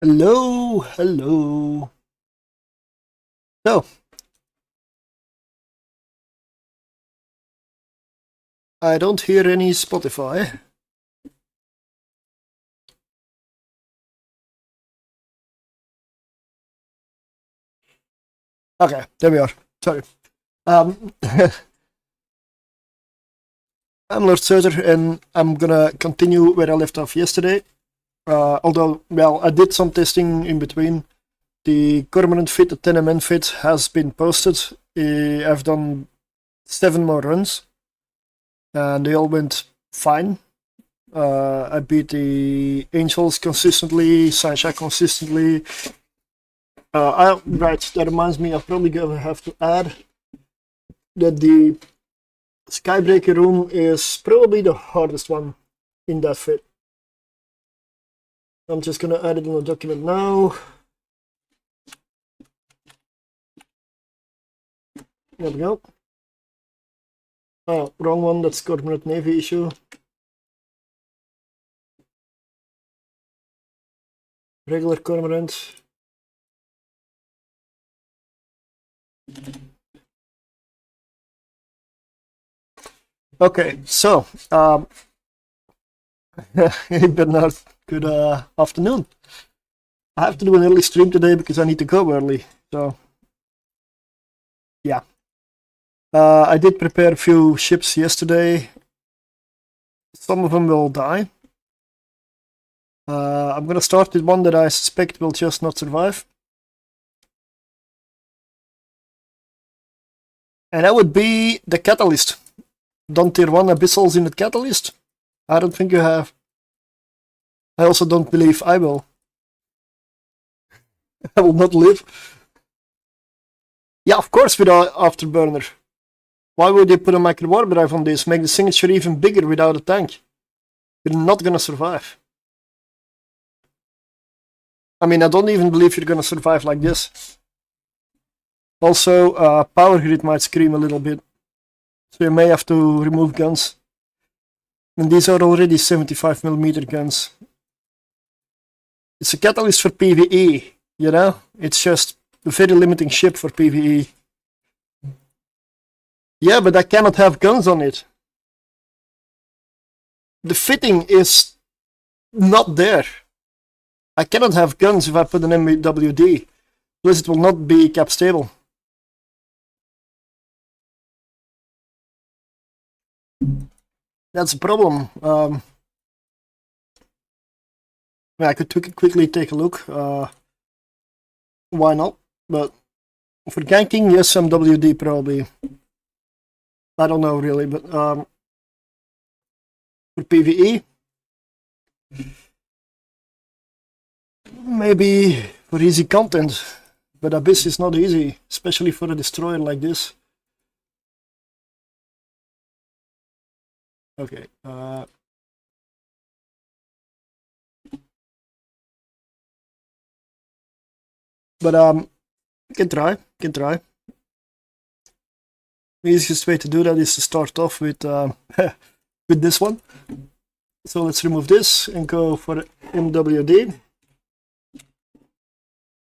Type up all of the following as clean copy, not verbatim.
Hello, hello. So, I don't hear any Spotify. Okay, there we are. Sorry. Um, I'm Lord Suter, and I'm gonna continue where I left off yesterday. Although, well, I did some testing in between. The Cormorant fit, the Tenement fit, has been posted. I've done 7 more runs, and they all went fine. I beat the Angels consistently, Sunshine consistently. Right, that reminds me, I'm probably gonna have to add that the Skybreaker room is probably the hardest one in that fit. I'm just gonna add it in the document now. There we go. Oh, wrong one, that's Cormorant Navy issue. Regular Cormorant. Okay, so, hey Bernard, good afternoon. I have to do an early stream today because I need to go early, so, yeah. I did prepare a few ships yesterday. Some of them will die. I'm gonna start with one that I suspect will just not survive. And that would be the Catalyst. Done tier 1 Abyssals in the Catalyst? I don't think you have. I also don't believe I will. I will not live. Yeah, of course without Afterburner. Why would they put a micro warp drive on this? Make the signature even bigger without a tank. You're not gonna survive. I mean, I don't even believe you're gonna survive like this. Also, Power Grid might scream a little bit. So you may have to remove guns. And these are already 75mm guns. It's a catalyst for PvE, you know? It's just a very limiting ship for PvE. Yeah, but I cannot have guns on it. The fitting is not there. I cannot have guns if I put an MWD. Plus it will not be cap stable. That's a problem. I could quickly take a look. Why not? But for ganking, yes, MWD probably. I don't know really, but for PvE, maybe for easy content. But Abyss is not easy, especially for a destroyer like this. Okay. But can try. The easiest way to do that is to start off with with this one. So let's remove this and go for MWD.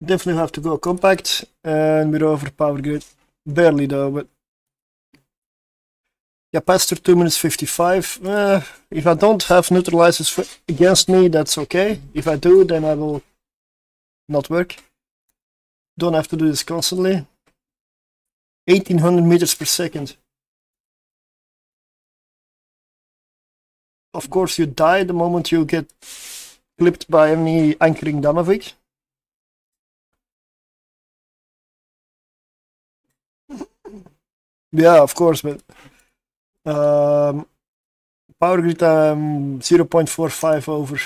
Definitely have to go compact, and we're over Power Grid. Barely though, but capacitor 2 minutes 55. If I don't have neutralizers against me, that's okay. If I do, then I will not work. Don't have to do this constantly. 1800 meters per second. Of course, you die the moment you get clipped by any anchoring Damavik. Yeah, of course, but Power Grid 0.45 over.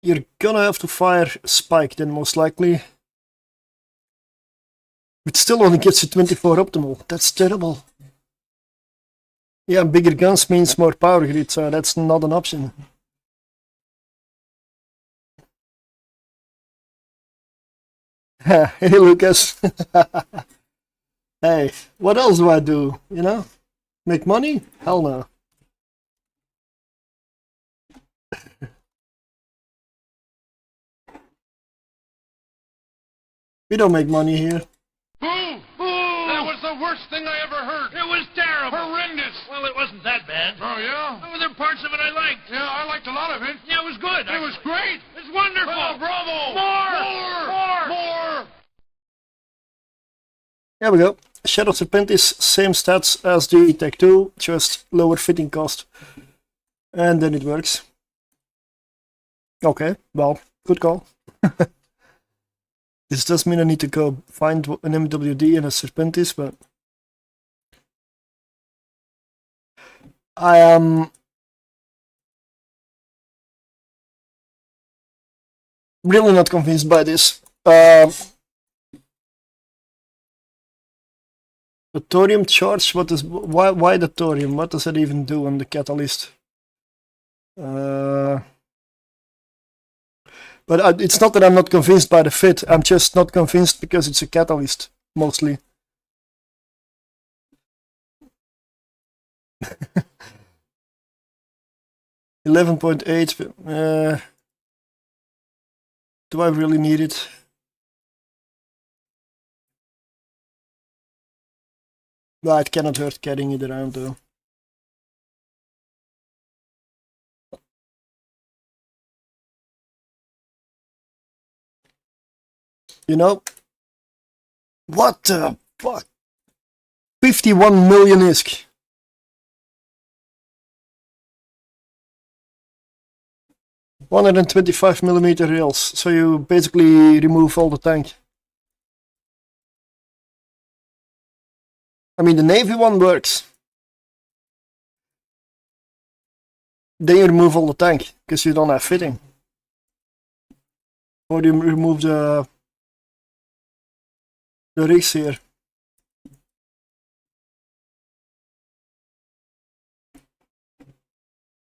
You're gonna have to fire Spike then, most likely. It still only gets you 24 optimal. That's terrible. Yeah, bigger guns means more Power Grid, so that's not an option. Hey, Lucas. Hey, what else do I do? You know? Make money? Hell no. We don't make money here. Boo! Boo! That was the worst thing I ever heard. It was terrible. Horrendous. Well, it wasn't that bad. Oh, yeah? Oh, there were parts of it I liked. Yeah, I liked a lot of it. Yeah, it was good. It was great. It's wonderful. Oh, bravo. More! There we go. Shadow Serpentis, same stats as the Tech 2, just lower fitting cost. And then it works. Okay, well, good call. This does mean I need to go find an MWD and a Serpentis, but I am really not convinced by this. The thorium charge, why the thorium? What does it even do on the catalyst? But it's not that I'm not convinced by the fit, I'm just not convinced because it's a catalyst, mostly. $11.8, do I really need it? Well, it cannot hurt carrying it around though. You know, what the fuck? 51 million ISK. $125mm rails, so you basically remove all the tank. I mean, the Navy one works. Then you remove all the tank, because you don't have fitting. Or you remove the rigs here.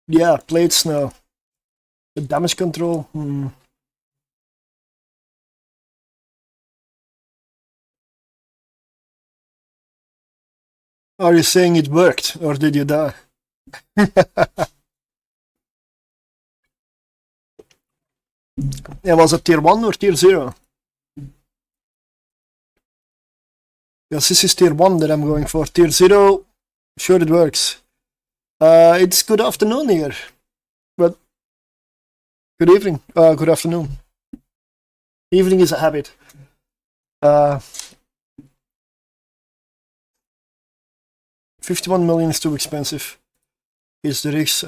Yeah, plates now. The damage control. Are you saying it worked, or did you die? Yeah, was it tier 1 or tier 0? Yes, this is tier 1 that I'm going for. Tier 0, sure it works. It's good afternoon here. But good evening. Good afternoon. Evening is a habit. 51 million is too expensive. Is the rigs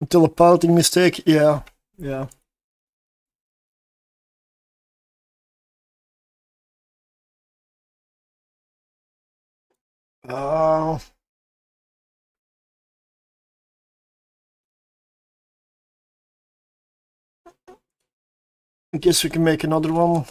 until a piloting mistake? Yeah. I guess we can make another one.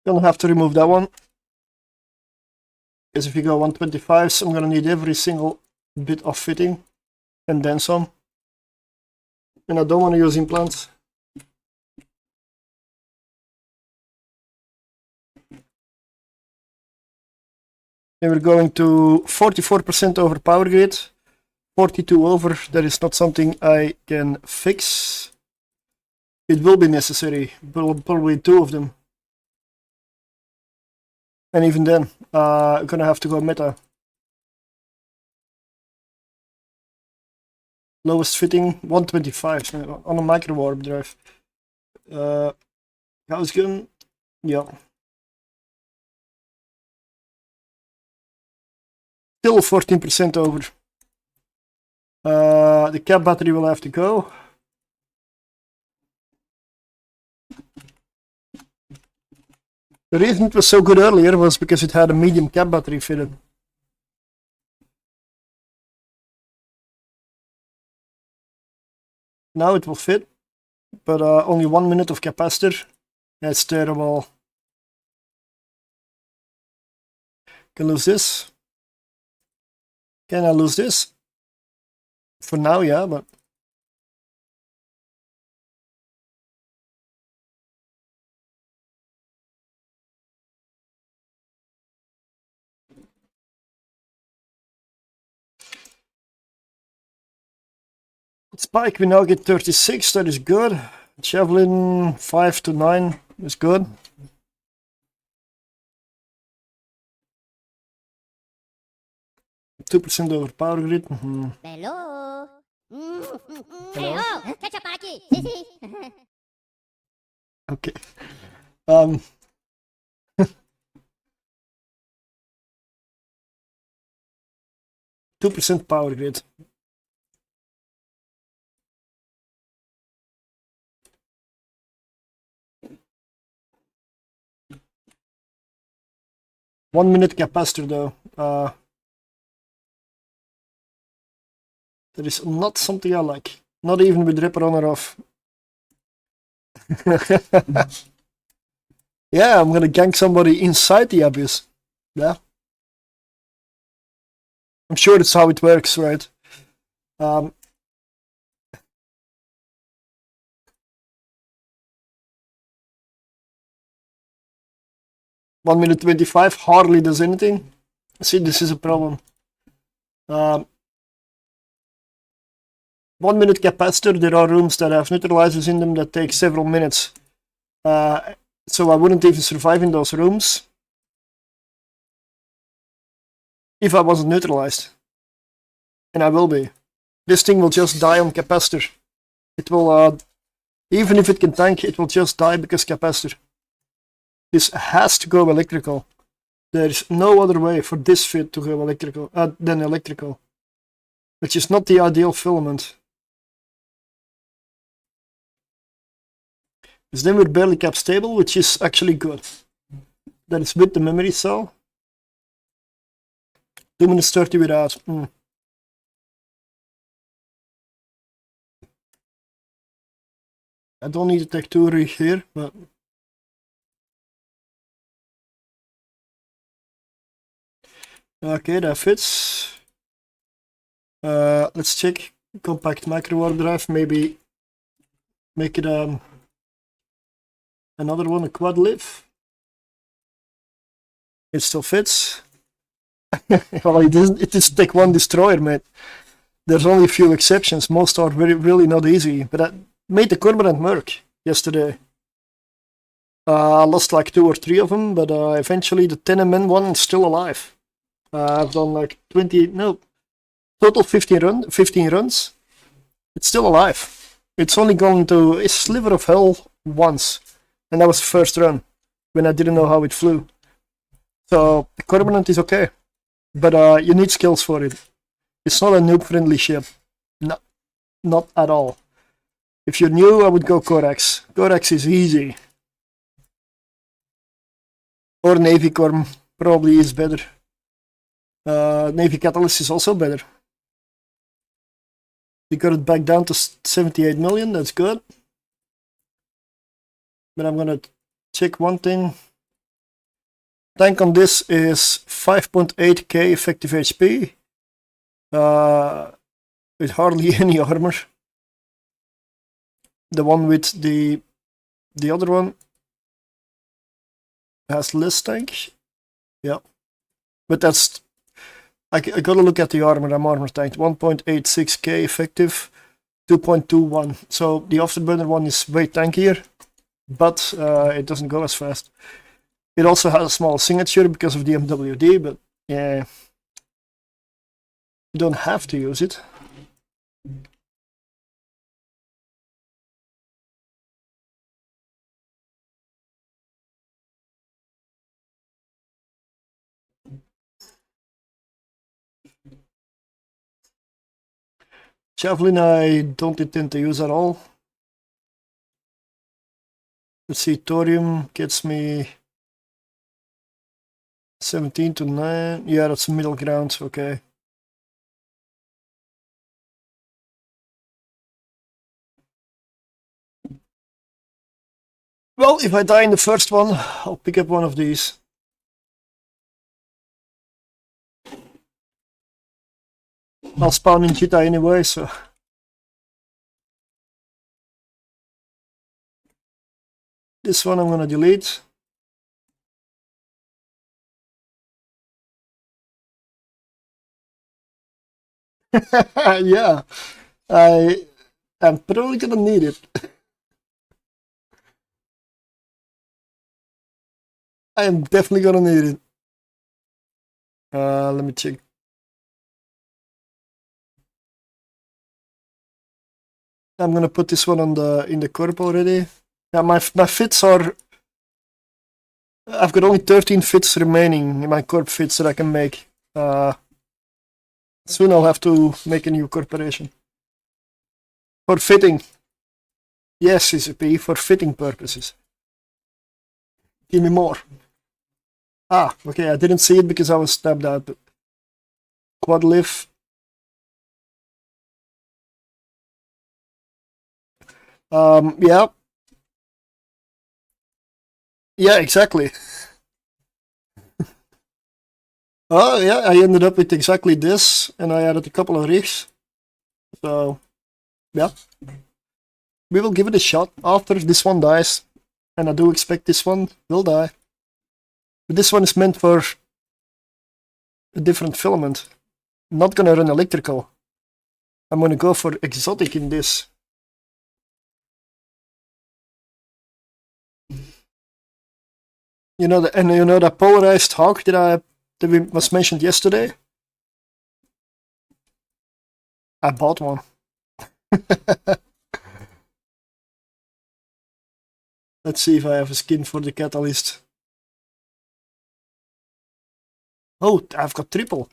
Gonna have to remove that one. Because if you go 125s, I'm gonna need every single bit of fitting and then some. And I don't want to use implants. And we're going to 44% over power grid, 42 over. That is not something I can fix. It will be necessary, probably 2 of them. And even then, I'm gonna have to go meta. Lowest fitting 125 on a micro warp drive. House gun, yeah. Still 14% over. The cap battery will have to go. The reason it was so good earlier was because it had a medium cap battery fitted. Now it will fit, but only 1 minute of capacitor. That's terrible. Can lose this. Can I lose this? For now, yeah, but... Spike, we now get 36, that is good. Javelin 5 to 9 is good. %2 over power grid. Hello. Hello? Oh, catch up, Aki. Sissy. Okay. 2% power grid. One minute capacitor though. That is not something I like. Not even with Ripper on or off. Yeah, I'm gonna gank somebody inside the abyss. Yeah. I'm sure that's how it works, right? 1 minute 25 hardly does anything. See, this is a problem. 1 minute capacitor, there are rooms that have neutralizers in them that take several minutes. So I wouldn't even survive in those rooms if I wasn't neutralized. And I will be. This thing will just die on capacitor. It will, even if it can tank, it will just die because capacitor. This has to go electrical. There's no other way for this fit to go electrical than electrical, which is not the ideal filament. Because then we're barely cap stable, which is actually good. That is with the memory cell. 2 minutes 30 without. I don't need to take 2 here, but... Okay, that fits. Let's check compact micro warp drive, maybe make it another one, a quad live. It still fits. Well, it is take one destroyer, mate. There's only a few exceptions. Most are really not easy. But I made the Cormorant Merc yesterday. I lost like 2 or 3 of them, but eventually the 10MN one is still alive. I've done like total 15 runs. It's still alive. It's only gone to a sliver of hell once. And that was the first run, when I didn't know how it flew. So, the Cormorant is okay. But you need skills for it. It's not a noob-friendly ship. No, not at all. If you're new, I would go Corax. Corax is easy. Or Navy Corm probably is better. Navy Catalyst is also better. We got it back down to 78 million, that's good. But I'm gonna check one thing. Tank on this is 5.8k effective HP. With hardly any armor. The one with the other one has less tank. Yeah. But that's... I gotta look at the armor. I'm armor tanked. 1.86k effective, 2.21. So the afterburner one is way tankier, but it doesn't go as fast. It also has a small signature because of the MWD, but yeah, you don't have to use it. Javelin I don't intend to use at all. Let's see, Thorium gets me 17 to 9. Yeah, that's middle ground, okay. Well, if I die in the first one, I'll pick up one of these. I'll spawn in Cheetah anyway, so. This one I'm gonna delete. Yeah, I'm probably gonna need it. I am definitely gonna need it. Let me check. I'm gonna put this one on in the corp already. Yeah, my fits are. I've got only 13 fits remaining in my corp fits that I can make. Soon I'll have to make a new corporation. For fitting. Yes, CCP, for fitting purposes. Give me more. Ah, okay, I didn't see it because I was stabbed out. But quad lift. Yeah. Yeah, exactly. Oh, yeah, I ended up with exactly this, and I added a couple of rigs. So, yeah. We will give it a shot after this one dies. And I do expect this one will die. But this one is meant for a different filament. I'm not gonna run electrical. I'm gonna go for exotic in this. You know, that polarized hawk that was mentioned yesterday? I bought one. Let's see if I have a skin for the catalyst. Oh, I've got triple.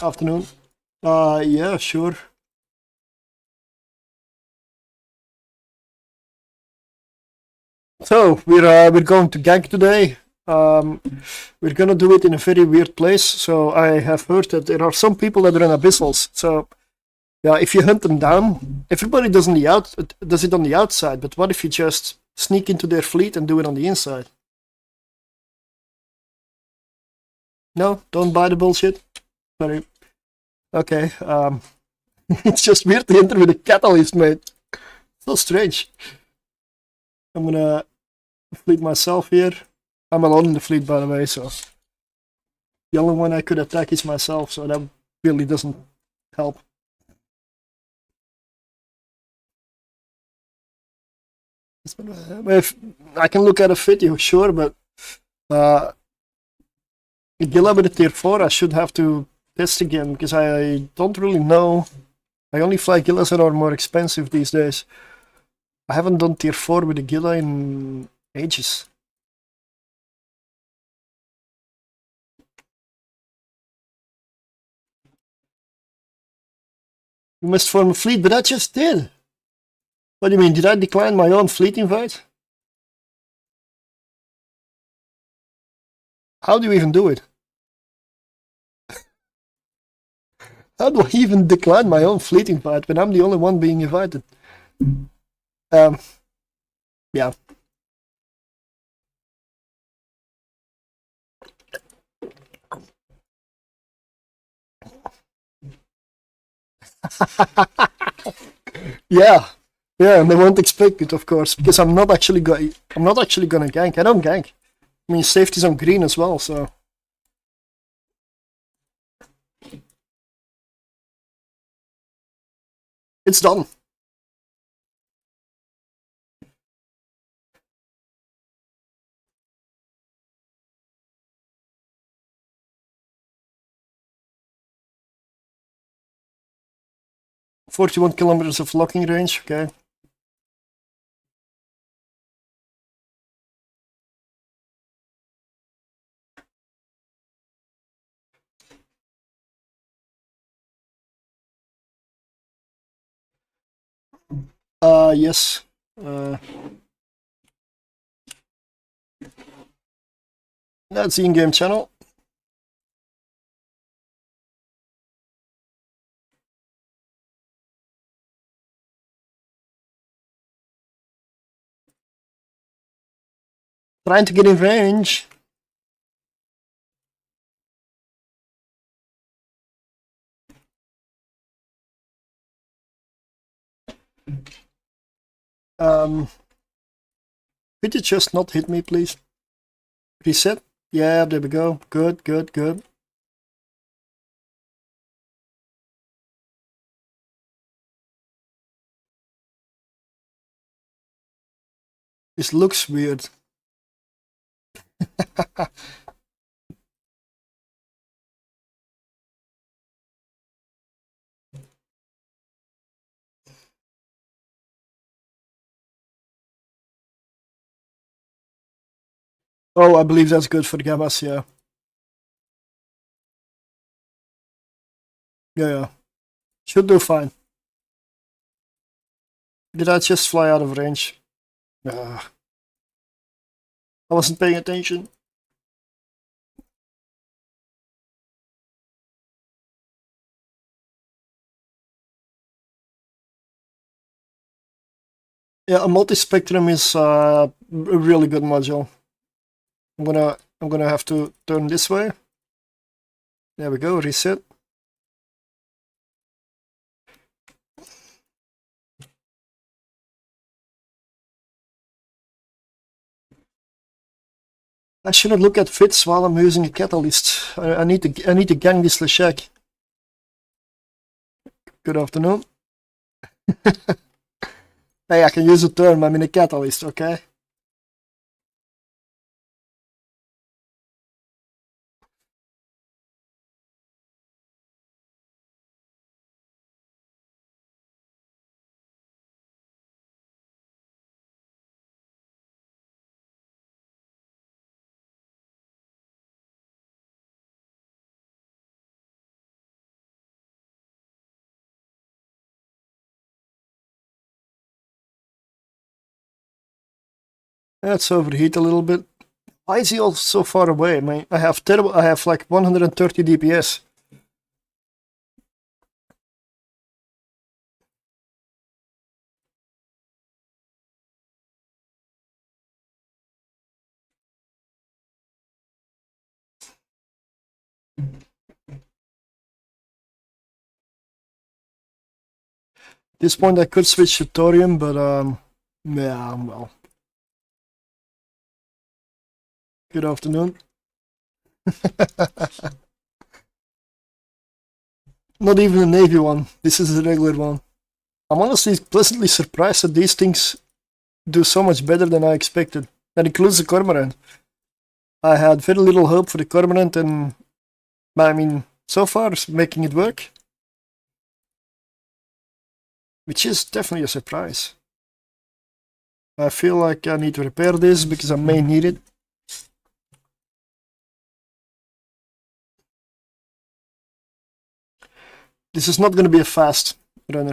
Afternoon. Yeah, sure. So we're going to gank today. We're gonna do it in a very weird place. So I have heard that there are some people that run abyssals. So yeah, if you hunt them down, everybody does it on the outside. But what if you just sneak into their fleet and do it on the inside? No, don't buy the bullshit. Sorry. Okay. It's just weird to enter with a catalyst, mate. So strange. I'm gonna fleet myself here. I'm alone in the fleet, by the way, so the only one I could attack is myself, so that really doesn't help. If I can look at a video, sure, but Gilla with a tier 4, I should have to test again because I don't really know. I only fly Gillas that are more expensive these days. I haven't done tier 4 with a Gilla in ages. You must form a fleet, but I just did. What do you mean? Did I decline my own fleet invite? How do you even do it? How do I even decline my own fleet invite when I'm the only one being invited? Yeah. Yeah, and they won't expect it, of course, because I'm not actually gonna gank. I don't gank. I mean, safety's on green as well, so. It's done. "41 kilometers of locking range, okay. Yes. That's the in-game channel. Trying to get in range. Could you just not hit me, please? Reset? Yeah, there we go. Good, good, good. This looks weird. Oh, I believe that's good for the Gammas, yeah. Yeah. Should do fine. Did I just fly out of range? I wasn't paying attention. Yeah, a multi-spectrum is a really good module. I'm gonna have to turn this way. There we go, reset. I shouldn't look at fits while I'm using a catalyst. I need to gang this Leshek. Good afternoon. Hey, I can use a term, I'm in a catalyst, okay? Let's overheat a little bit. Why is he all so far away? I have like 130 DPS. At this point I could switch to thorium, but yeah, well. Good afternoon. Not even a navy one, this is a regular one. I'm honestly pleasantly surprised that these things do so much better than I expected. That includes the Cormorant. I had very little hope for the Cormorant, and I mean, so far it's making it work. Which is definitely a surprise. I feel like I need to repair this because I may need it. This is not going to be a fast runner.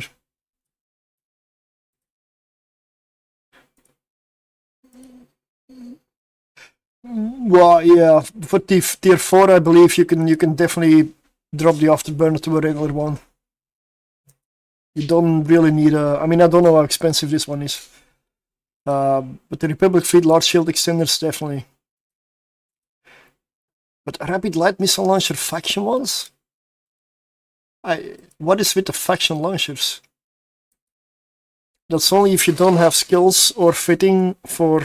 Well, yeah, for tier 4 I believe you can definitely drop the afterburner to a regular one. You don't really need a... I mean, I don't know how expensive this one is. But the Republic Fleet large shield extenders, definitely. But a rapid light missile launcher faction ones? What is with the faction launchers? That's only if you don't have skills or fitting for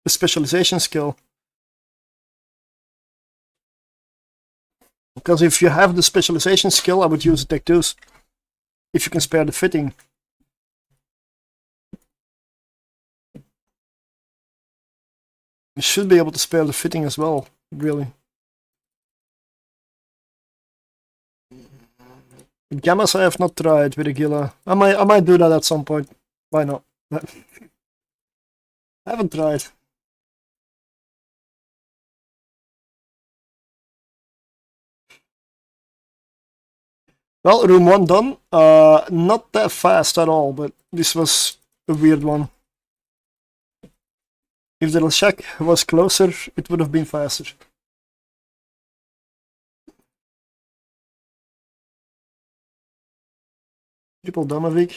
the specialization skill. Because if you have the specialization skill, I would use the Tech 2s. If you can spare the fitting. You should be able to spare the fitting as well, really. Gammas I have not tried with Agila. I might do that at some point. Why not? I haven't tried. Well, room 1 done. Not that fast at all, but this was a weird one. If the Leshek was closer, it would have been faster. Triple Domovic.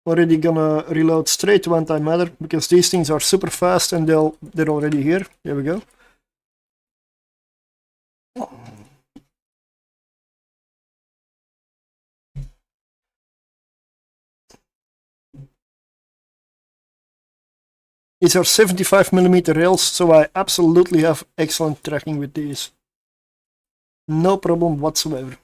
already gonna reload straight to antimatter because these things are super fast and they're already here. Here we go. These are 75mm rails, so I absolutely have excellent tracking with these. No problem whatsoever.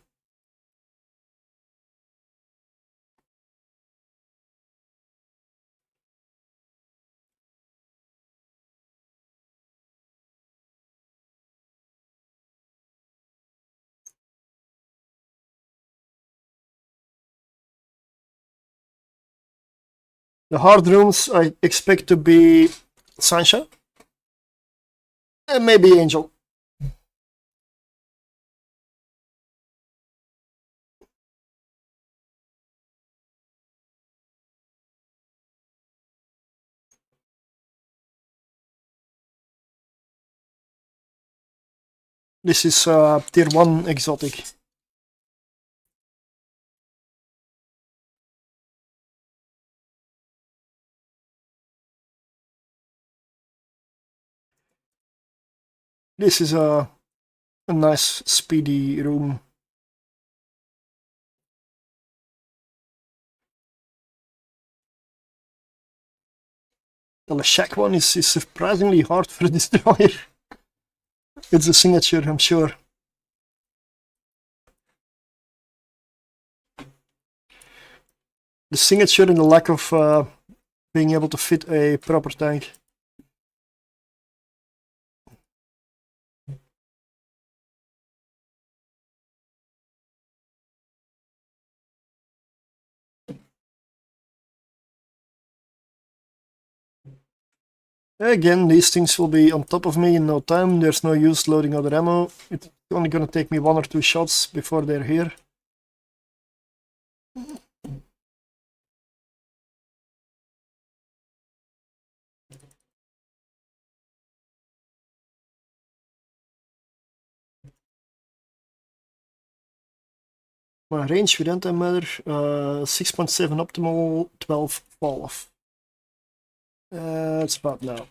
The hard rooms I expect to be Sancha and maybe Angel. This is tier 1 exotic. This is a nice speedy room. The Leshak one is surprisingly hard for a destroyer. It's a signature, I'm sure. The signature and the lack of being able to fit a proper tank. Again, these things will be on top of me in no time. There's no use loading other ammo. It's only gonna take me 1 or 2 shots before they're here. My range with antimatter, 6.7 optimal, 12 fall off. It's about now.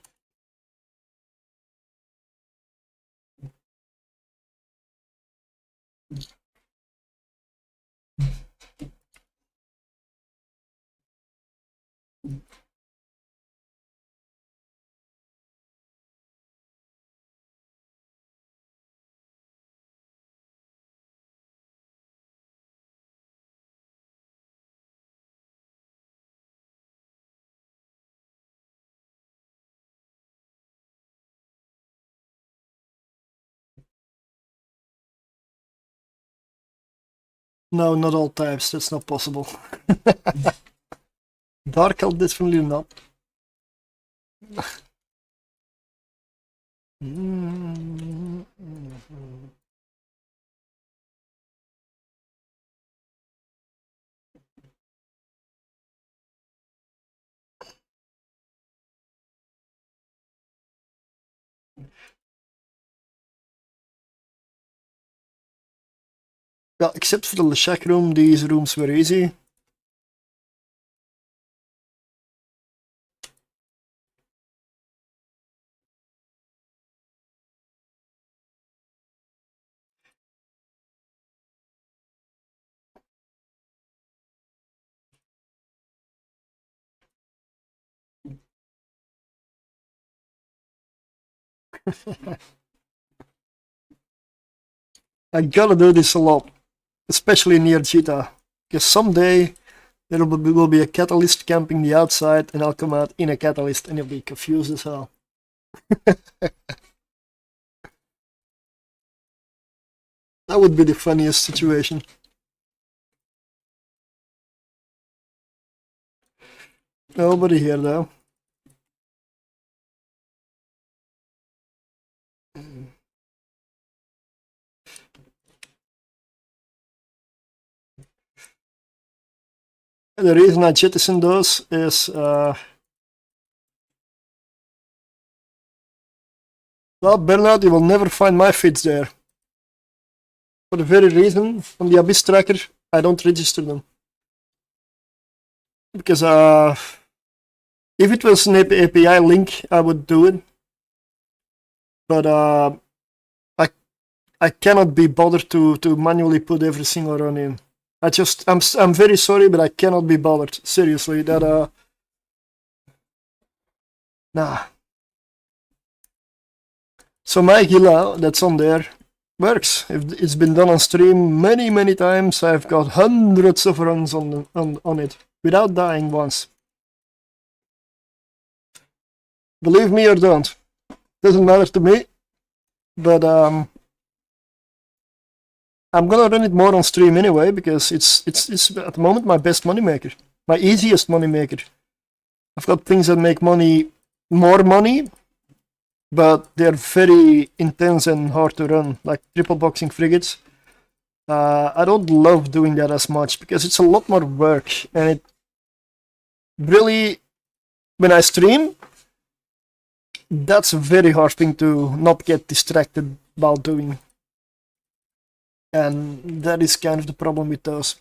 No, not all types, that's not possible. Dark Elf definitely not. Well, except for the Leshak room, these rooms were easy. I gotta do this a lot, especially near Jita, because someday there will be a catalyst camping the outside and I'll come out in a catalyst and you'll be confused as hell. That would be the funniest situation. Nobody here though. The reason I jettison those is well, Bernard, you will never find my feeds there. For the very reason, on the Abyss tracker, I don't register them. because if it was an API link, I would do it. But I cannot be bothered to manually put every single run in. I'm very sorry, but I cannot be bothered. Seriously, that nah. So my Gila that's on there works. It's been done on stream many times. I've got hundreds of runs on it without dying once. Believe me or don't, doesn't matter to me. But I'm gonna run it more on stream anyway because it's at the moment my best moneymaker, my easiest moneymaker. I've got things that make more money, but they're very intense and hard to run, like triple boxing frigates. I don't love doing that as much because it's a lot more work, and it really, when I stream, that's a very hard thing to not get distracted while doing. And that is kind of the problem with those.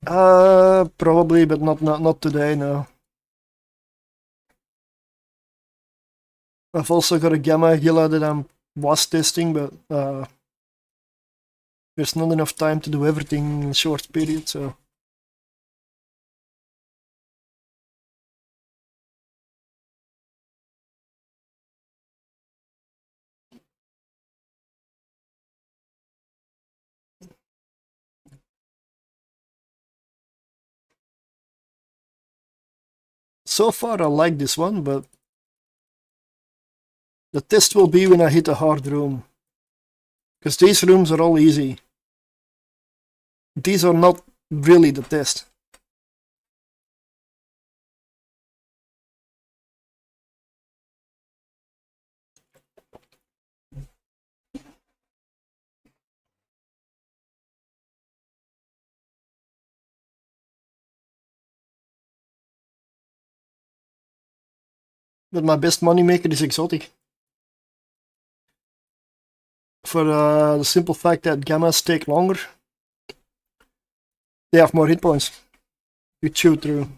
Probably, but not today, no. I've also got a Gamma Gila that I was testing, but there's not enough time to do everything in a short period, so. So far I like this one, but the test will be when I hit a hard room. Because these rooms are all easy. These are not really the test. But my best moneymaker is exotic. For the simple fact that Gammas take longer. They have more hit points to chew through.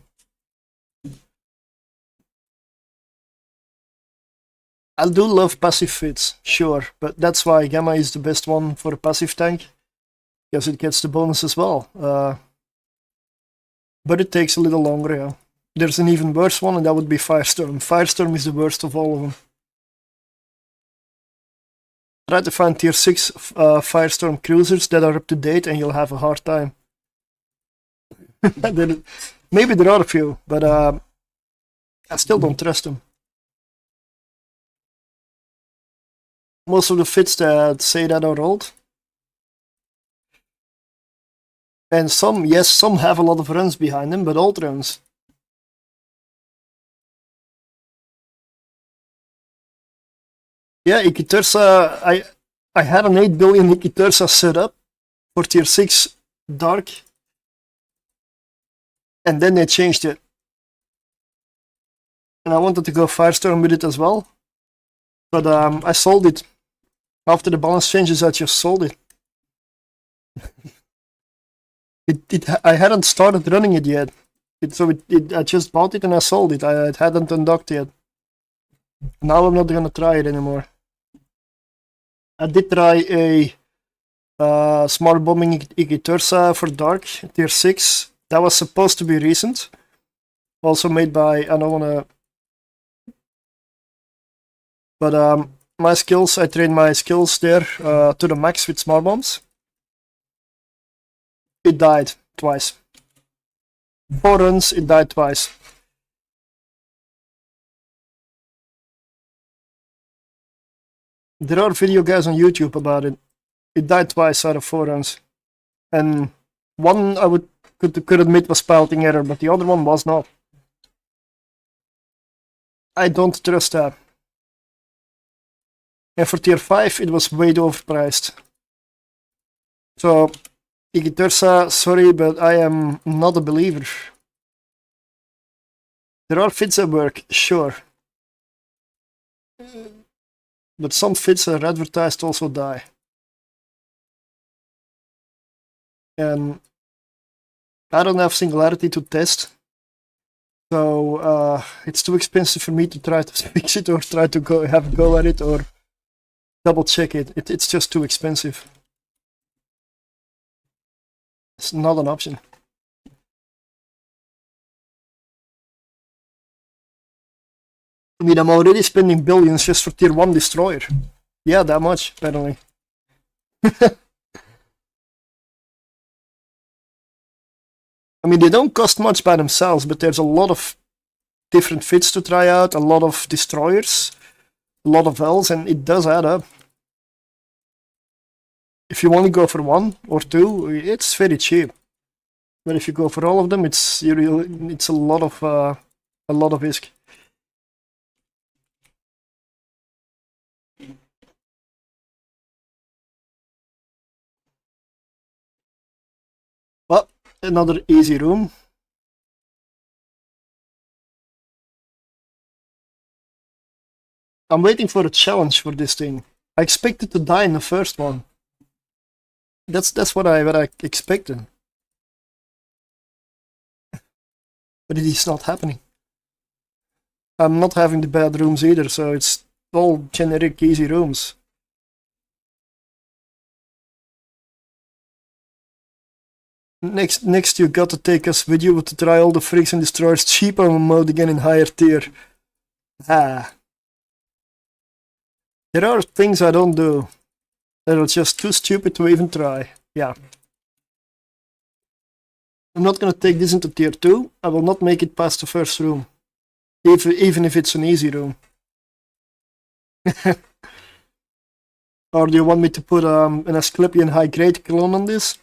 I do love passive fits, sure, but that's why Gamma is the best one for a passive tank, because it gets the bonus as well. But it takes a little longer, yeah. There's an even worse one, and that would be Firestorm. Firestorm is the worst of all of them. Try to find tier 6 Firestorm cruisers that are up to date, and you'll have a hard time. Maybe there are a few, but I still don't trust them. Most of the fits that say that are old. And some, yes, some have a lot of runs behind them, but old runs. Yeah, Ikitursa, I had an 8 billion Ikitursa set up for tier 6 Dark. And then they changed it. And I wanted to go Firestorm with it as well. But I sold it. After the balance changes, I just sold it. I hadn't started running it yet. I just bought it and I sold it. I hadn't undocked yet. Now I'm not gonna try it anymore. I did try a smart bombing Ikitursa for Dark, tier 6. That was supposed to be recent. Also made by, I don't wanna... But my skills, I trained my skills there to the max with smart bombs. It died twice. 4 runs, it died twice. There are video guys on YouTube about it. It died twice out of 4 runs. And one I could admit was piloting error, but the other one was not. I don't trust that. And for tier 5 it was way too overpriced. So, Ikitursa, sorry, but I am not a believer. There are fits that work, sure. But some fits that are advertised also die. and I don't have Singularity to test, so it's too expensive for me to try to fix it or try to have a go at it or double check it. It's just too expensive. It's not an option. I mean, I'm already spending billions just for tier 1 destroyer. Yeah, that much, apparently. I mean, they don't cost much by themselves, but there's a lot of different fits to try out, a lot of destroyers, a lot of L's, and it does add up. If you only go for 1 or 2, it's very cheap. But if you go for all of them, it's a lot of risk. Well, another easy room. I'm waiting for a challenge for this thing. I expected to die in the first one. That's what I expected. But it is not happening. I'm not having the bad rooms either, so it's all generic easy rooms. Next you got to take us with you to try all the freaks and destroyers cheaper mode again in higher tier. Ah. There are things I don't do that are just too stupid to even try. Yeah. I'm not gonna take this into tier 2. I will not make it past the first room. Even if it's an easy room. Or do you want me to put an Asclepian high grade clone on this?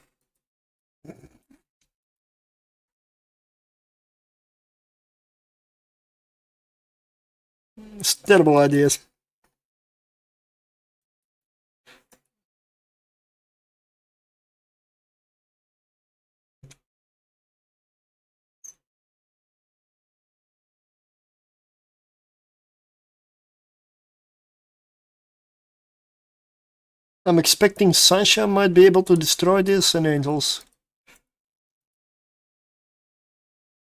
It's terrible ideas. I'm expecting Sasha might be able to destroy this and Angels.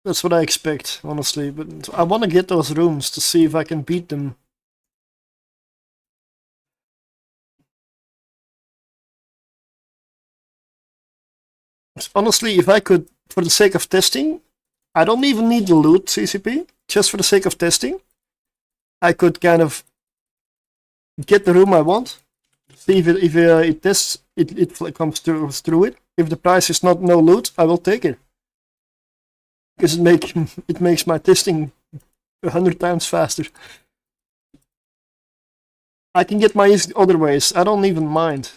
That's what I expect, honestly, but I want to get those rooms to see if I can beat them. Honestly, if I could, for the sake of testing, I don't even need the loot CCP, just for the sake of testing, I could kind of get the room I want, see if it tests, it comes through it. If the price is not no loot, I will take it. Because it makes my testing 100 times faster. I can get my other ways, I don't even mind.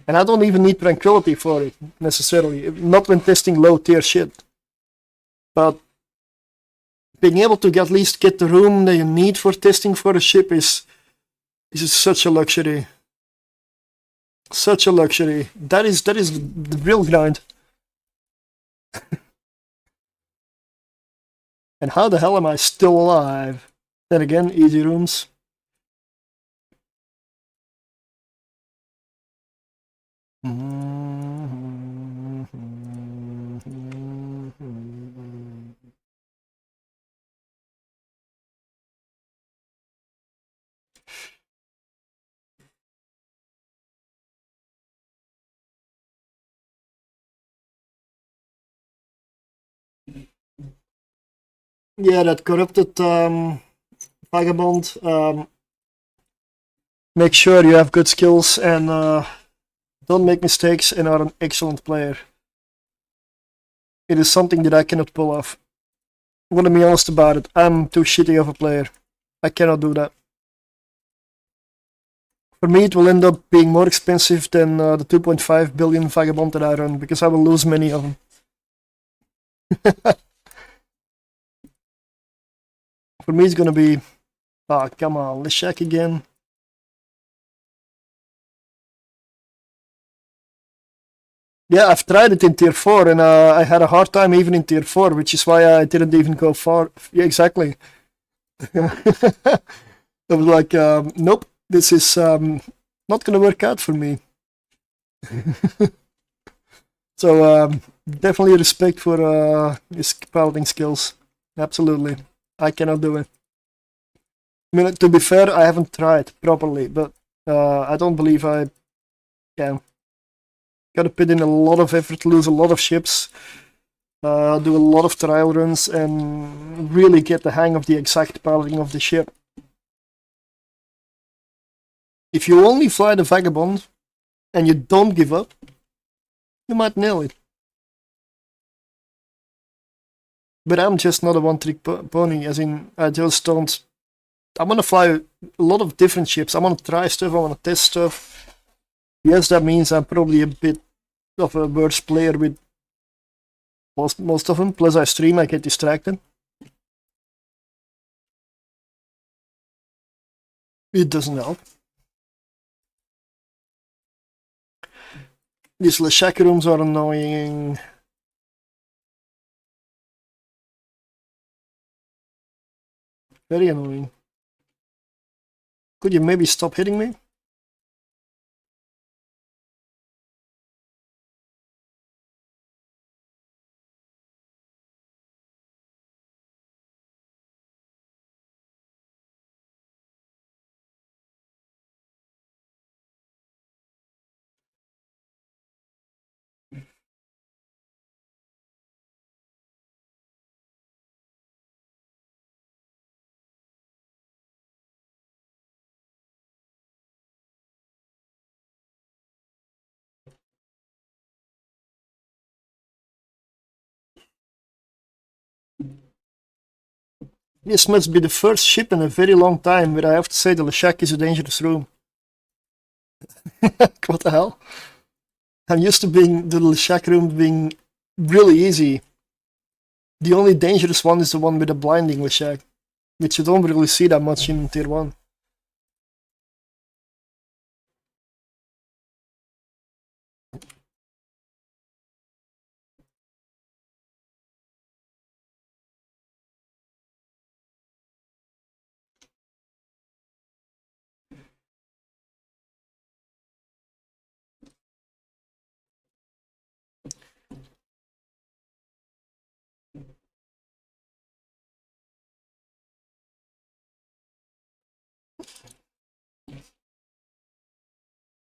And I don't even need tranquility for it, necessarily. Not when testing low tier shit. But being able to at least get the room that you need for testing for a ship is such a luxury. Such a luxury. That is the real grind. And how the hell am I still alive? Then again, easy rooms. Yeah, that corrupted vagabond. Make sure you have good skills and don't make mistakes and are an excellent player. It is something that I cannot pull off. I'm gonna be honest about it. I'm too shitty of a player. I cannot do that. For me, it will end up being more expensive than the 2.5 billion vagabond that I run because I will lose many of them. For me, it's gonna be. Ah, come on, let's check again. Yeah, I've tried it in tier 4 and I had a hard time even in tier 4, which is why I didn't even go far. Yeah, exactly. I was like, nope, this is not gonna work out for me. So definitely respect for his piloting skills. Absolutely. I cannot do it. I mean, to be fair, I haven't tried properly, but I don't believe I can. Gotta put in a lot of effort, lose a lot of ships, do a lot of trial runs, and really get the hang of the exact piloting of the ship. If you only fly the Vagabond and you don't give up, you might nail it. But I'm just not a one-trick pony, as in, I just don't. I want to fly a lot of different ships. I want to try stuff, I want to test stuff. Yes, that means I'm probably a bit of a worse player with most of them. Plus, I stream, I get distracted. It doesn't help. These Leshak rooms are annoying. Very annoying. Could you maybe stop hitting me? This must be the first ship in a very long time where I have to say the Leshak is a dangerous room. What the hell? I'm used to being the Leshak room being really easy. The only dangerous one is the one with the blinding Leshak, which you don't really see that much in tier 1.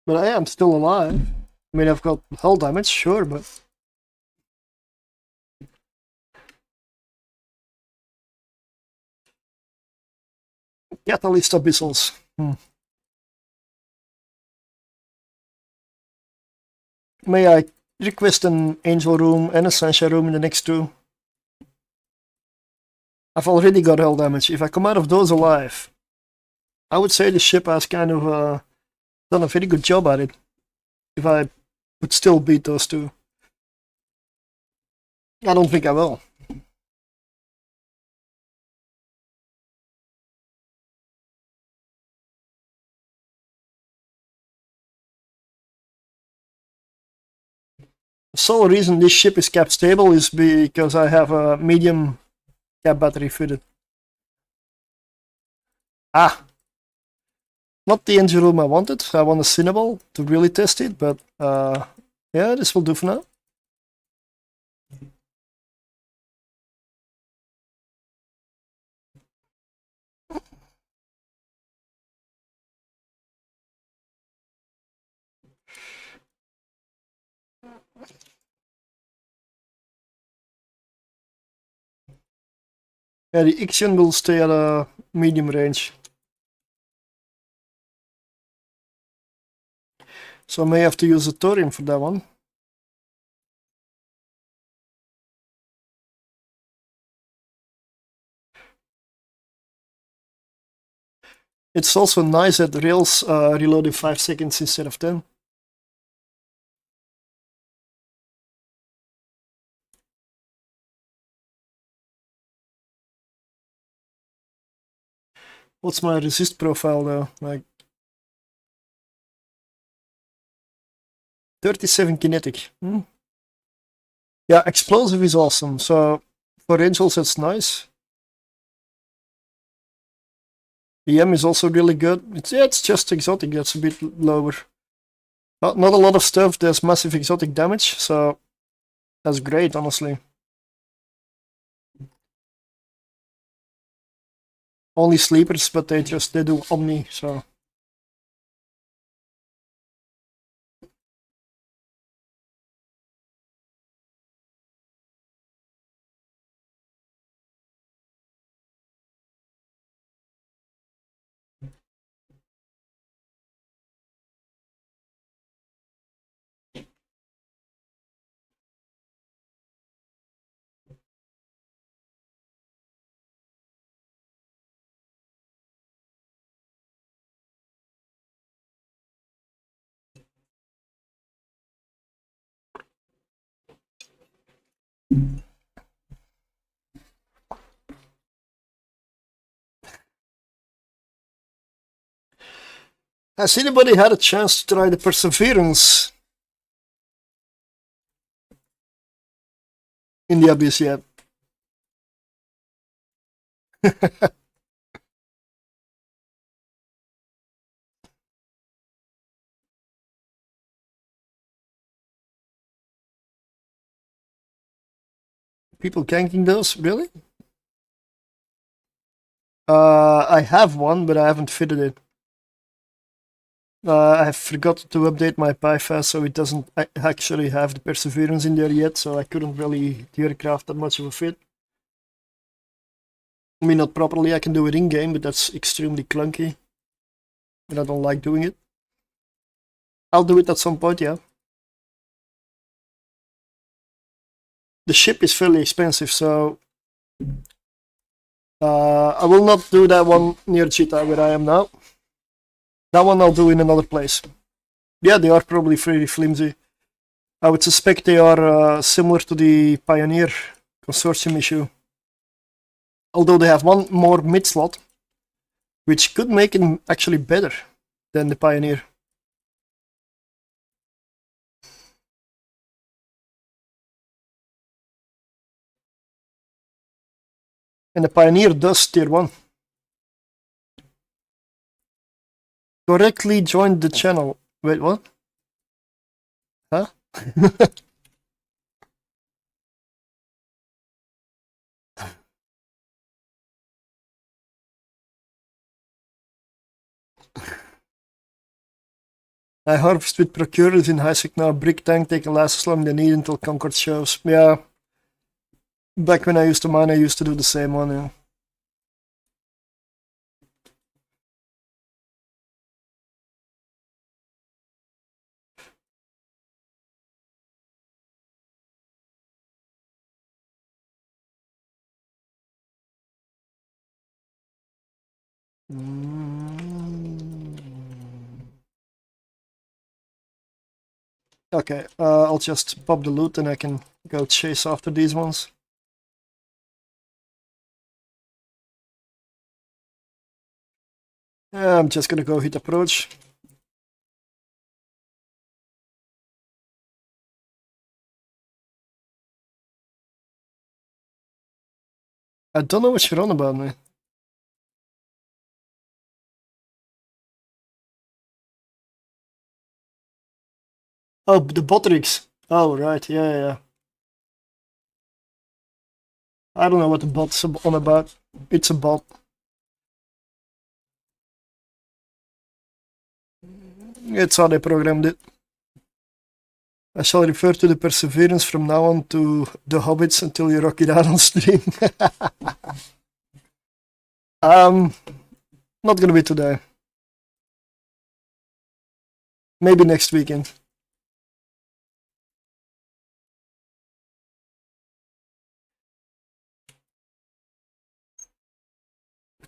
But I am still alive. I mean, I've got hull damage, sure, but... Catalyst abyssals. May I request an angel room and a sunshine room in the next 2? I've already got hull damage. If I come out of those alive, I would say the ship has kind of done a very good job at it. If I would still beat those 2. I don't think I will. The sole reason this ship is cap stable is because I have a medium cap battery fitted. Ah! Not the engine room I wanted. I want a Cinnaball to really test it, but yeah, this will do for now. Yeah, the Ixion will stay at a medium range. So I may have to use a thorium for that one. It's also nice that the rails reload in 5 seconds instead of 10. What's my resist profile though? Like 37 kinetic. Yeah, explosive is awesome. So for angels, that's nice. EM is also really good. It's just exotic. That's a bit lower. Not a lot of stuff. There's massive exotic damage. So That's great, honestly. Only sleepers, but they do Omni, so. Has anybody had a chance to try the Perseverance in the Abyss yet? People ganking those? Really? I have one, but I haven't fitted it. I forgot to update my PyFast, so it doesn't actually have the Perseverance in there yet, so I couldn't really theorycraft that much of a fit. I mean, not properly, I can do it in-game, but that's extremely clunky, and I don't like doing it. I'll do it at some point, yeah. The ship is fairly expensive, so I will not do that one near Cheetah where I am now. That one I'll do in another place. Yeah, they are probably pretty flimsy. I would suspect they are similar to the Pioneer consortium issue. Although they have one more mid slot, which could make it actually better than the Pioneer. And the Pioneer does tier 1. Correctly joined the channel. Wait, what? Huh? I harvest with Procurers in Highsec now. Brick Tank take a last slam they need until Concord shows. Yeah. Back when I used to mine, I used to do the same one, yeah. Okay, I'll just pop the loot and I can go chase after these ones. I'm just gonna go hit approach. I don't know what you're on about, man. Oh, the Botrix. Oh, right, yeah. I don't know what the bot's on about. It's a bot. It's how they programmed it. I shall refer to the Perseverance from now on to the Hobbits until you rock it out on stream. Not gonna be today. Maybe next weekend.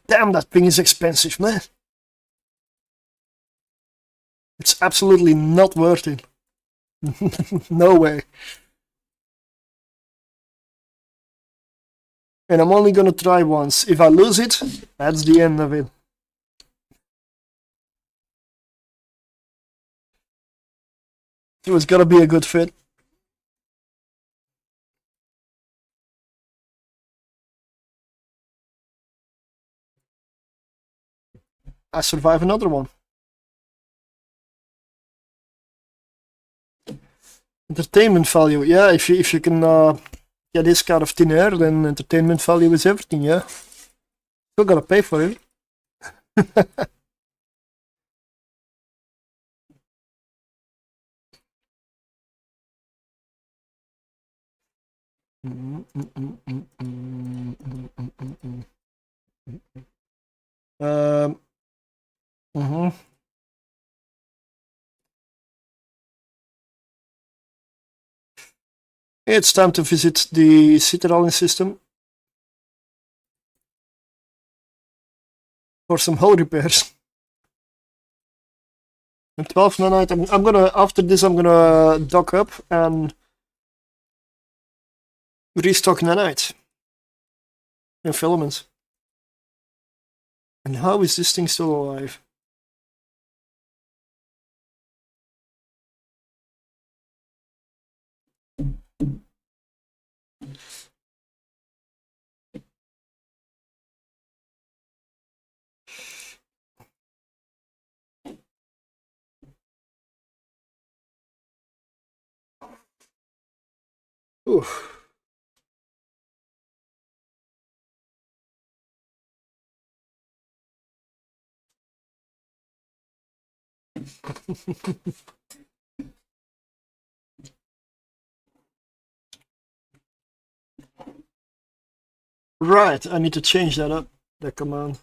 Damn, that thing is expensive, man. It's absolutely not worth it. No way. And I'm only gonna try once. If I lose it, that's the end of it. So it's gotta be a good fit. I survive another one. Entertainment value, yeah. If you can get this card of thin air, then entertainment value is everything, yeah. Still gotta pay for it. Mhm. It's time to visit the Citadel system for some hull repairs. And 12 nanite. I'm gonna, after this, I'm gonna dock up and restock nanite and filaments. And how is this thing still alive? Oof. Right, I need to change that up, that command.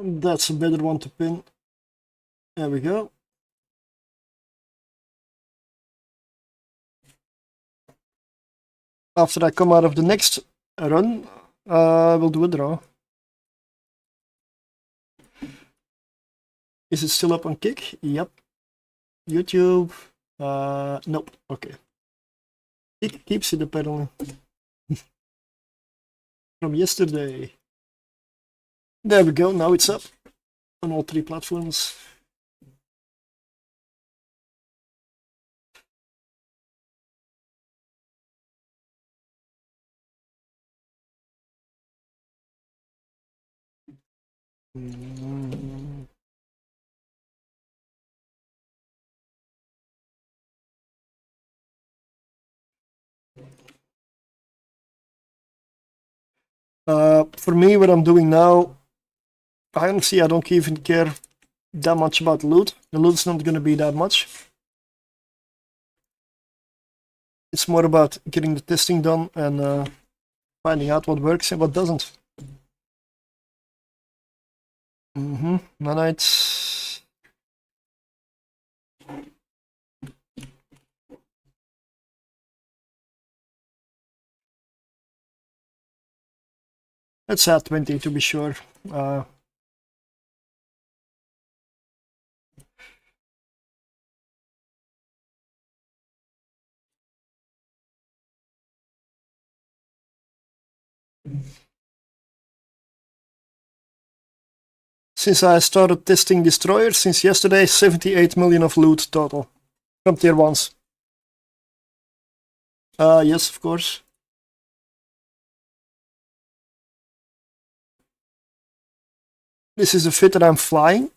That's a better one to pin. There we go. After I come out of the next run, we'll do a draw. Is it still up on Kick? Yep. YouTube? Nope. Okay. Kick keeps it apparently. From yesterday. There we go, now it's up on all 3 platforms. For me, what I'm doing now, honestly, I don't even care that much about loot. The loot's not going to be that much. It's more about getting the testing done and finding out what works and what doesn't. Nanite. Let's add 20 to be sure. Since I started testing destroyers since yesterday, 78 million of loot total from tier 1s. Yes, of course. This is the fit that I'm flying.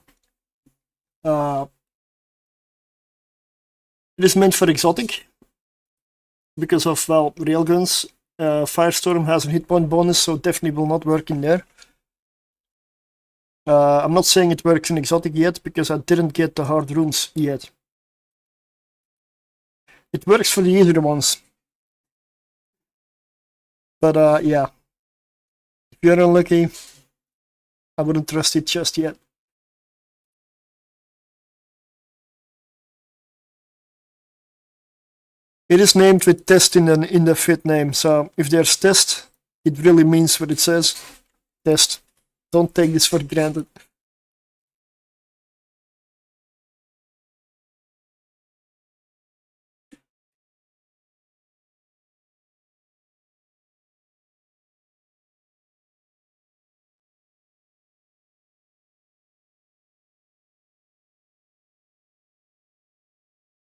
It is meant for exotic because of, well, railguns. Firestorm has a hit point bonus, so definitely will not work in there. I'm not saying it works in exotic yet because I didn't get the hard runes yet. It works for the easier ones. But yeah, if you're unlucky, I wouldn't trust it just yet. It is named with test in the fit name, so if there's test, it really means what it says. Test. Don't take this for granted.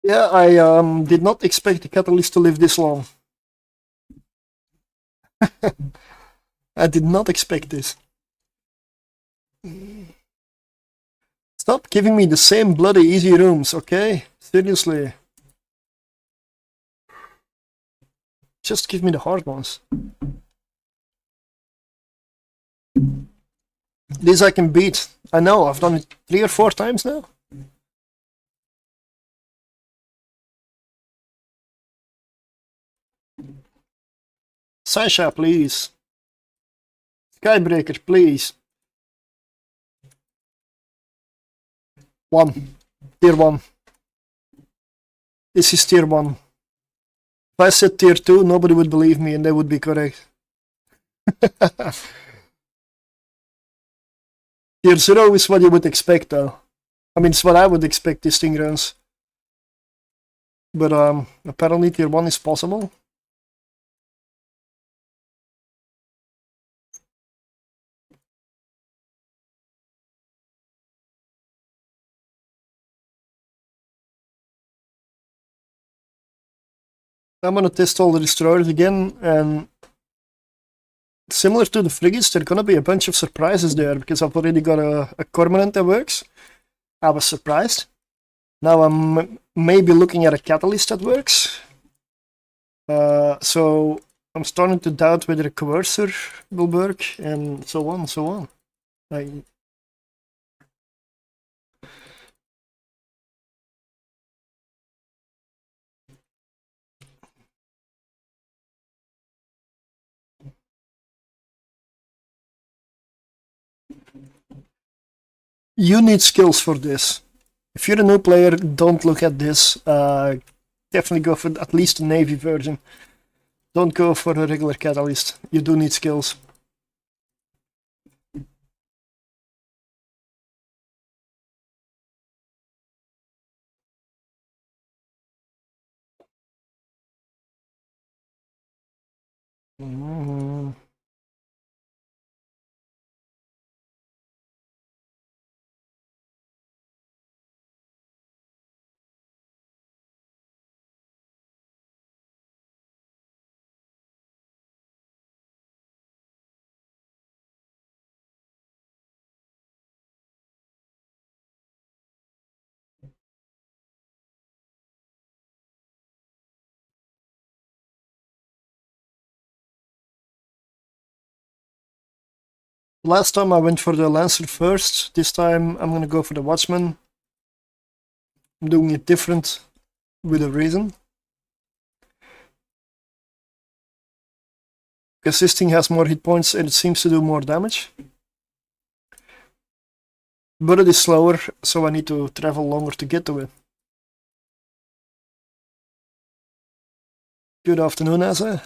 Yeah, I did not expect the catalyst to live this long. I did not expect this. Stop giving me the same bloody easy rooms, okay? Seriously. Just give me the hard ones. This I can beat. I know, I've done it 3 or 4 times now. Sasha, please. Skybreaker, please. 1. Tier 1. This is tier 1. If I said tier 2, nobody would believe me and they would be correct. Tier 0 is what you would expect though. I mean, it's what I would expect this thing runs. But apparently tier 1 is possible. I'm gonna test all the destroyers again, and similar to the frigates, there's gonna be a bunch of surprises there, because I've already got a Cormorant that works. I was surprised. Now I'm maybe looking at a Catalyst that works. So I'm starting to doubt whether a Coercer will work, and so on and so on. You need skills for this. If you're a new player, don't look at this. Definitely go for at least the Navy version. Don't go for a regular Catalyst. You do need skills. Last time I went for the Lancer first. This time I'm gonna go for the Watchman. I'm doing it different with a reason. Because this thing has more hit points and it seems to do more damage. But it is slower, so I need to travel longer to get to it. Good afternoon, Asa.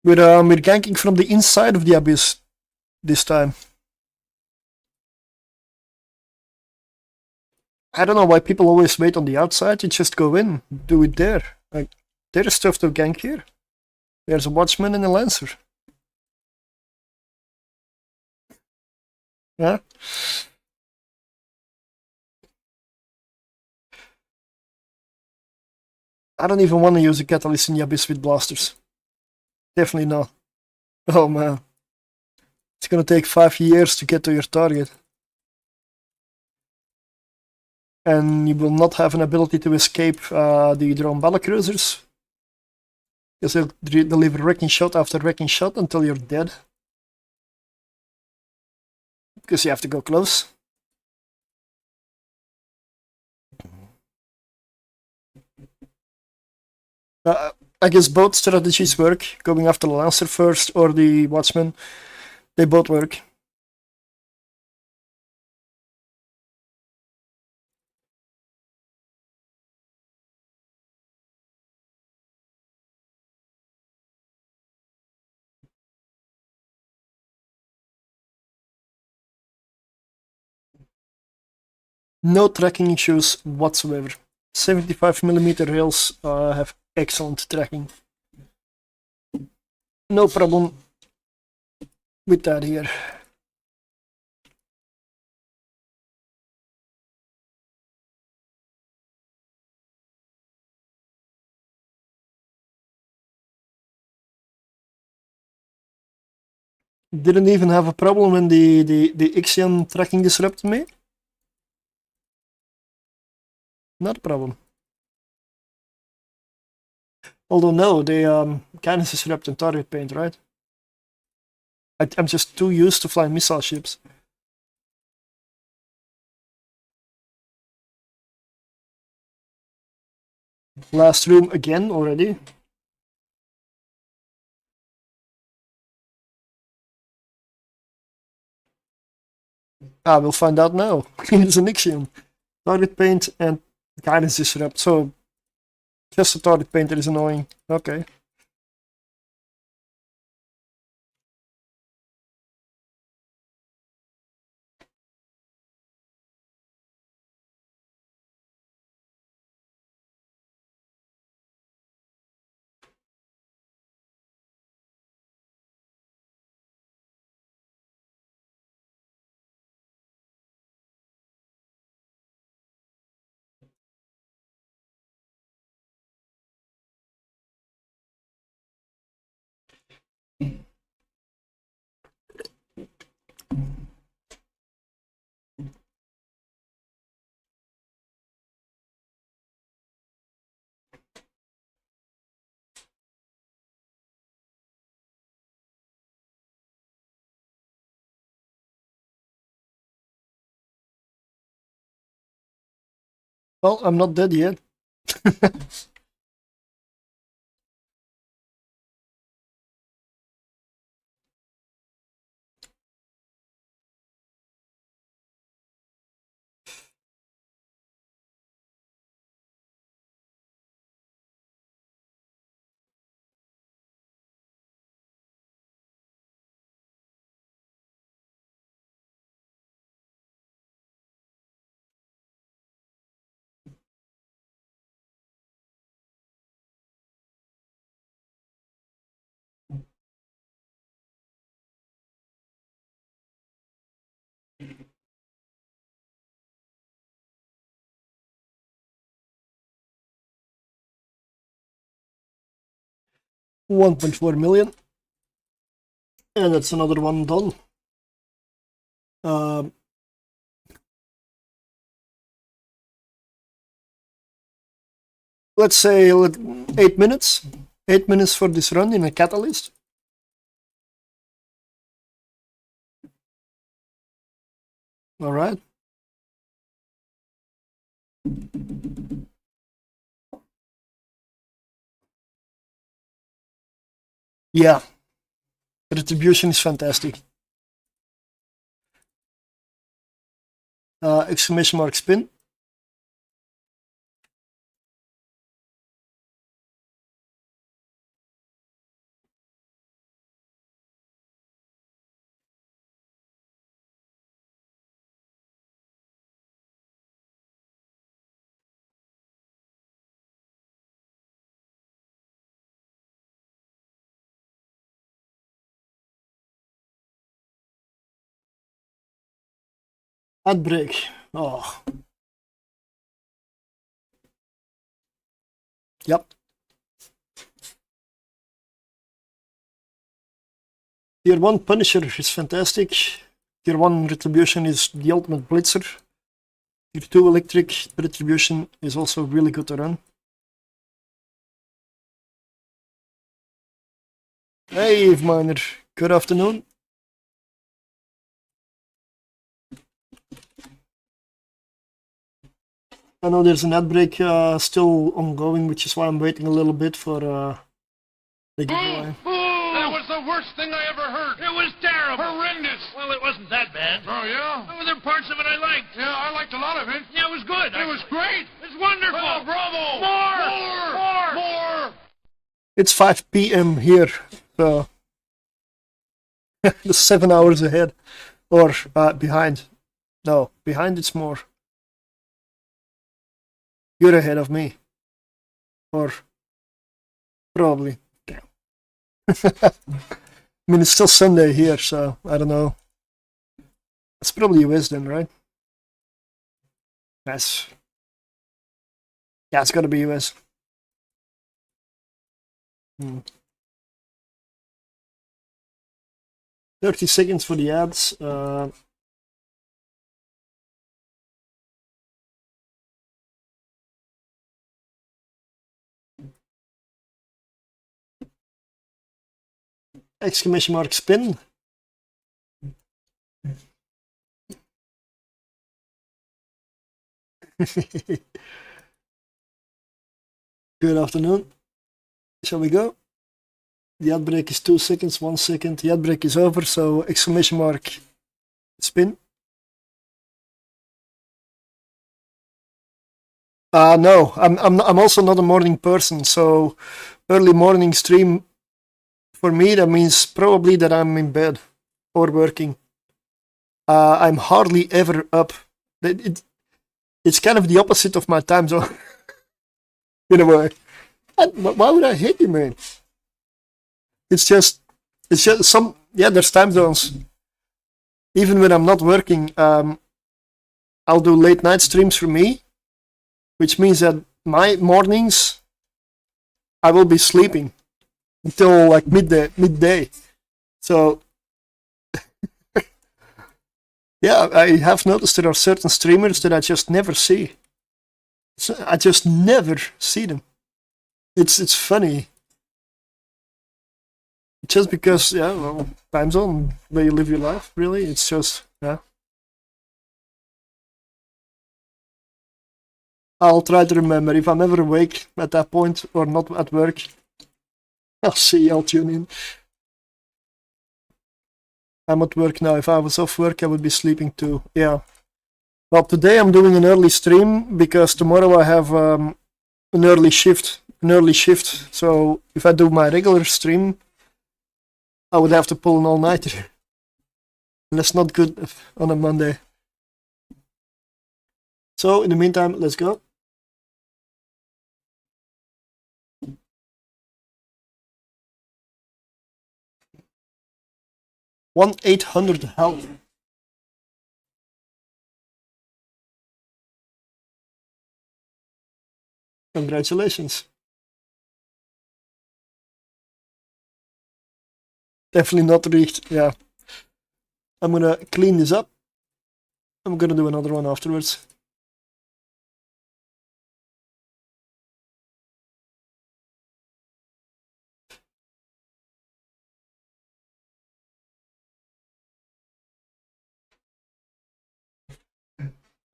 We're ganking from the inside of the Abyss this time. I don't know why people always wait on the outside. You just go in, do it there. Like, there is stuff to gank here. There's a Watchman and a Lancer. Yeah. I don't even want to use a Catalyst in the Abyss with blasters. Definitely not. Oh man. It's gonna take 5 years to get to your target. And you will not have an ability to escape the drone battlecruisers. Because they'll deliver wrecking shot after wrecking shot until you're dead. Because you have to go close. I guess both strategies work. Going after the Lancer first or the Watchman. They both work. No tracking issues whatsoever. 75mm rails have excellent tracking. No problem with that here. Didn't even have a problem when the Ixion tracking disrupted me. Not a problem. Although no, they kind of disrupt in target paint, right? I'm just too used to flying missile ships. Last room again already. Ah, we'll find out now. It's an Ixion. Target paint and guidance disrupt. So just the target paint that is annoying. Okay. Well, I'm not dead yet. $1.4 million. And that's another one done. Let's say 8 minutes. 8 minutes for this run in a catalyst. All right. Yeah. Retribution is fantastic. Exclamation mark spin. Ad break. Oh. Yep. Tier 1 Punisher is fantastic. Tier 1 Retribution is the ultimate blitzer. Tier 2 Electric Retribution is also really good to run. Hey, Eve Miner. Good afternoon. I know there's an ad break still ongoing, which is why I'm waiting a little bit for the giveaway. That was the worst thing I ever heard. It was terrible. Horrendous. Well, it wasn't that bad. Oh, yeah? Oh, there were parts of it I liked. Yeah, I liked a lot of it. Yeah, it was good. It was great. It's wonderful. Oh, bravo. More. It's 5 p.m. here, so the 7 hours ahead. Or behind. No, behind it's more. You're ahead of me. Or probably. Damn. I mean, it's still Sunday here, so I don't know. It's probably US then, right? Yes. Yeah, it's gotta be US. 30 seconds for the ads. Exclamation mark spin. Good afternoon. Shall we go? The ad break is 2 seconds, 1 second. The ad break is over, so exclamation mark spin. No, I'm also not a morning person, so early morning stream for me that means probably that I'm in bed or working. I'm hardly ever up. It's kind of the opposite of my time zone in a way. Why would I hate you, man? It's just some, yeah, there's time zones. Even when I'm not working, I'll do late night streams for me, which means that my mornings I will be sleeping until like midday. So yeah, I have noticed there are certain streamers that I just never see. I just never see them. It's funny. Just because, yeah, well, time zone, where you live your life, really. It's just, yeah. I'll try to remember if I'm ever awake at that point or not at work. I'll see, I'll tune in. I'm at work now. If I was off work, I would be sleeping too. Yeah. Well, today I'm doing an early stream because tomorrow I have an early shift. So if I do my regular stream, I would have to pull an all-nighter. And that's not good on a Monday. So in the meantime, let's go. 1-800-HELP. Congratulations. Definitely not reached, yeah. I'm gonna clean this up. I'm gonna do another one afterwards.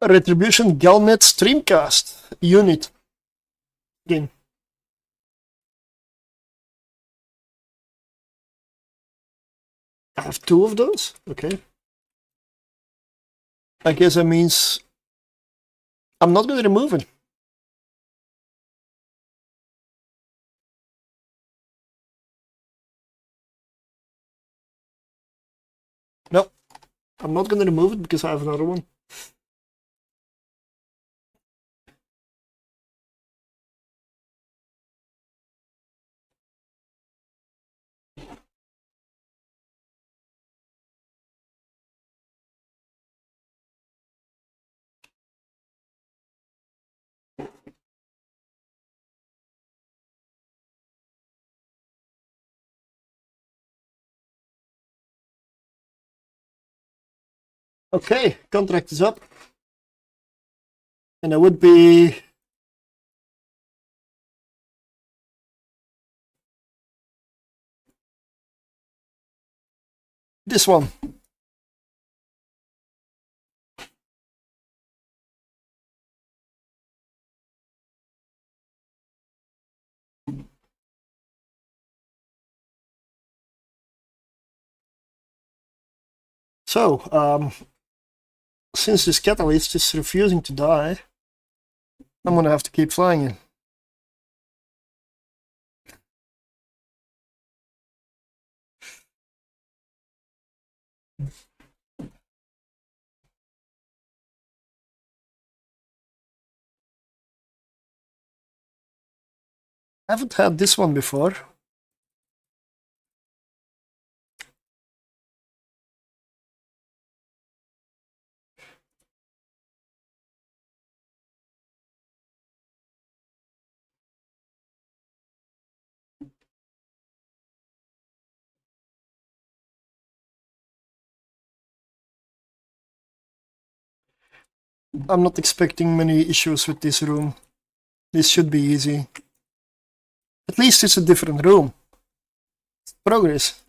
Retribution Galnet Streamcast unit game. I have 2 of those? Okay. I guess that means I'm not gonna remove it. No, I'm not gonna remove it because I have another one. Okay, contract is up. And it would be this one. So, since this catalyst is refusing to die, I'm gonna have to keep flying it. I haven't had this one before. I'm not expecting many issues with this room. This should be easy. At least it's a different room. Progress.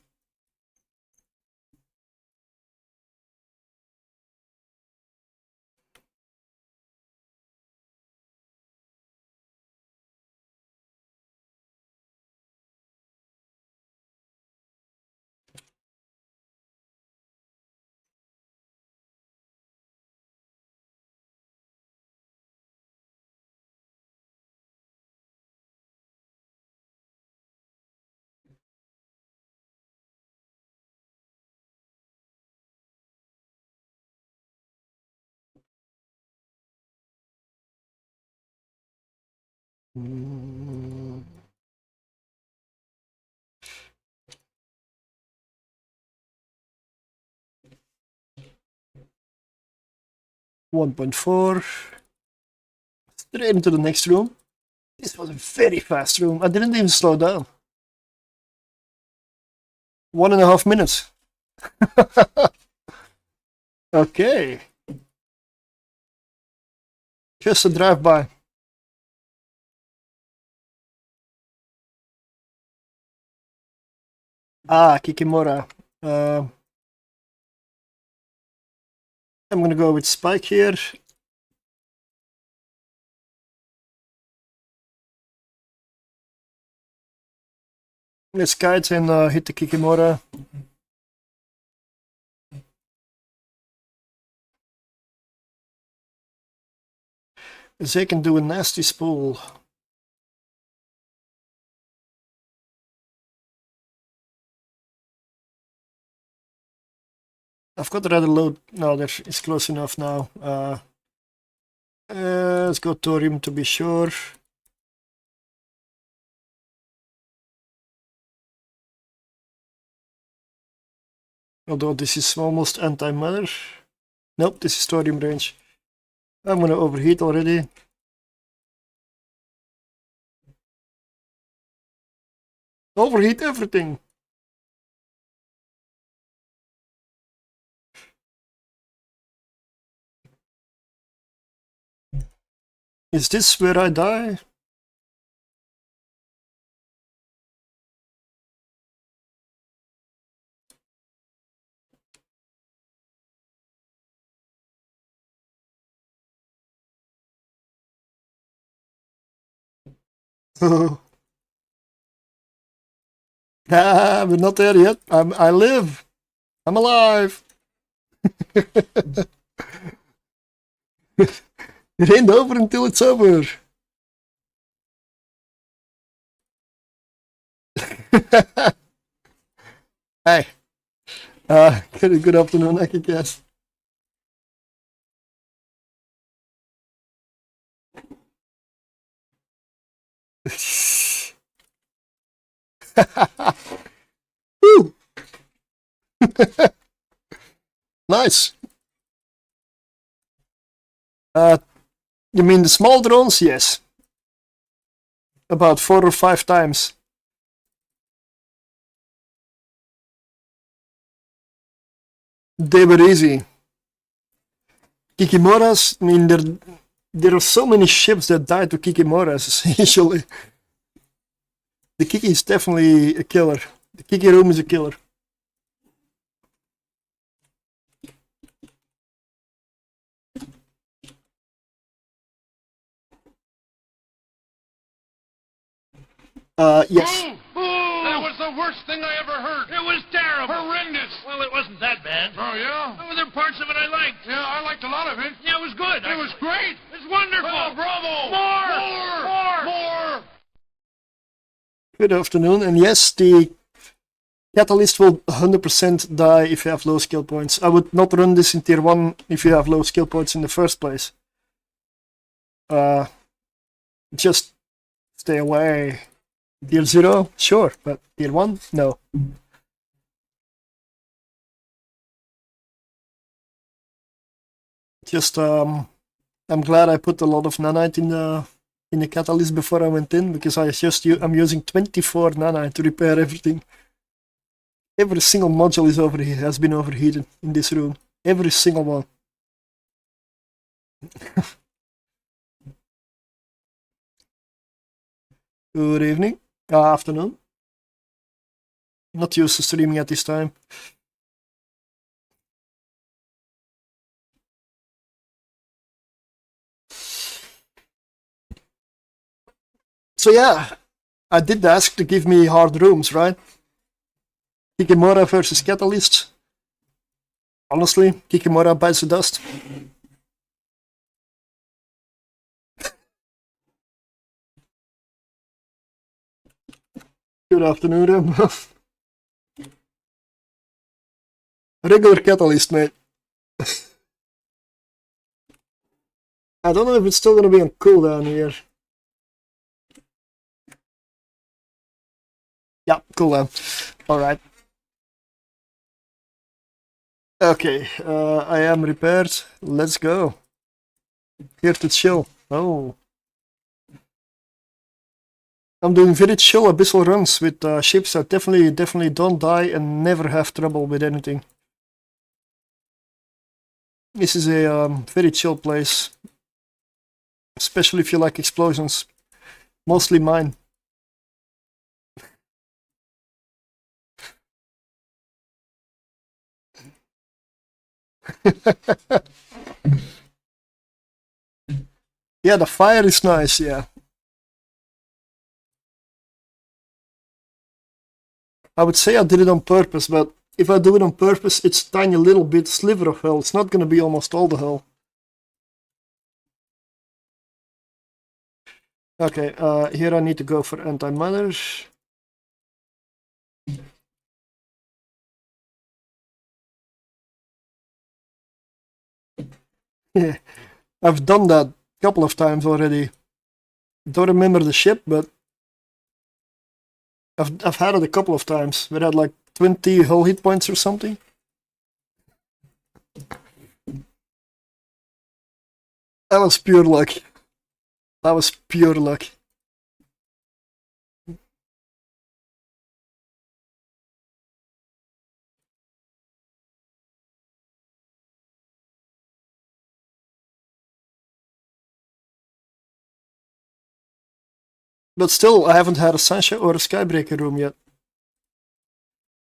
Mm. 1.4. Straight into the next room. This was a very fast room. I didn't even slow down. 1.5 minutes. Okay. Just a drive-by. Ah, Kikimora. I'm gonna go with Spike here. Let's kite and hit the Kikimora. They can do a nasty spool. I've got rather low. No, it's close enough now. Let's go Thorium to be sure. Although this is almost anti-matter. Nope, this is Thorium range. I'm gonna overheat already. Overheat everything. Is this where I die? Ah, we're not there yet. I live. I'm alive. It ain't over until it's over. Hey. Good afternoon, I guess. Woo. Nice. You mean the small drones? Yes. About 4 or 5 times. They were easy. Kikimoras, I mean, there are so many ships that died to Kikimoras, essentially. The Kiki is definitely a killer. The Kiki room is a killer. Yes. That was the worst thing I ever heard. It was terrible. Horrendous. Well, it wasn't that bad. Oh, yeah? Well, there were parts of it I liked. Yeah, I liked a lot of it. Yeah, it was good. It was great. It was wonderful. Oh, bravo. More. Good afternoon. And yes, the Catalyst will 100% die if you have low skill points. I would not run this in tier 1 if you have low skill points in the first place. Just stay away. Tier 0, sure, but tier 1, no. Just, I'm glad I put a lot of nanite in the catalyst before I went in, because I'm using 24 nanite to repair everything. Every single module has been overheated in this room. Every single one. Good evening. Afternoon. Not used to streaming at this time. So yeah, I did ask to give me hard rooms, right? Kikimora versus Catalyst. Honestly, Kikimora bites the dust. Good afternoon, regular Catalyst, mate. I don't know if it's still gonna be on cooldown here. Yeah, cooldown. Alright. Okay, I am repaired. Let's go. Here to chill. Oh. I'm doing very chill abyssal runs with ships that definitely don't die and never have trouble with anything. This is a very chill place. Especially if you like explosions. Mostly mine. Yeah, the fire is nice, yeah. I would say I did it on purpose, but if I do it on purpose, it's a tiny little bit sliver of hell. It's not gonna be almost all the hell. Okay, here I need to go for anti-matter. Yeah, I've done that a couple of times already. Don't remember the ship, but I've had it a couple of times. We had like 20 hull hit points or something. That was pure luck. That was pure luck. But still, I haven't had a Sasha or a Skybreaker room yet.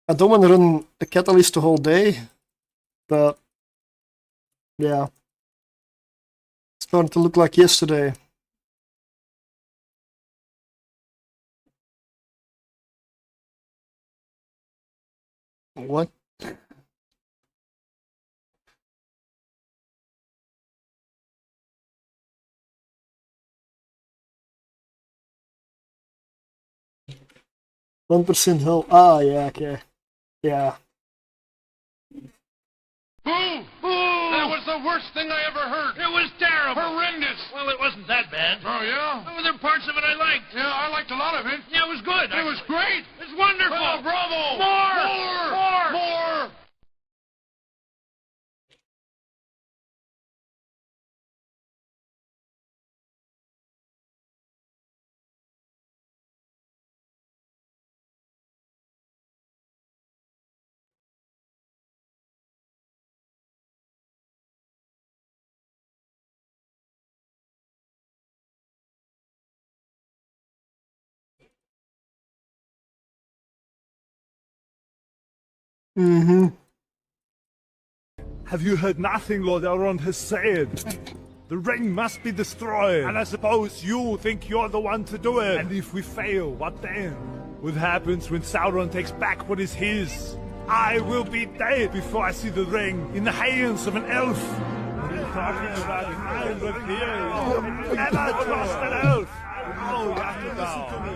I don't want to run a Catalyst the whole day, but yeah. It's starting to look like yesterday. What? %1% hull. Ah, yeah, okay. Yeah. Boo! Boo! That was the worst thing I ever heard. It was terrible. Horrendous. Well, it wasn't that bad. Oh, yeah? Well, there were parts of it I liked. Yeah, I liked a lot of it. Yeah, it was good. It was great. It was wonderful. Oh, bravo. More! More! More! More! Mm-hmm. Have you heard nothing Lord Elrond has said? The ring must be destroyed, and I suppose you think you're the one to do it. And if we fail, what then? What happens when Sauron takes back what is his? I will be dead before I see the ring in the hands of an elf. What are you talking about? 900 years. Never trust an elf. Oh, you have to listen to me.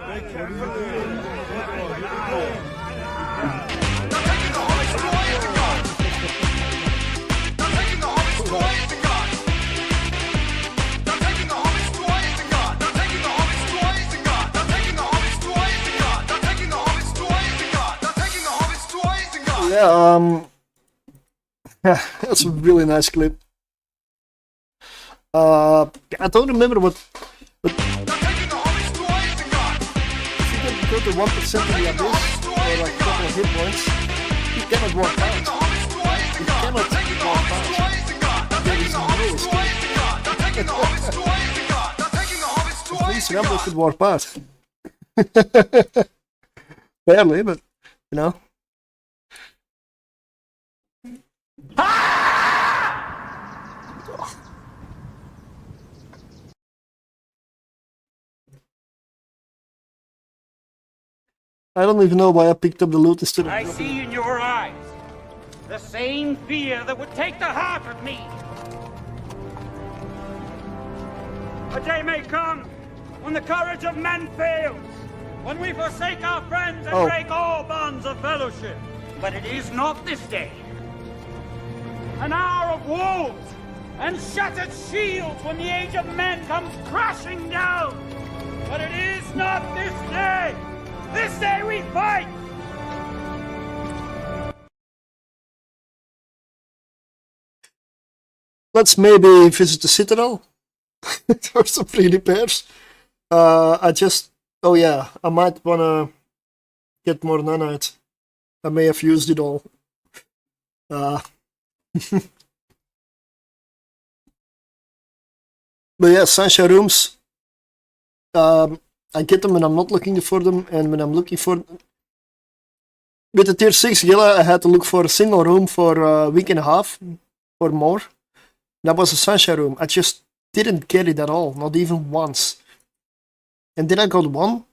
Yeah, that's a really nice clip. I don't remember what, but if you can go to 1% of the abyss, or like a couple of hit points, you cannot walk out. You cannot walk out. There is no escape. At least Rambo could warp out. Barely, but you know. I don't even know why I picked up the loot instead of. I see in your eyes the same fear that would take the heart of me. A day may come when the courage of men fails, when we forsake our friends and break all bonds of fellowship. But it is not this day. An hour of woes and shattered shields when the age of men comes crashing down. But it is not this day. This day we fight! Let's maybe visit the Citadel. For some free repairs. Oh yeah, I might wanna get more nanite. I may have used it all. But yeah, Sunshine Rooms. I get them when I'm not looking for them, and when I'm looking for them. With the tier 6 Gila, I had to look for a single room for a week and a half or more. That was a Sunshine Room. I just didn't get it at all, not even once. And then I got 1,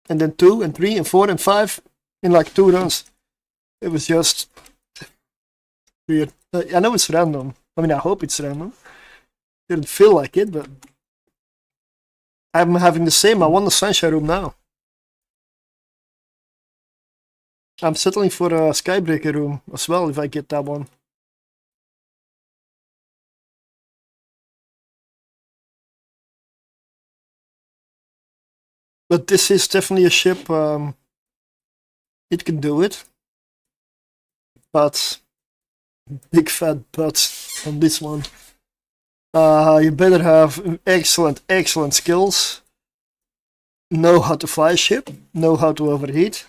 and then 2, and 3, and 4, and 5 in like 2 runs. It was just weird. I know it's random. I mean, I hope it's random. Didn't feel like it, but I'm having the same. I want the Sunshine Room now. I'm settling for a Skybreaker room as well if I get that one. But this is definitely a ship. It can do it. But big fat butt on this one. You better have excellent skills. Know how to fly a ship. Know how to overheat.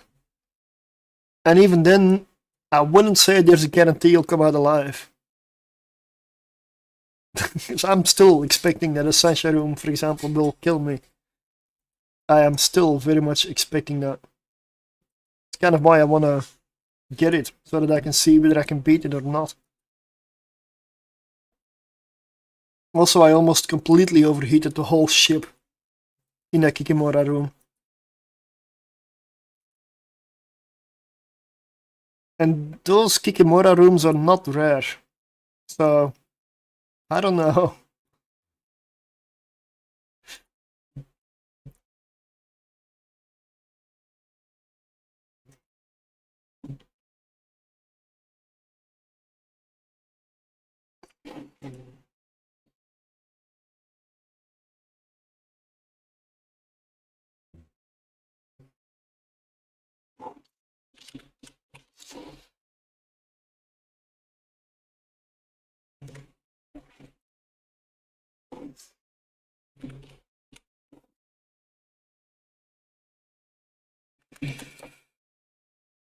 And even then, I wouldn't say there's a guarantee you'll come out alive. Because I'm still expecting that a Sunshine Room, for example, will kill me. I am still very much expecting that. It's kind of why I want to get it, so that I can see whether I can beat it or not. Also, I almost completely overheated the whole ship in a Kikimora room. And those Kikimora rooms are not rare. So, I don't know.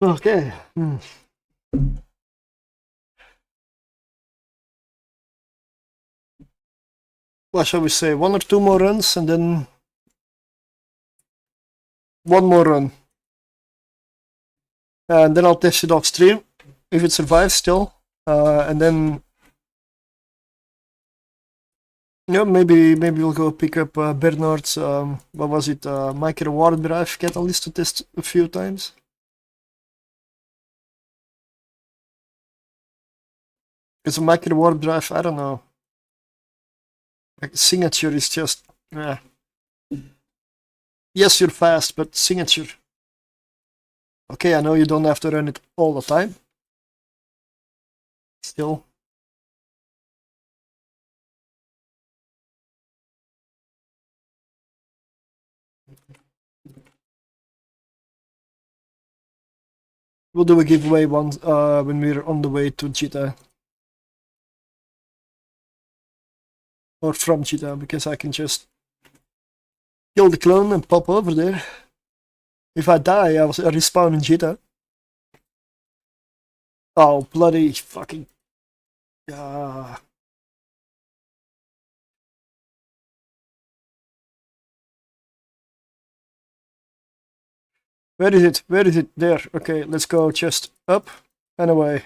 Okay. What shall we say? 1 or 2 more runs and then 1 more run. And then I'll test it off stream if it survives still. And then yeah, maybe we'll go pick up Bernard's what was it, micro warp drive catalyst to test a few times. Because a micro warp drive, I don't know. Like, signature is just yes, you're fast, but signature. Okay, I know you don't have to run it all the time. Still. We'll do a giveaway once when we're on the way to Cheetah. Or from Cheetah, because I can just kill the clone and pop over there. If I die, I respawn in Cheetah. Oh, bloody fucking... Where is it? Where is it? There. Okay, let's go just up and away.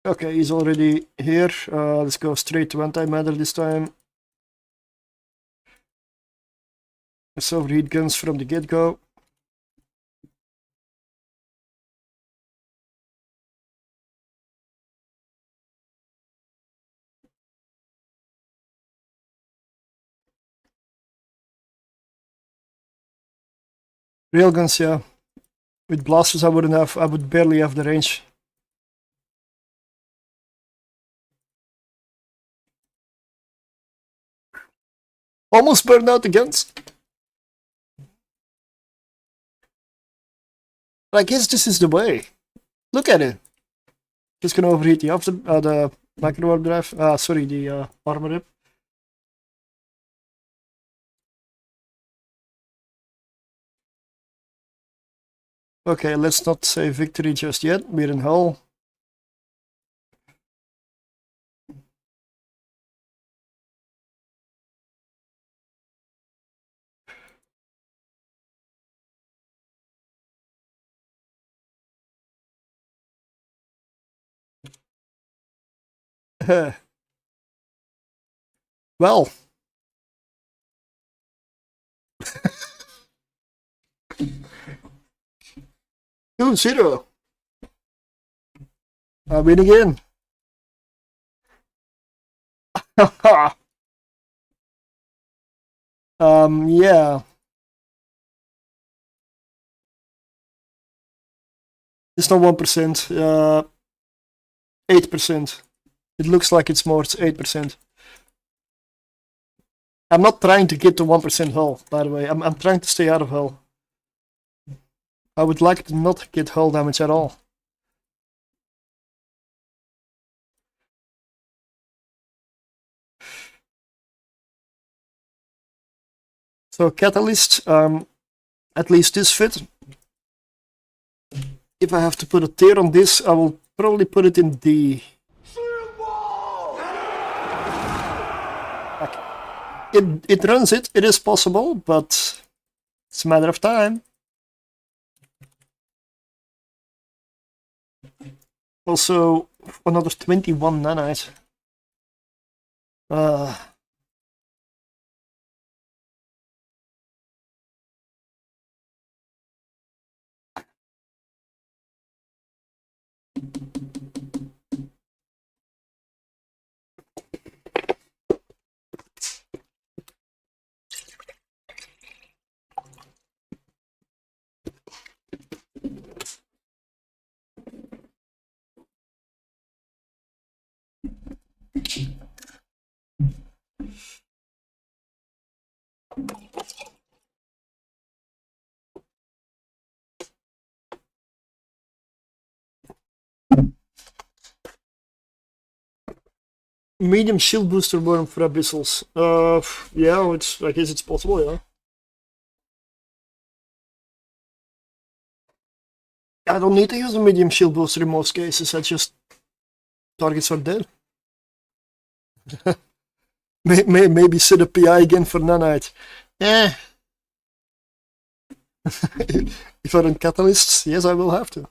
Okay, he's already here. Let's go straight to antimatter this time. Let's overheat guns from the get-go. Railguns, yeah. With blasters I would barely have the range. Almost burned out the guns. But I guess this is the way. Look at it. Just gonna overheat the micro warp drive. Sorry, the armor rip. Okay, let's not say victory just yet. We're in hell. Well. 2-0. I win again. Yeah. It's not 1%. 8%. It looks like it's more. It's 8%. I'm not trying to get to 1% hull, by the way. I'm trying to stay out of hull. I would like to not get hull damage at all. So catalyst, at least this fit. If I have to put a tier on this, I will probably put it in D. It runs it is possible, but it's a matter of time. Also, another 21 nanite. Medium shield booster burn for abyssals. Yeah, I guess it's possible, yeah. I don't need to use a medium shield booster in most cases, I just targets are dead. Maybe set a PI again for nanite. Eh. If I run catalysts, yes, I will have to.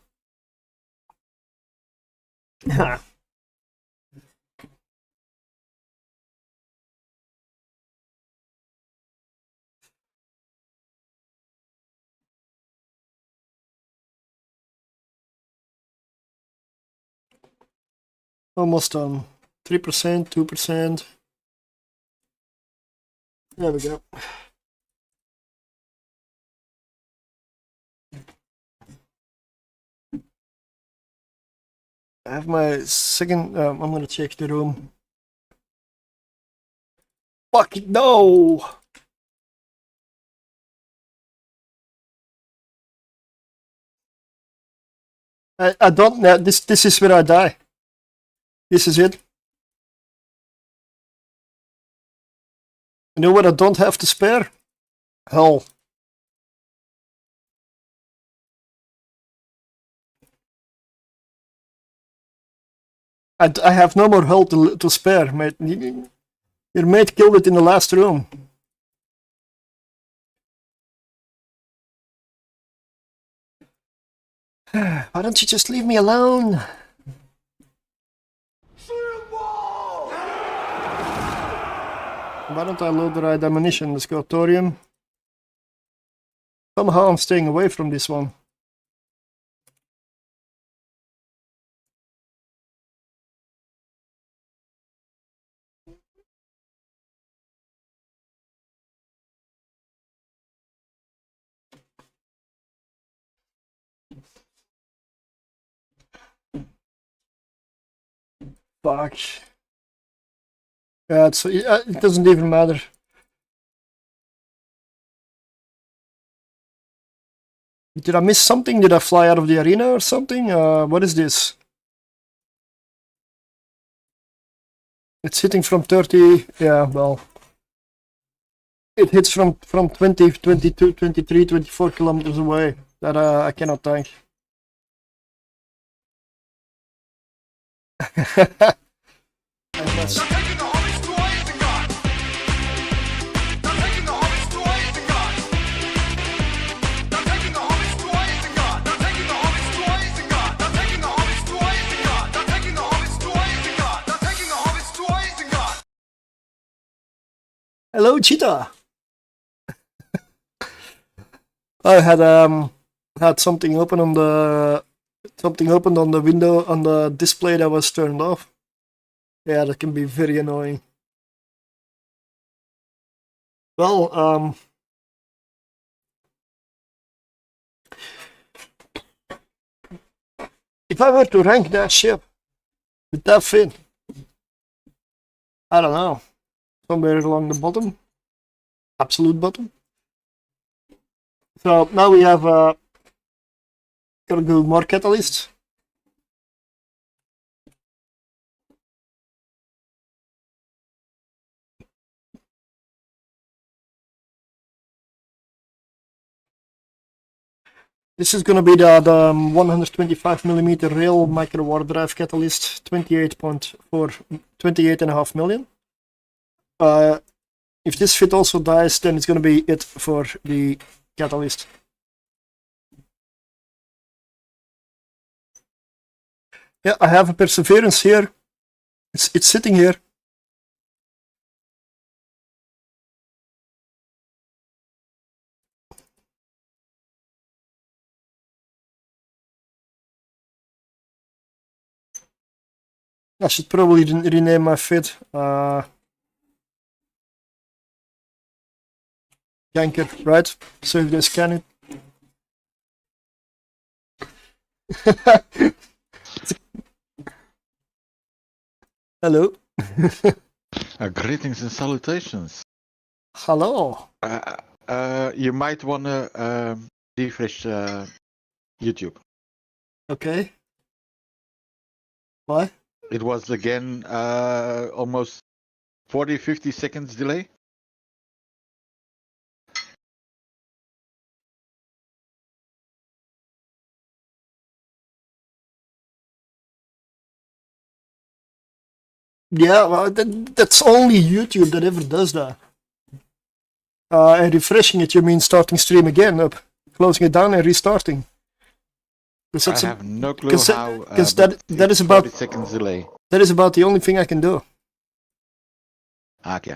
Almost done. 3%, 2%. There we go. I have my second. I'm gonna check the room. Fuck it, no! I don't know. This is where I die. This is it. You know what I don't have to spare? Hell. I have no more hull to spare, mate. Your mate killed it in the last room. Why don't you just leave me alone? Why don't I load the right ammunition? Let's go thorium. Somehow I'm staying away from this one. Fuck. Yeah, it doesn't even matter. Did I miss something? Did I fly out of the arena or something? What is this? It's hitting from 30. Yeah, well. It hits from 20, 22, 23, 24 kilometers away. That I cannot tank. Hello, Cheetah. I had something open on the window on the display that was turned off. Yeah, that can be very annoying. Well, if I were to rank that ship with that fin, I don't know, somewhere along the bottom, absolute bottom. So now we have gotta do more catalysts. This is gonna be the 125mm rail micro warp drive catalyst, 28.5 million. If this fit also dies, then it's gonna be it for the catalyst. Yeah, I have a Perseverance here. It's sitting here. I should probably rename my fit. Ganker, right? So if they scan it. Hello. Greetings and salutations. Hello. You might want to refresh YouTube. Okay. Why? It was again almost 40-50 seconds delay. Yeah, well, that's only YouTube that ever does that. And refreshing it, you mean starting stream again, closing it down and restarting. I have no clue how. Because that is about 40 seconds delay. That is about the only thing I can do. Okay.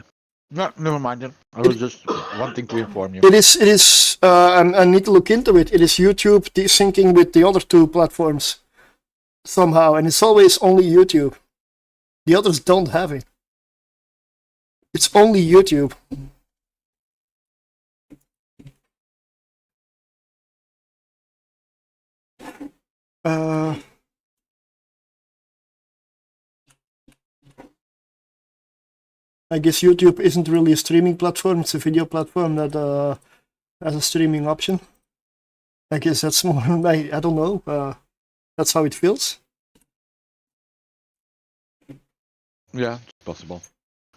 No, never mind then. I was just wanting to inform you. It is. I need to look into it. It is YouTube desyncing with the other two platforms somehow, and it's always only YouTube. The others don't have it. It's only YouTube. I guess YouTube isn't really a streaming platform, it's a video platform that has a streaming option. I guess that's more, I don't know, that's how it feels. Yeah, it's possible.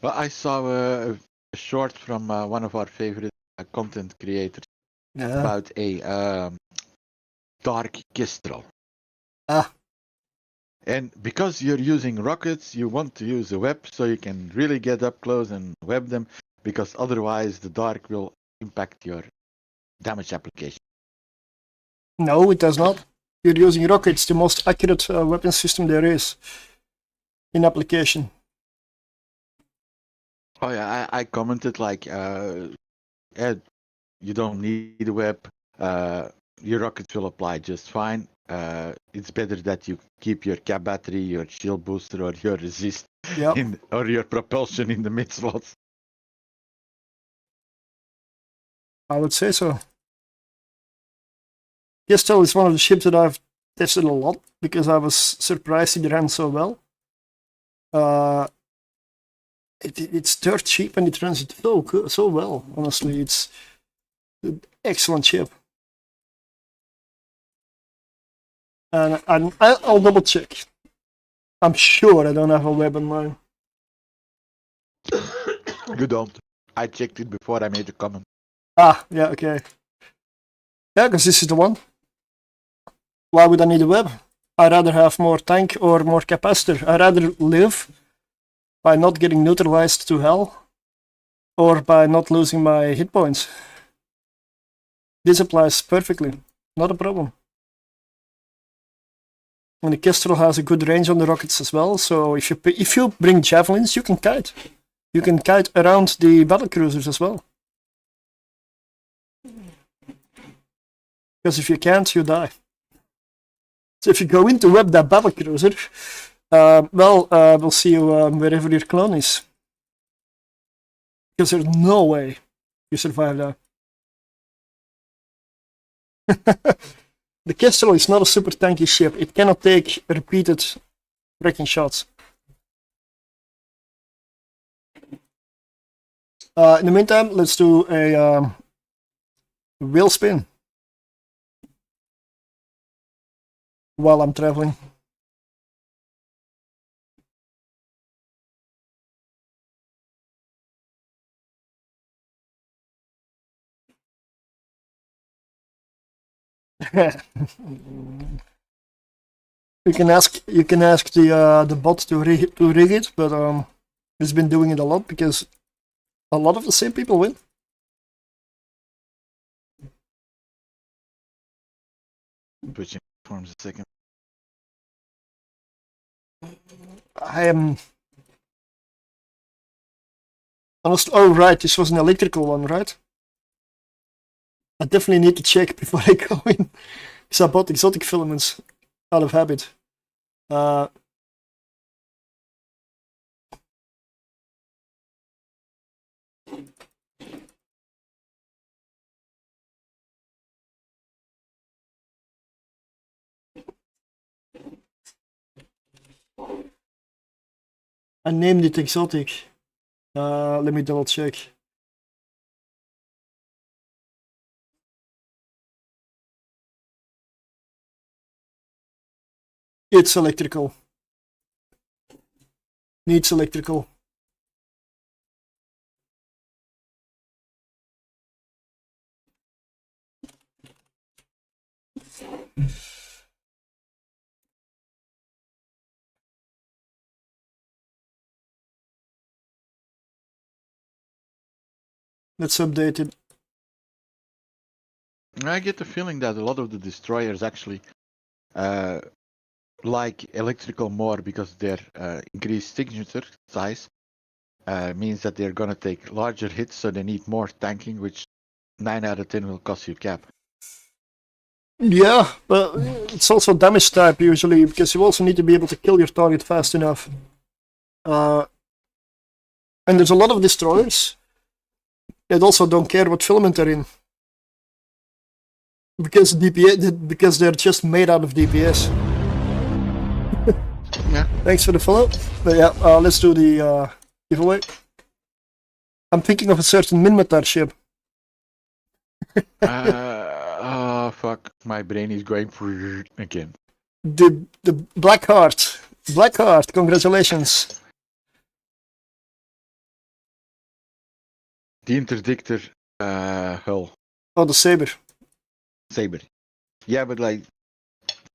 Well, I saw a short from one of our favorite content creators about a Dark Kestrel. Ah. And because you're using rockets, you want to use a web so you can really get up close and web them, because otherwise the dark will impact your damage application. No, it does not. You're using rockets, the most accurate weapon system there is in application. Oh yeah, I commented like, Ed, you don't need a web. Your rockets will apply just fine. It's better that you keep your cap battery, your shield booster, or your resist, Yep. or your propulsion in the mid slots. I would say so. Kestrel is one of the ships that I've tested a lot because I was surprised it ran so well. It's dirt cheap and it runs it so well. Honestly, it's an excellent ship. And I'll double check. I'm sure I don't have a web on mine. You don't. I checked it before I made the comment. Ah, yeah, okay. Yeah, because this is the one. Why would I need a web? I'd rather have more tank or more capacitor. I'd rather live by not getting neutralized to hell or by not losing my hit points. This applies perfectly. Not a problem. And the Kestrel has a good range on the rockets as well, so if you bring javelins, you can kite. You can kite around the battlecruisers as well. Because if you can't, you die. So if you go in to web that battlecruiser, we'll see you wherever your clone is. Because there's no way you survive that. The Kestrel is not a super tanky ship. It cannot take repeated wrecking shots. In the meantime, let's do a wheel spin while I'm traveling. You can ask the bot to rig it, but it's been doing it a lot because a lot of the same people win. Switching forms a second. I am honest. Oh right, this was an electrical one, right? I definitely need to check before I go in. Because I bought exotic filaments out of habit. I named it exotic. Let me double check. It's electrical. Needs electrical. Let's update it. I get the feeling that a lot of the destroyers actually like electrical more because their increased signature size means that they're gonna take larger hits, so they need more tanking, which 9 out of 10 will cost you cap. Yeah, but it's also damage type usually, because you also need to be able to kill your target fast enough. And there's a lot of destroyers that also don't care what filament they're in. Because they're just made out of DPS. Yeah. Thanks for the follow. But yeah, let's do the giveaway. I'm thinking of a certain Minmatar ship. Oh fuck, my brain is going for again. The Blackheart. Blackheart, congratulations. The interdictor hull. Oh, the Saber. Saber. Yeah, but like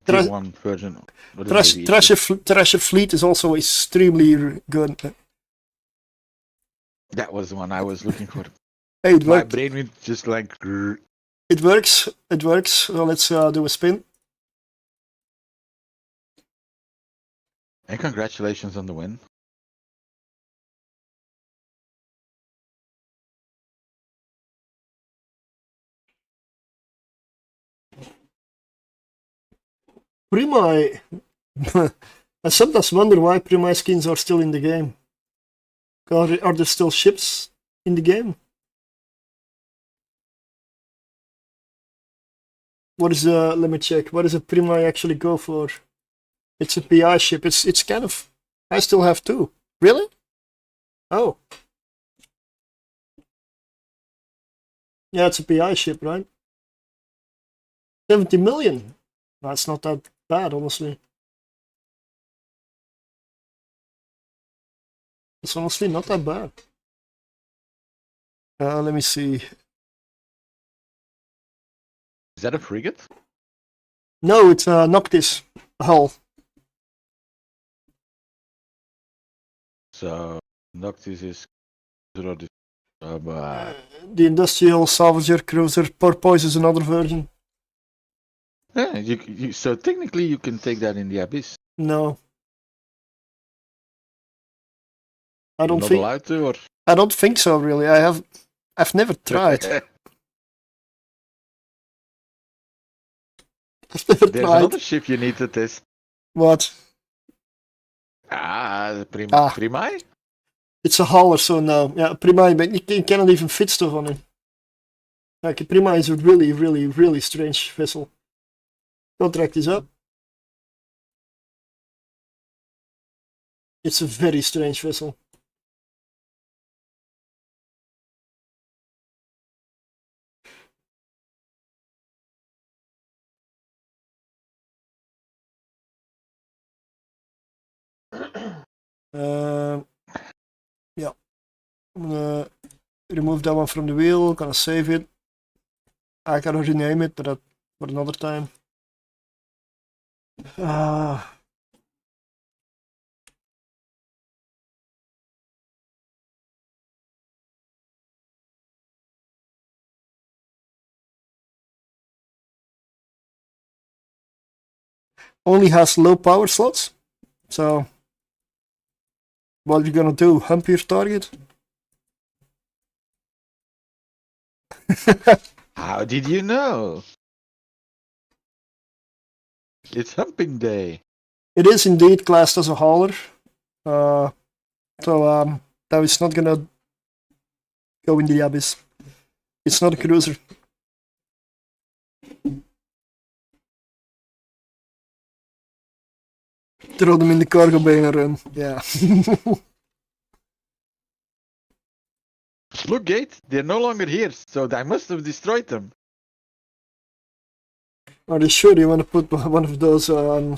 Tra- Tier 1 version. What is it, Thrasher Fleet is also extremely good. That was the one I was looking for. Hey, it My worked. brain went just like. grrr. It works. It works. So let's do a spin. And congratulations on the win. Prima. I sometimes wonder why Prima skins are still in the game. Are there still ships in the game? What is let me check. What does a Prima actually go for? It's a PI ship. It's kind of. I still have two. Really? Oh. Yeah, it's a PI ship, right? 70 million. That's not that bad, honestly. It's honestly not that bad. Let me see. Is that a frigate? No, it's Noctis hull. So Noctis is The industrial salvager cruiser Porpoise is another version. yeah, so technically you can take that in the abyss. No. I You're don't not think allowed to, or I don't think so really. I've never tried. I've never There's tried. another ship you need to test. What? The Ah. Primai? It's a hauler, so no. Yeah, Prima, but you cannot even fit stuff on it. Like, Prima is a really, really, really strange vessel. Contract is up. It's a very strange vessel. Yeah. I'm gonna remove that one from the wheel, gonna save it. I gotta rename it, but that for another time. Only has low power slots, so what are you gonna do? Hump your target? How did you know? It's humping day. It is indeed classed as a hauler, so that is not gonna go in the abyss. It's not a cruiser. Throw them in the cargo bay and run. Yeah. Look, Gate, they're no longer here, so I must have destroyed them. Are you sure you want to put one of those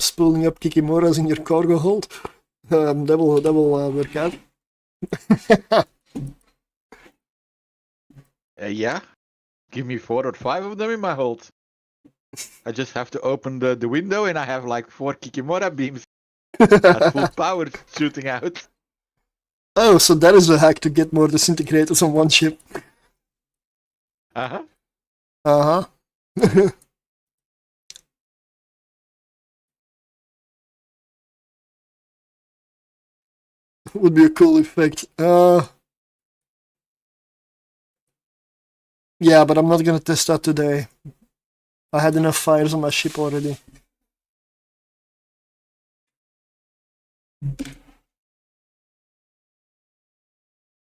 spooling up Kikimoras in your cargo hold? That will work out. Yeah. Give me 4 or 5 of them in my hold. I just have to open the window and I have like 4 Kikimora beams at full power shooting out. Oh, so that is a hack to get more disintegrators on one ship. Uh-huh. Uh-huh. Would be a cool effect. Yeah, but I'm not gonna test that today. I had enough fires on my ship already.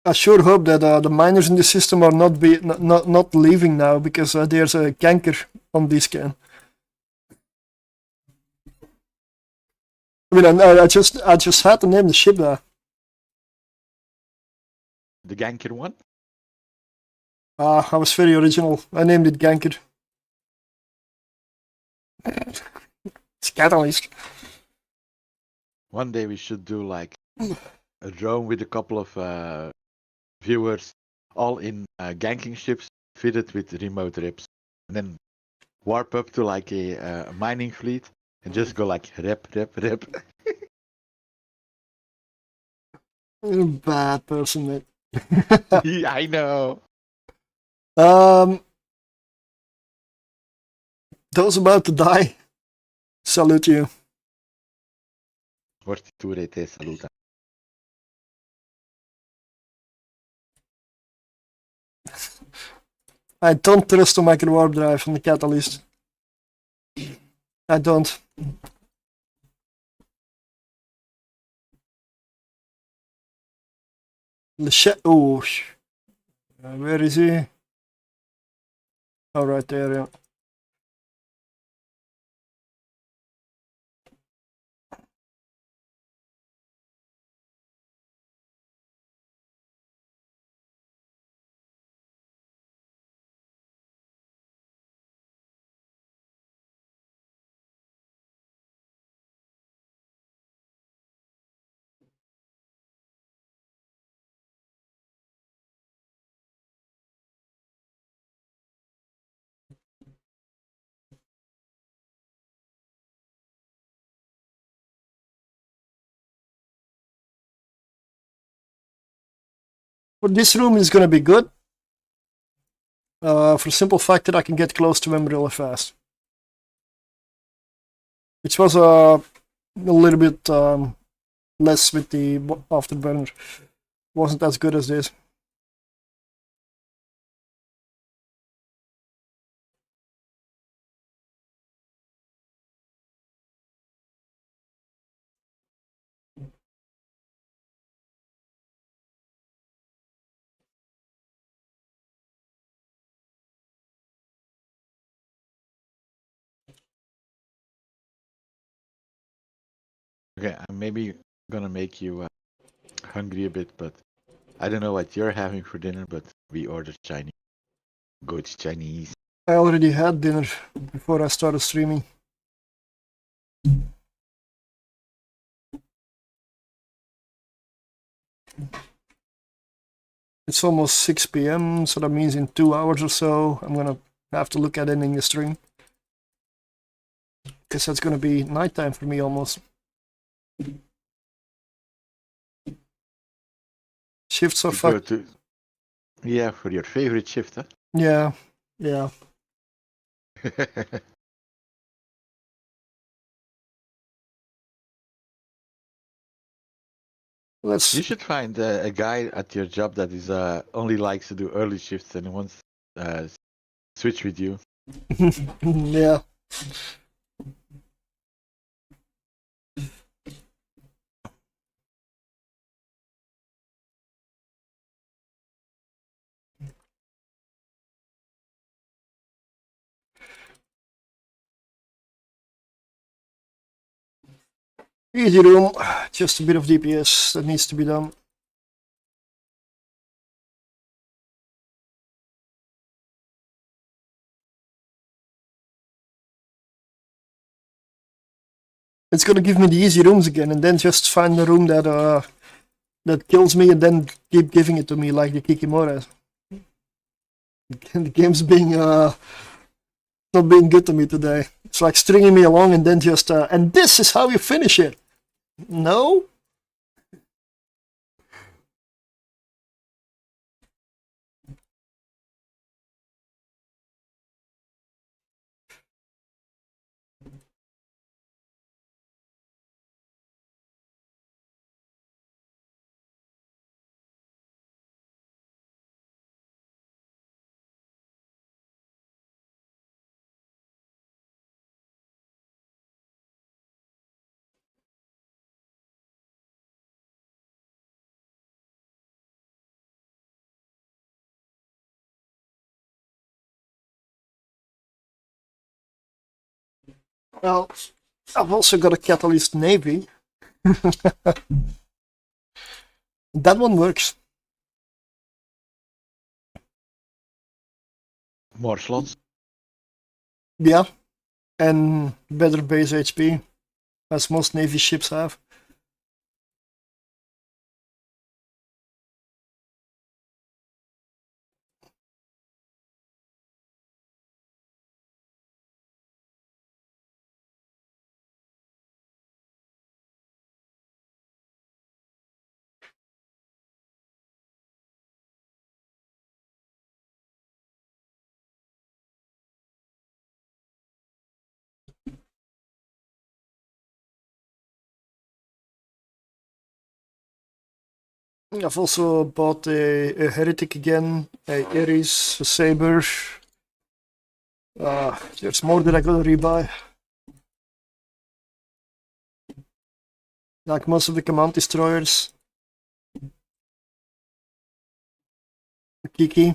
I sure hope that the miners in the system are not leaving now, because there's a ganker on this scan. I mean, I just had to name the ship there. The ganker one? I was very original. I named it Ganker. It's Catalyst. One day we should do like a drone with a couple of viewers, all in ganking ships, fitted with remote rips, and then warp up to like a mining fleet and just go like rep, rep, rep. You're a bad person, mate. I know. Those about to die, salute you. Fortitude te saluta. I don't trust the micro warp drive on the catalyst. I don't. Oh, where is he? Oh, right there, yeah. But this room is gonna be good. For the simple fact that I can get close to him really fast. Which was a little bit less with the afterburner. Wasn't as good as this. Okay, I'm maybe gonna make you hungry a bit, but I don't know what you're having for dinner, but we ordered Chinese. Good Chinese. I already had dinner before I started streaming. It's almost 6 p.m., so that means in 2 hours or so I'm gonna have to look at ending the stream. Because that's gonna be nighttime for me almost. Shifts are To go fucked. to, yeah, for your favorite shift, huh? Yeah, yeah. Let's. You should find a guy at your job that is only likes to do early shifts and wants switch with you. Yeah. Easy room, just a bit of DPS that needs to be done. It's gonna give me the easy rooms again, and then just find the room that kills me, and then keep giving it to me like the Kikimora. The game's being not being good to me today. It's like stringing me along and then just and this is how you finish it. No. Well, I've also got a Catalyst Navy. That one works. More slots. Yeah, and better base HP, as most Navy ships have. I've also bought a Heretic again, a Ares, a Saber. There's more that I gotta rebuy. Like most of the command destroyers. Kiki.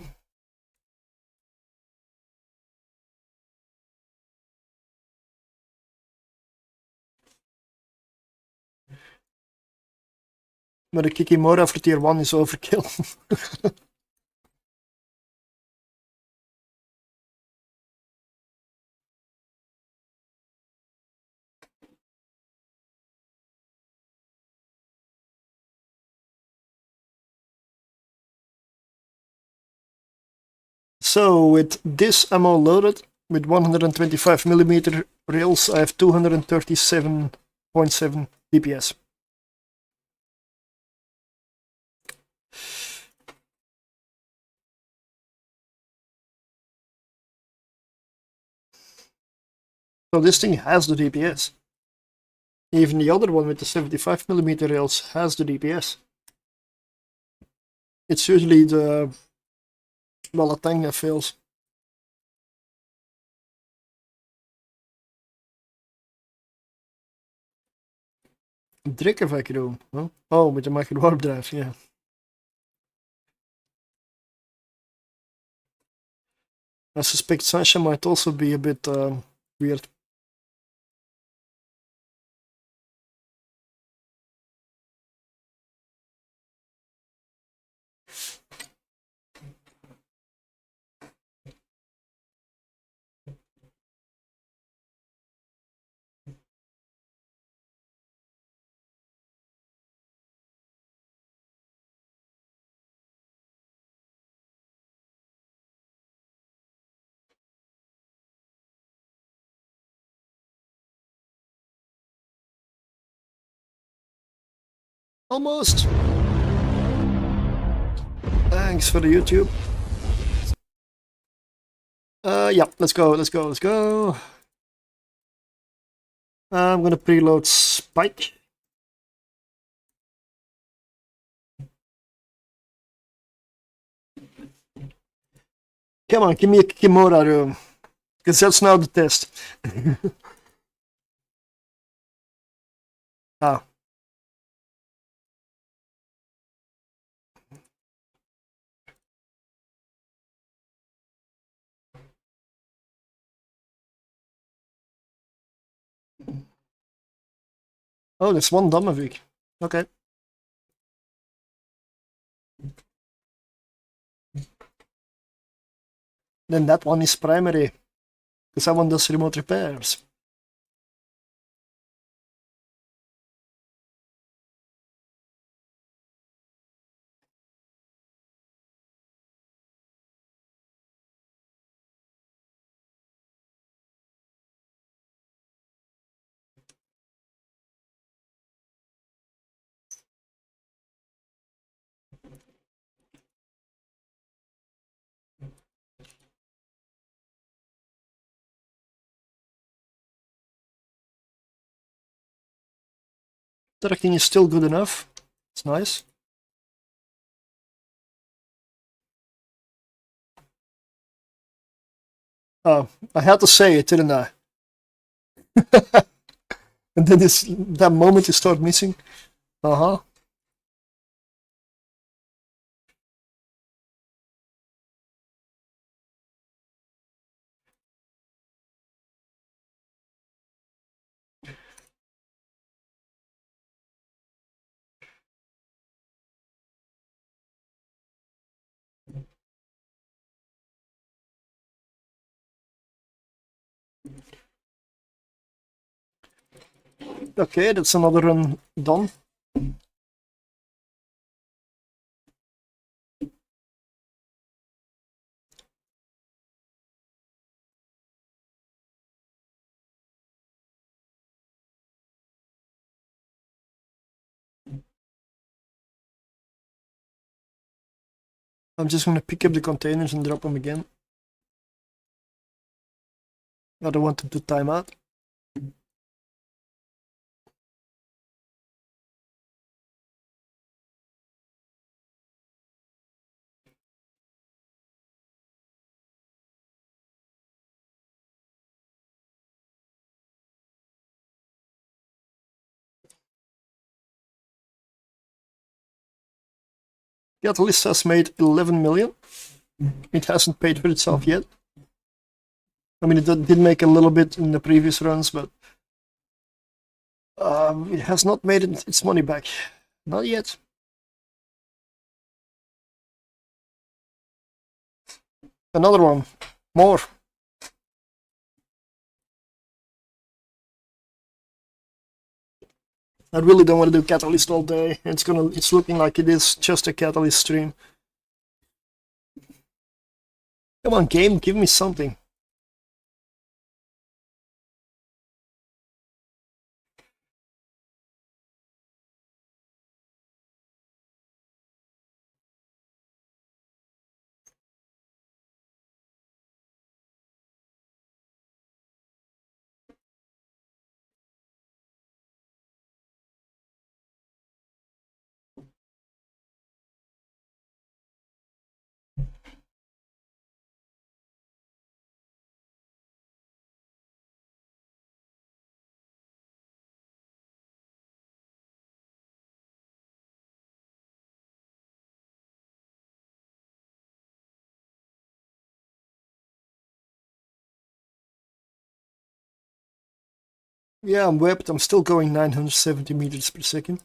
Maar de Kikimora voor tier 1 is overkill. So with this ammo loaded, with 125mm rails, I have 237.7 DPS. So this thing has the DPS. Even the other one with the 75mm rails has the DPS. It's usually the Balatang that fails. Drikkenvacuum, huh? Oh, with the micro warp drive, yeah. I suspect Sasha might also be a bit weird. Almost. Thanks for the YouTube. Yeah, let's go. I'm gonna preload Spike. Come on, give me a Kimura room. Because that's now the test. Ah. Oh, there's one Damavik. Okay. Then that one is primary. Because that one does remote repairs. Tracking is still good enough. It's nice. Oh, I had to say it, didn't I? And then that moment you start missing. Uh-huh. Okay, that's another run done. I'm just gonna pick up the containers and drop them again. I don't want them to time out. Catalyst has made 11 million. It hasn't paid for itself yet. I mean, it did make a little bit in the previous runs, but it has not made its money back. Not yet. Another one. More. I really don't want to do Catalyst all day. It's looking like it is just a Catalyst stream. Come on, game, give me something. Yeah, I'm webbed. I'm still going 970 meters per second.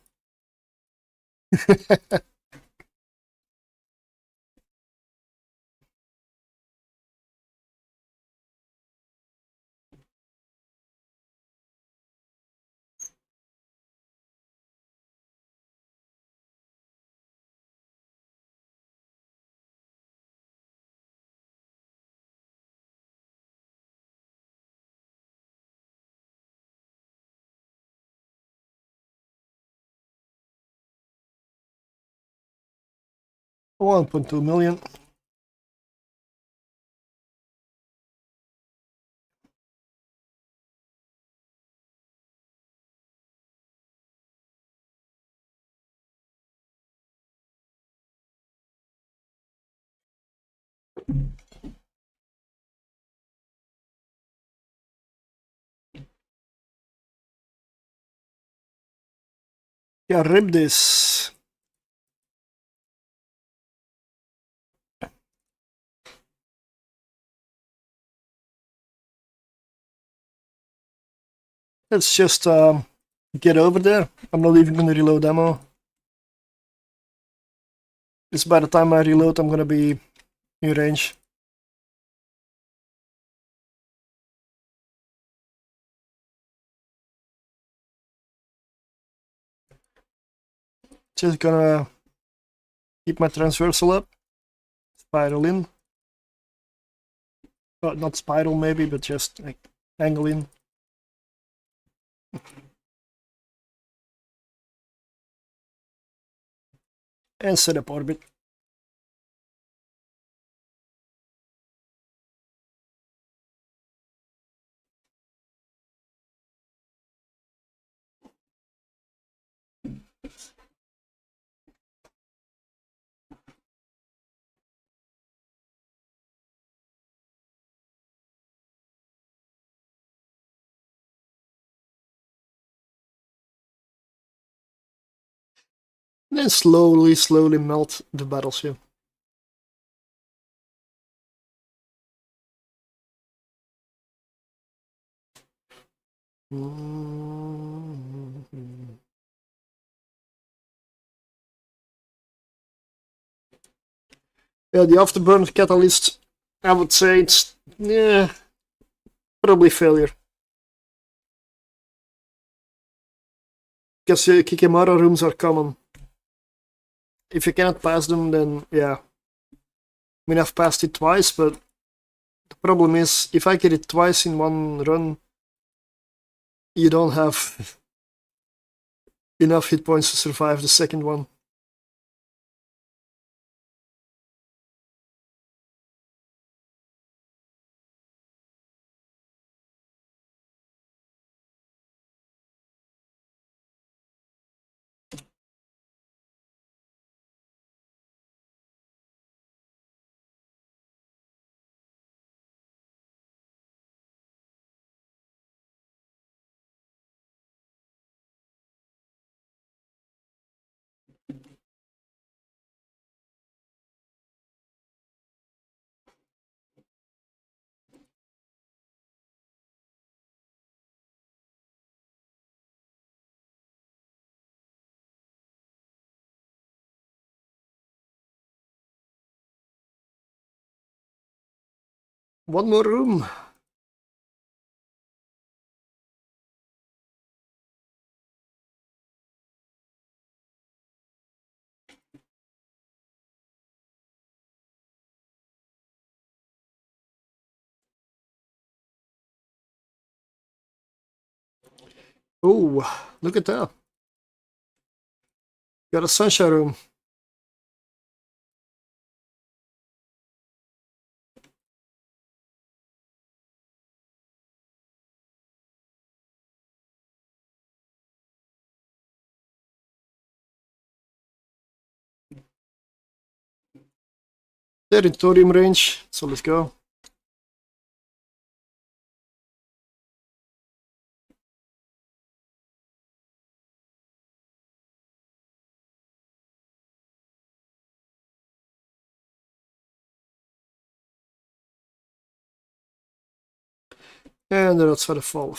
$1.2 million. Yeah, rip this. Let's just get over there. I'm not even gonna reload ammo. Because by the time I reload, I'm gonna be in range. Just gonna keep my transversal up. Spiral in. Not spiral maybe, but just like angle in. And set up orbit. And then slowly melt the battleship. Yeah, the afterburner catalyst, I would say it's probably failure. Because Kikimara rooms are common. If you cannot pass them, then yeah. I mean, I've passed it twice, but the problem is, if I get it twice in one run, you don't have enough hit points to survive the second one. One more room. Oh, look at that. Got a sunshine room. They're in thorium range, so let's go. And they're outside of fall.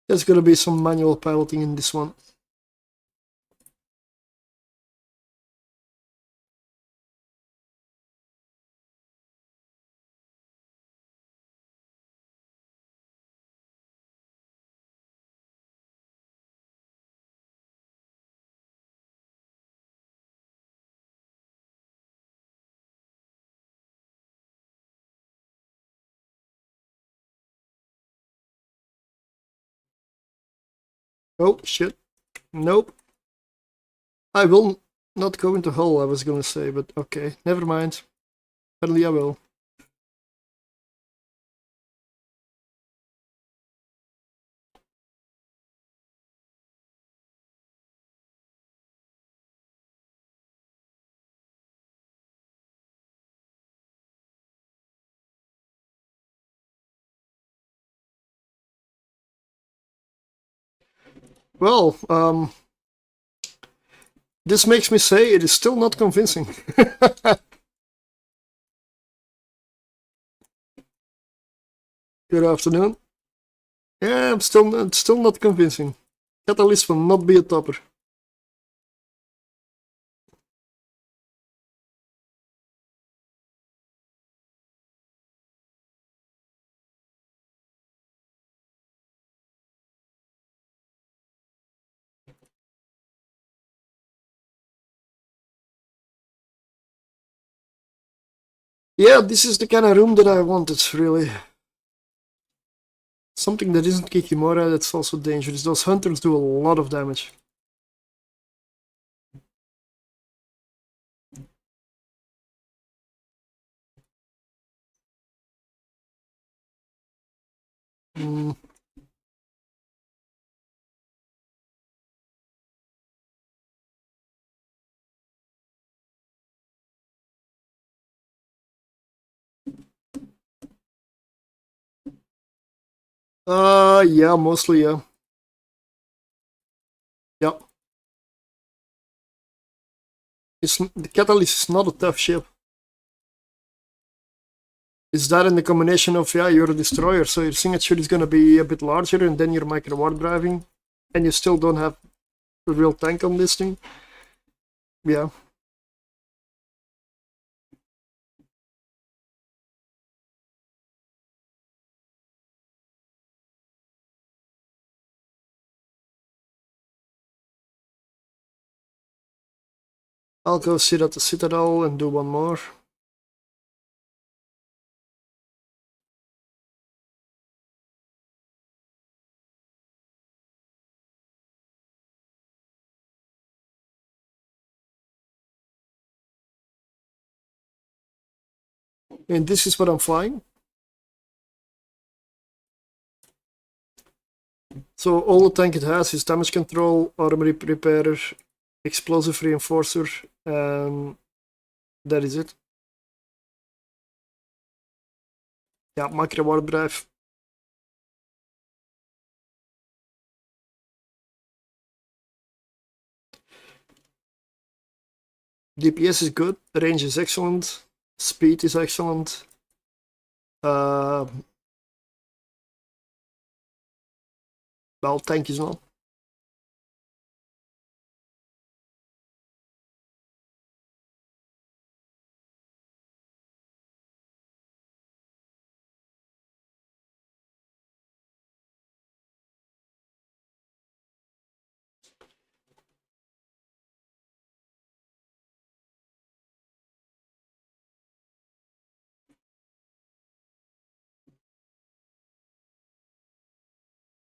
There's gonna be some manual piloting in this one. Oh, shit. Nope. I will not go into hull, I was gonna say, but okay, never mind. Apparently I will. Well, this makes me say it is still not convincing. Good afternoon. Yeah, it's still not convincing. Catalyst will not be a topper. Yeah, this is the kind of room that I wanted, really. Something that isn't Kikimora that's also dangerous. Those hunters do a lot of damage. Mm. Yeah, mostly, yeah. Yeah. The Catalyst is not a tough ship. It's that in the combination of, yeah, you're a destroyer, so your signature is gonna be a bit larger, and then you're micro warp driving, and you still don't have a real tank on this thing. Yeah. I'll go sit at the Citadel and do one more. And this is what I'm flying. So all the tank it has is damage control, armory repairer, explosive reinforcer, and that is it. Yeah, micro warp drive. DPS is good, range is excellent, speed is excellent. Well, tank is not.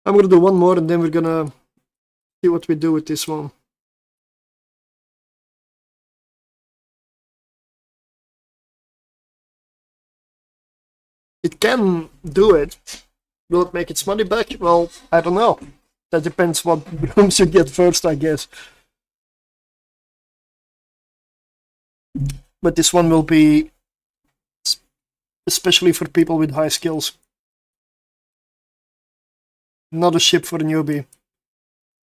I'm gonna do one more and then we're gonna see what we do with this one. It can do it. Will it make its money back? Well, I don't know. That depends what brooms you get first, I guess. But this one will be especially for people with high skills. Not a ship for a newbie.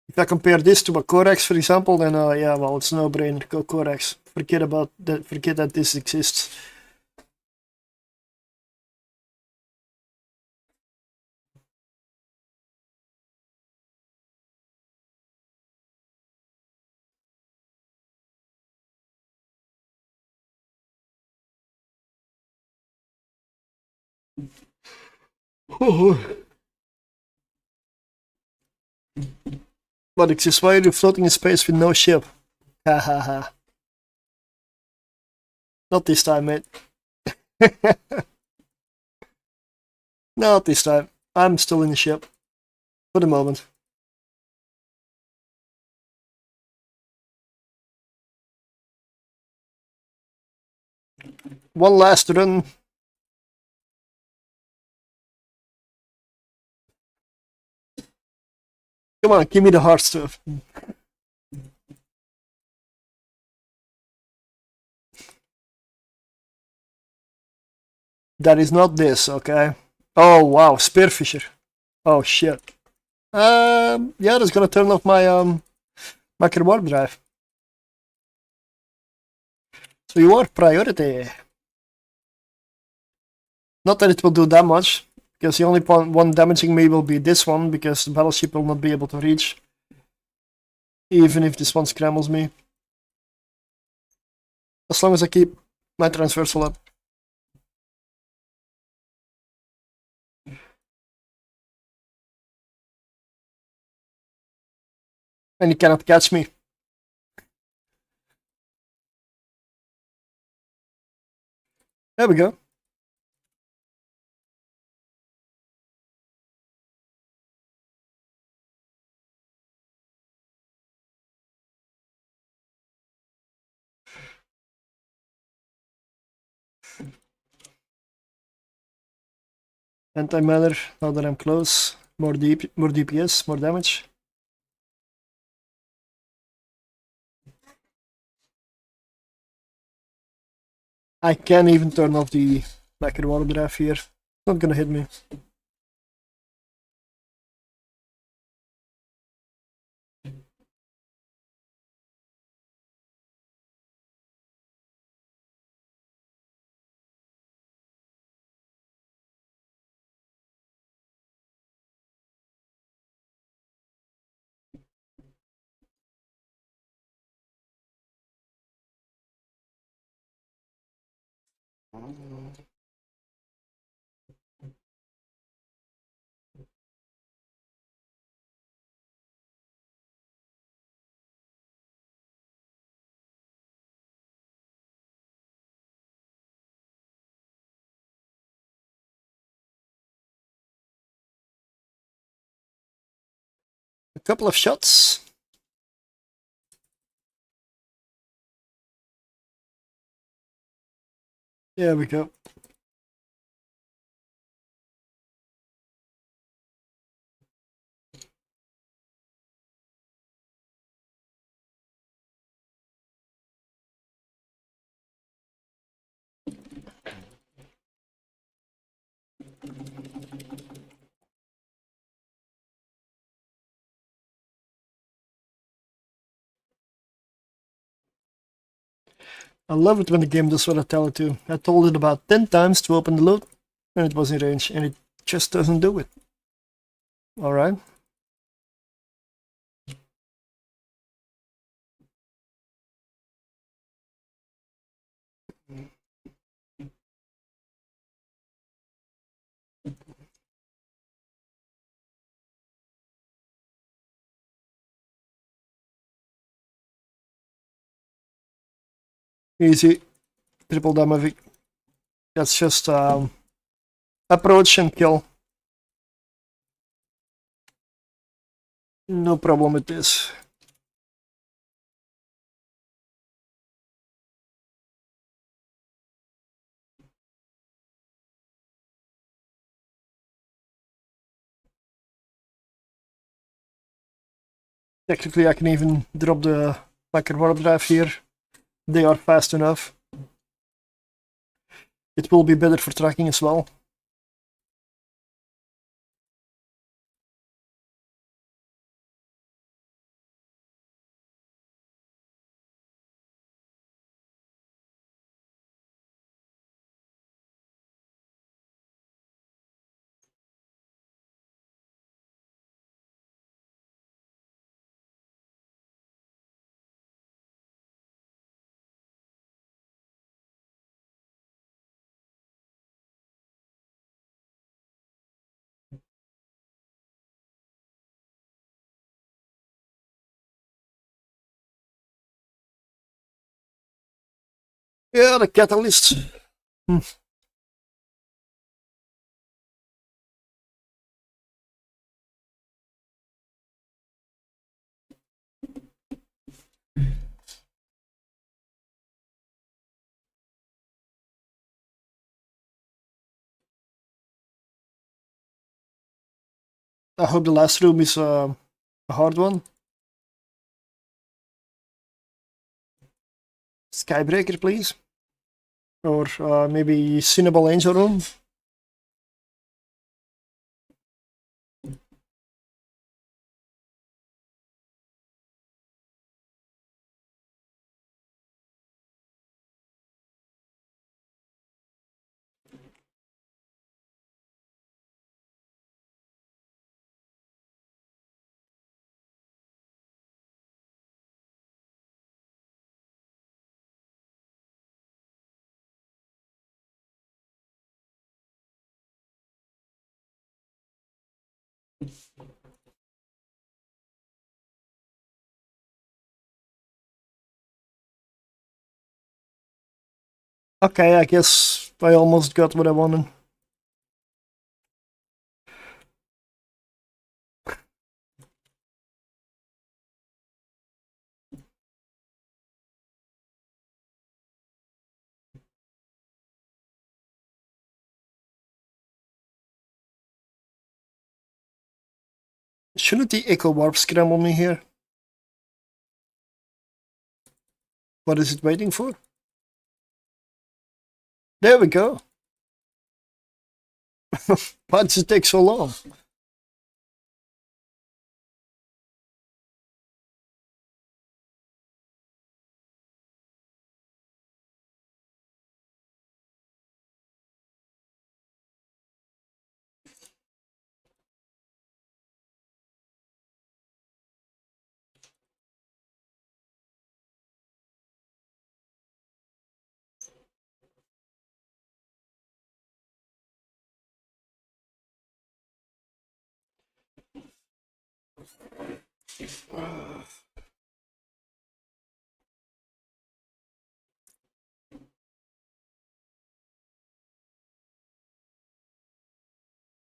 If I compare this to a Corax, for example, then yeah, well, it's no brainer. Go Corax. Forget about that. Forget that this exists. But it's just why you're floating in space with no ship. Ha ha ha. Not this time, mate. Not this time. I'm still in the ship. For the moment. One last run. Come on, give me the hard stuff. That is not this, okay? Oh wow, Spearfisher. Oh shit. Yeah, that's gonna turn off my macro warp drive. So you are priority. Not that it will do that much, because the only one damaging me will be this one, because the battleship will not be able to reach. Even if this one scrambles me. As long as I keep my transversal up. And you cannot catch me. There we go. Anti-matter, now that I'm close. More DPS, more damage. I can't even turn off the macro water drive here. It's not gonna hit me. A couple of shots. There we go. I love it when the game does what I tell it to. I told it about 10 times to open the loot, and it was in range, and it just doesn't do it. Alright. Easy. Triple damage. That's just approach and kill. No problem with this. Technically I can even drop the packer warp drive here. They are fast enough. It will be better for tracking as well. Yeah, the catalyst. I hope the last room is a hard one. Skybreaker, please. Or maybe Cinnabon Angel room. Okay, I guess I almost got what I wanted. Shouldn't the Echo Warp scramble me here? What is it waiting for? There we go. Why does it take so long?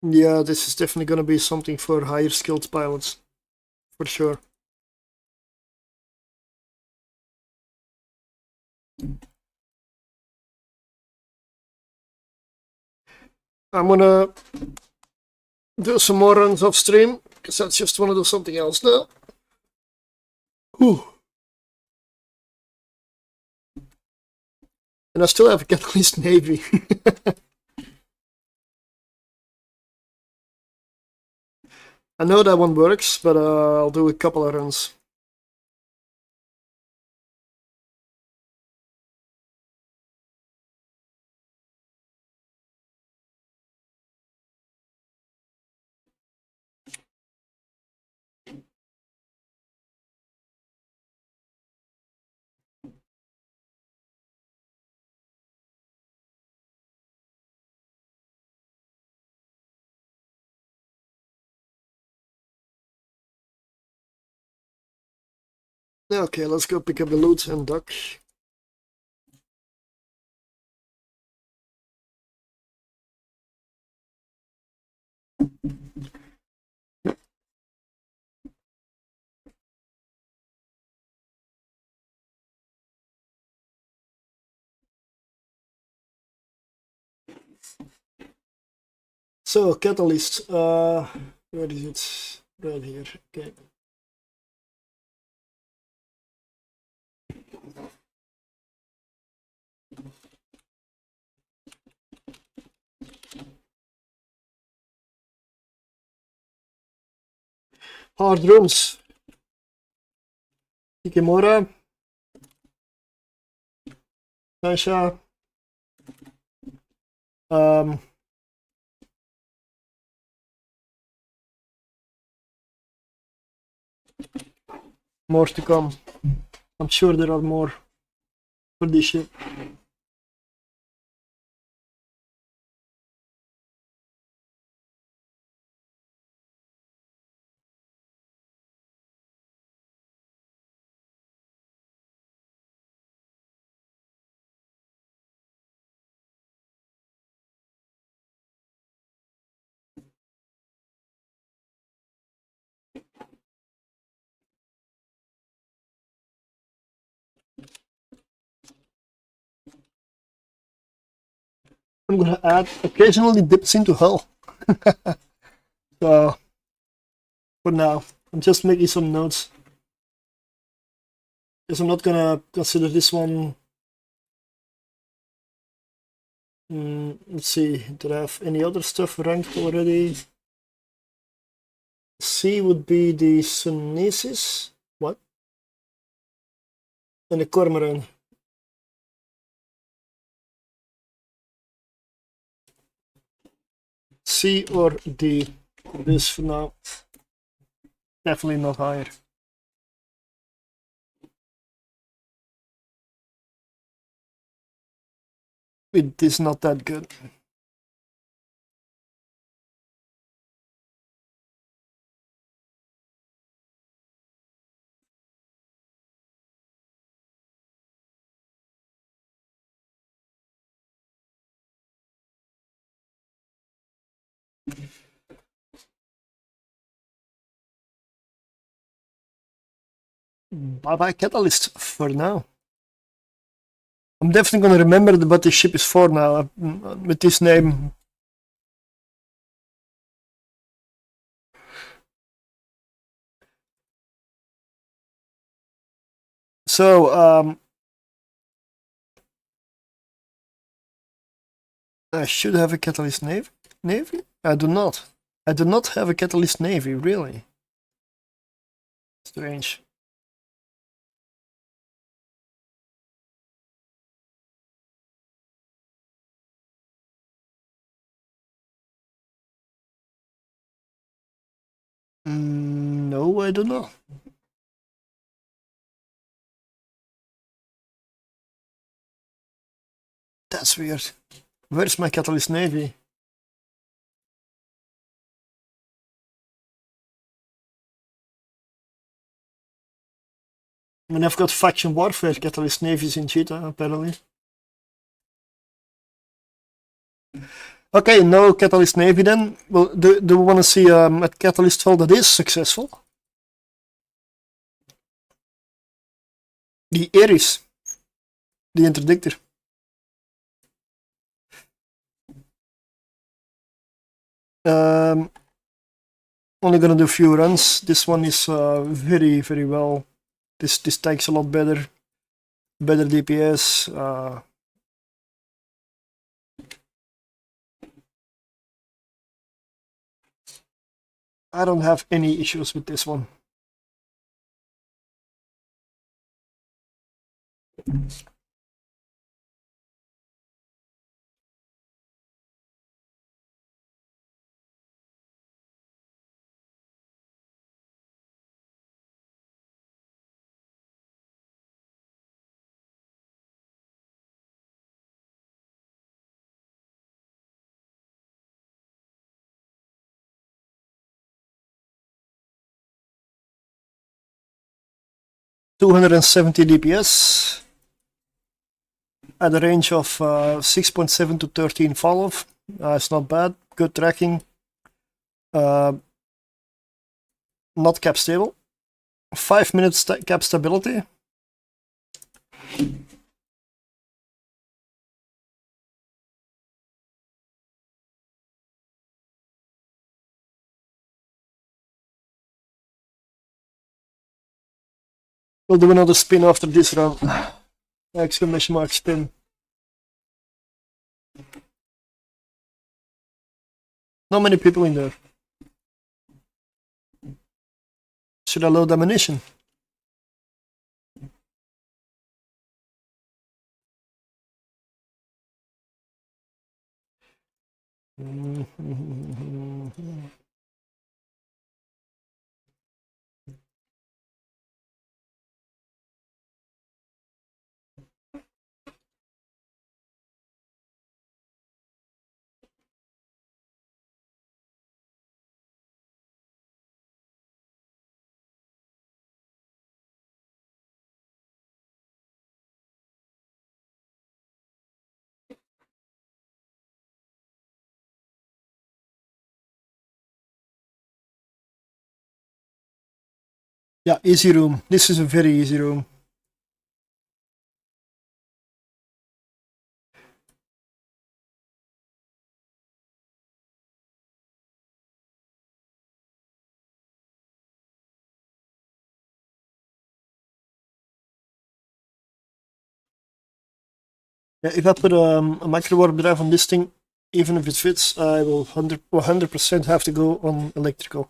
Yeah, this is definitely going to be something for higher skilled pilots, for sure. I'm gonna do some more runs off stream, because I just want to do something else now. Whew. And I still have a Catalyst Navy. I know that one works, but I'll do a couple of runs. Okay, let's go pick up the loot and dock. So, catalyst, where is it? Right here, okay. Hard rooms. Kikimora. Sasha. More to come. I'm sure there are more for this ship. I'm gonna add occasionally dips into hull. So for now, I'm just making some notes. Because I'm not gonna consider this one. Let's see, do I have any other stuff ranked already? C would be the Sunesis. What? And the Cormoran. C or D. This for now. Definitely not higher. It is not that good. Bye bye Catalyst for now. I'm definitely gonna remember what the ship is for now with this name. So I should have a Catalyst Navy? I do not. I do not have a Catalyst Navy, really. Strange. No, I do not. That's weird. Where's my Catalyst Navy? I mean, I've got Faction Warfare Catalyst Navies in Cheetah, apparently. Okay, no Catalyst Navy then. Well, do we want to see a Catalyst hull that is successful? The Ares. The Interdictor. Only gonna do a few runs. This one is very, very well. This tank's a lot better. Better DPS. I don't have any issues with this one. 270 dps at a range of 6.7 to 13 fall off. It's not bad, good tracking. Not cap stable. 5 minutes cap stability. We'll do another spin after this run. Exclamation mark spin. Not many people in there. Should I load ammunition? Yeah, easy room. This is a very easy room. Yeah, if I put a micro warp drive on this thing, even if it fits, I will 100% have to go on electrical.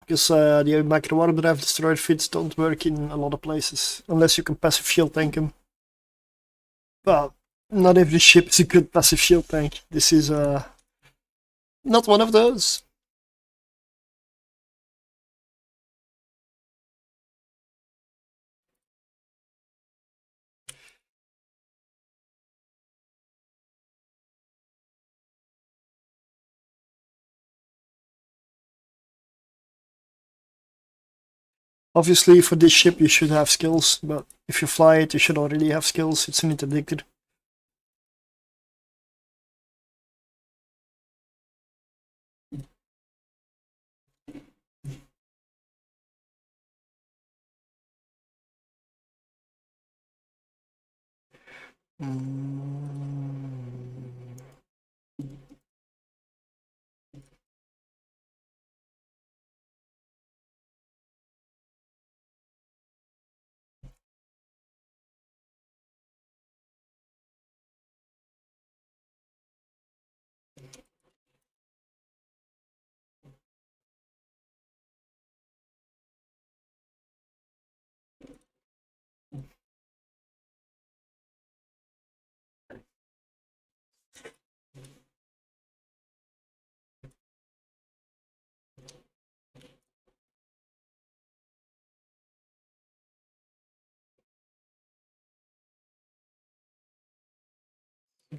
Because the micro warp drive destroyed fits don't work in a lot of places, unless you can passive shield tank them. Well, not every ship is a good passive shield tank. This is not one of those. Obviously, for this ship you should have skills, but if you fly it, you should already have skills. It's an interdictor.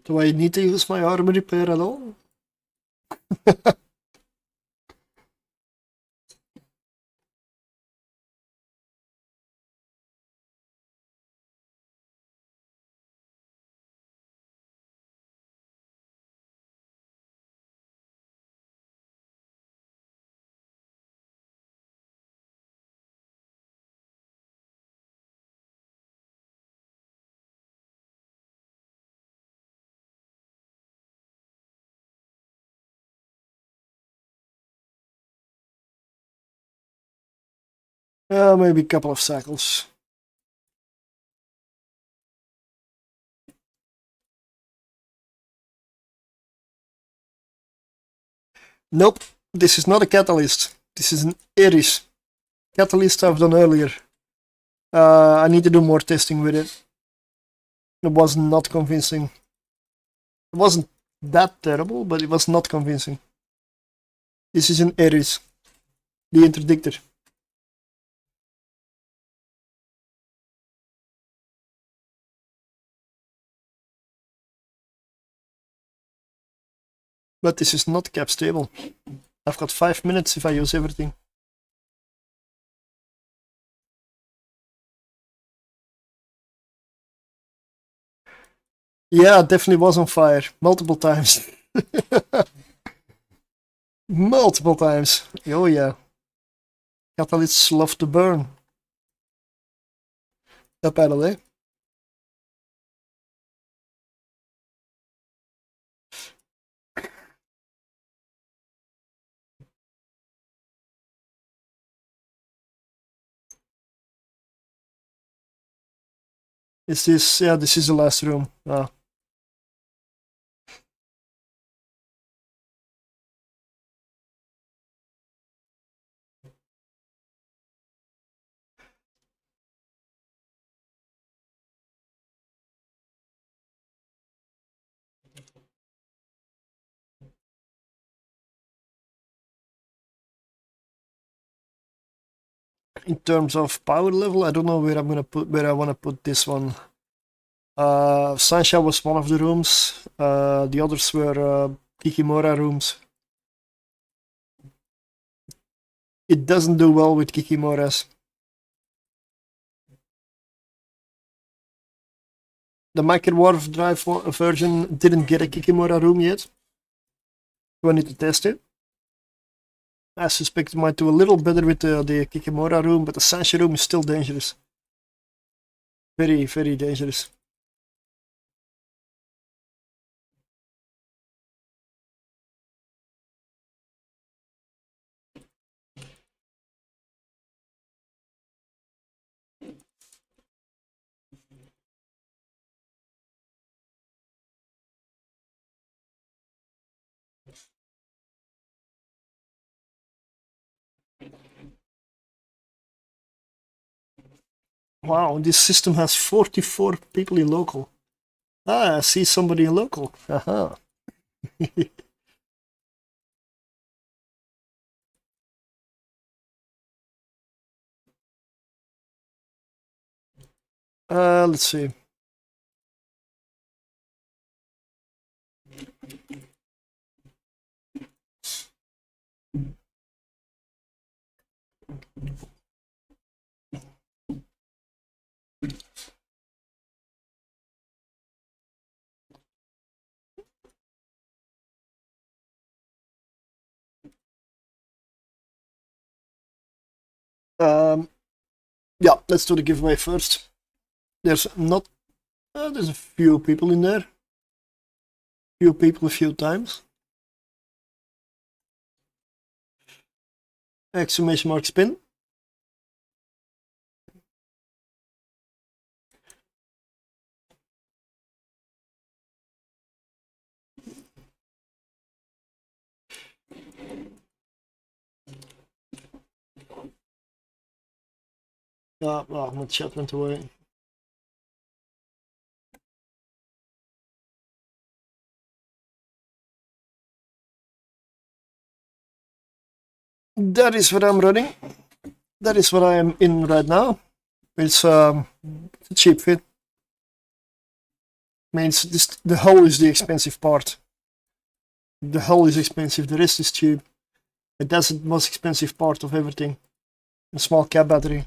Do I need to use my armor repair at all? Maybe a couple of cycles. Nope, this is not a catalyst. This is an Ares. Catalyst I've done earlier. I need to do more testing with it. It was not convincing. It wasn't that terrible, but it was not convincing. This is an Ares, the interdictor. But this is not cap stable. I've got 5 minutes if I use everything. Yeah, it definitely was on fire. Multiple times. Multiple times. Oh yeah. Catalysts love to burn. Apparently. Is this, yeah, this is the last room. Ah. In terms of power level, I don't know where I'm gonna put, where I want to put this one. Sancha was one of the rooms. The others were Kikimora rooms. It doesn't do well with Kikimoras. The Microwave Drive version didn't get a Kikimora room yet. Do I need to test it? I suspect it might do a little better with the Kikimora room, but the Sancha room is still dangerous. Very, very dangerous. Wow, this system has 44 people in local. Ah, I see somebody in local. Aha. Let's see. Yeah, let's do the giveaway first. There's not, there's a few people in there. Few people, a few times. Exclamation mark spin. Oh, my chat went away. That is what I'm running. That is what I am in right now. It's a cheap fit. Means this, the hull is the expensive part. The hull is expensive, the rest is cheap. And that's the most expensive part of everything. A small cap battery.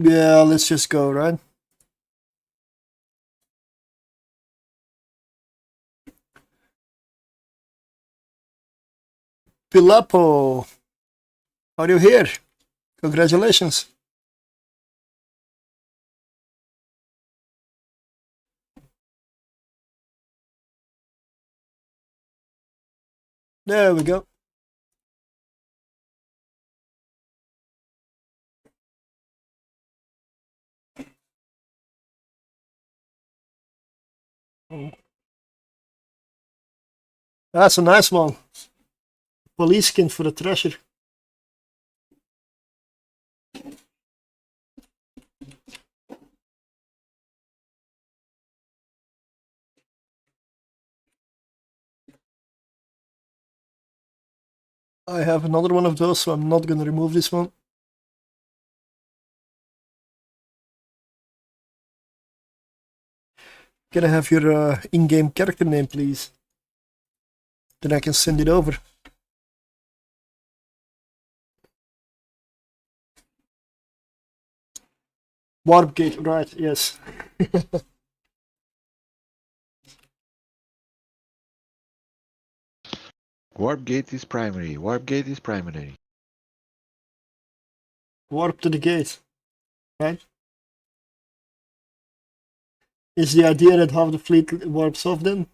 Yeah, let's just go, right? Pilapo, are you here? Congratulations. There we go. That's a nice one. Police skin for the treasure. I have another one of those, so I'm not going to remove this one. Can I have your in-game character name, please? Then I can send it over. Warp gate, right, yes. Warp gate is primary. Warp gate is primary. Warp to the gate, right? Is the idea that half the fleet warps off then?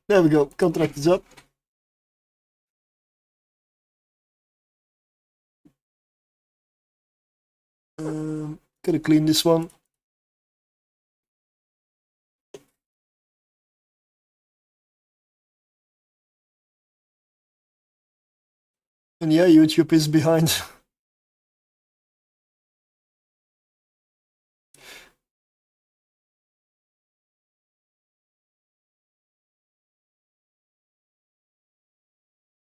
There we go, contract is up. Gotta clean this one. And yeah, YouTube is behind.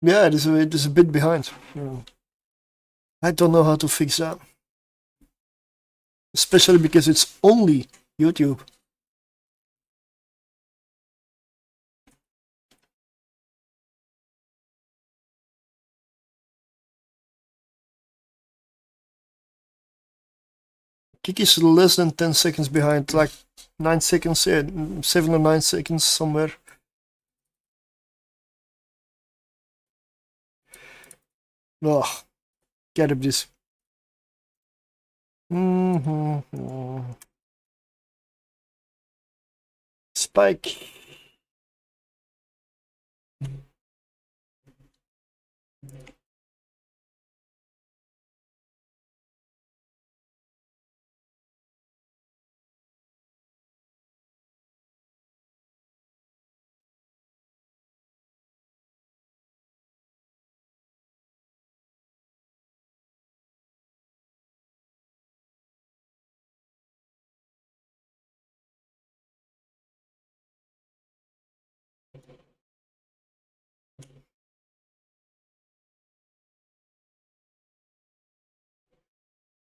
Yeah, it is a bit behind. I don't know how to fix that. Especially because it's only YouTube. Kiki is less than 10 seconds behind, like 9 seconds, 7 or 9 seconds somewhere. Oh, get up this. Spike.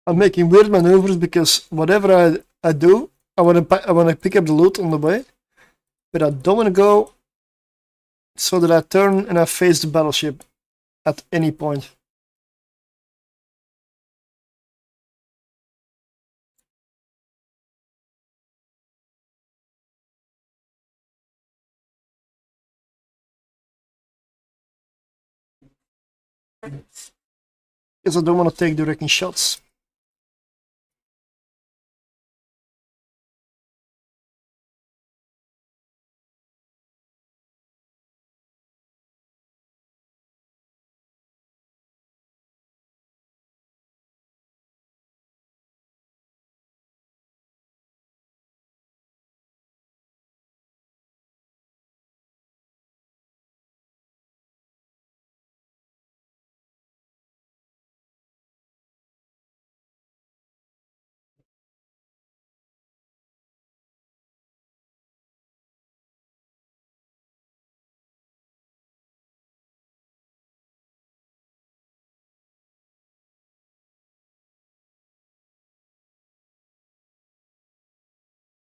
I'm making weird maneuvers because whatever I do, I wanna pick up the loot on the way, but I don't wanna go so that I turn and I face the battleship at any point. Because I don't want to take directing shots.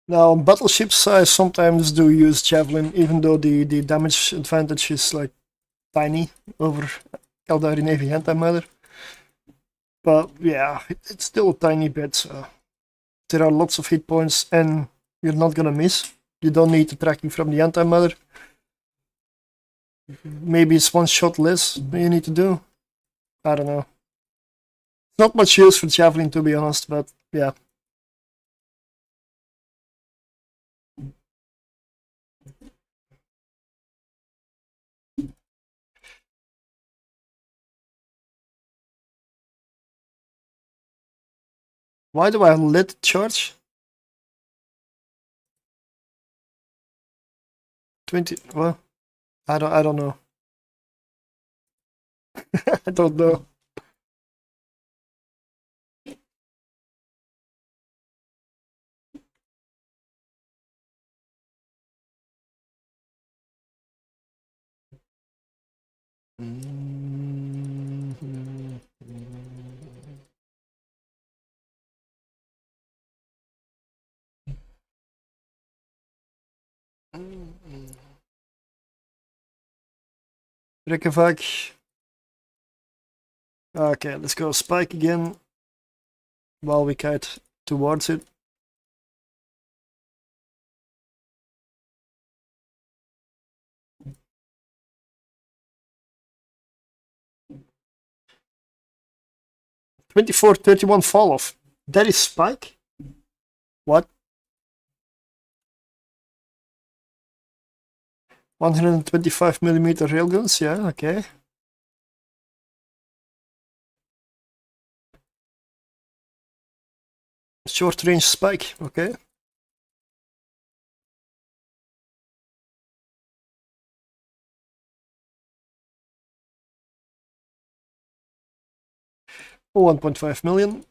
Now, on battleships, I sometimes do use Javelin, even though the damage advantage is like tiny over Caldari Navy Antimatter. But yeah, it's still a tiny bit. So there are lots of hit points, and you're not gonna miss. You don't need the tracking from the Antimatter. Maybe it's one shot less than you need to do. I don't know. Not much use for Javelin, to be honest, but yeah. Why do I let charge? 20, well, I don't know. I don't know. Reykjavik. Okay, let's go spike again while we kite towards it. $24.31 fall off. That is spike? What? 125mm railguns, yeah, okay. Short range spike, okay. $1.5 million.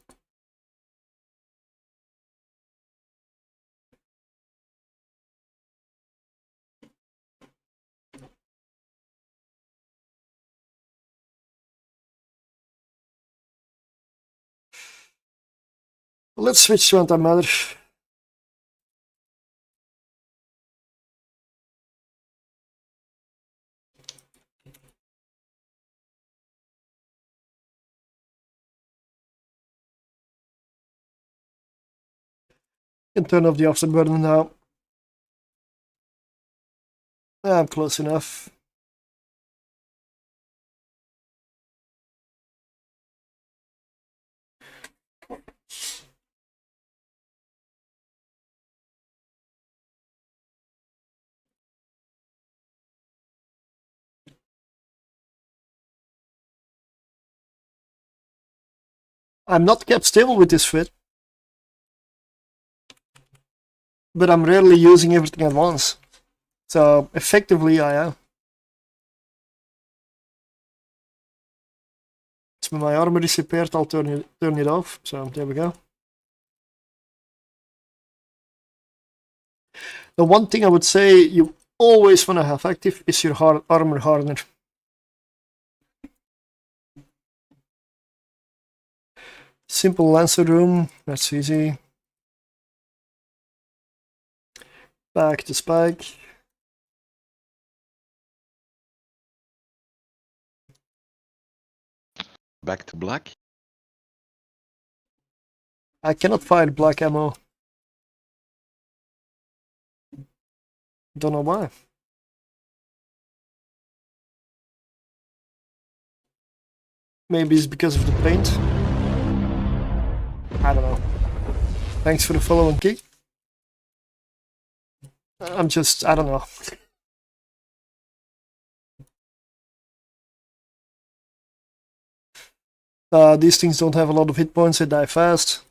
Let's switch to antimatter. Can turn off the afterburner now. I'm close enough. I'm not kept stable with this fit, but I'm rarely using everything at once. So effectively I am. When my armor is repaired, I'll turn it off. So there we go. The one thing I would say you always want to have active is your armor hardener. Simple Lancer room, that's easy. Back to spike. Back to black. I cannot find black ammo. Don't know why. Maybe it's because of the paint. I don't know. Thanks for the follow and kick. I don't know. These things don't have a lot of hit points, they die fast.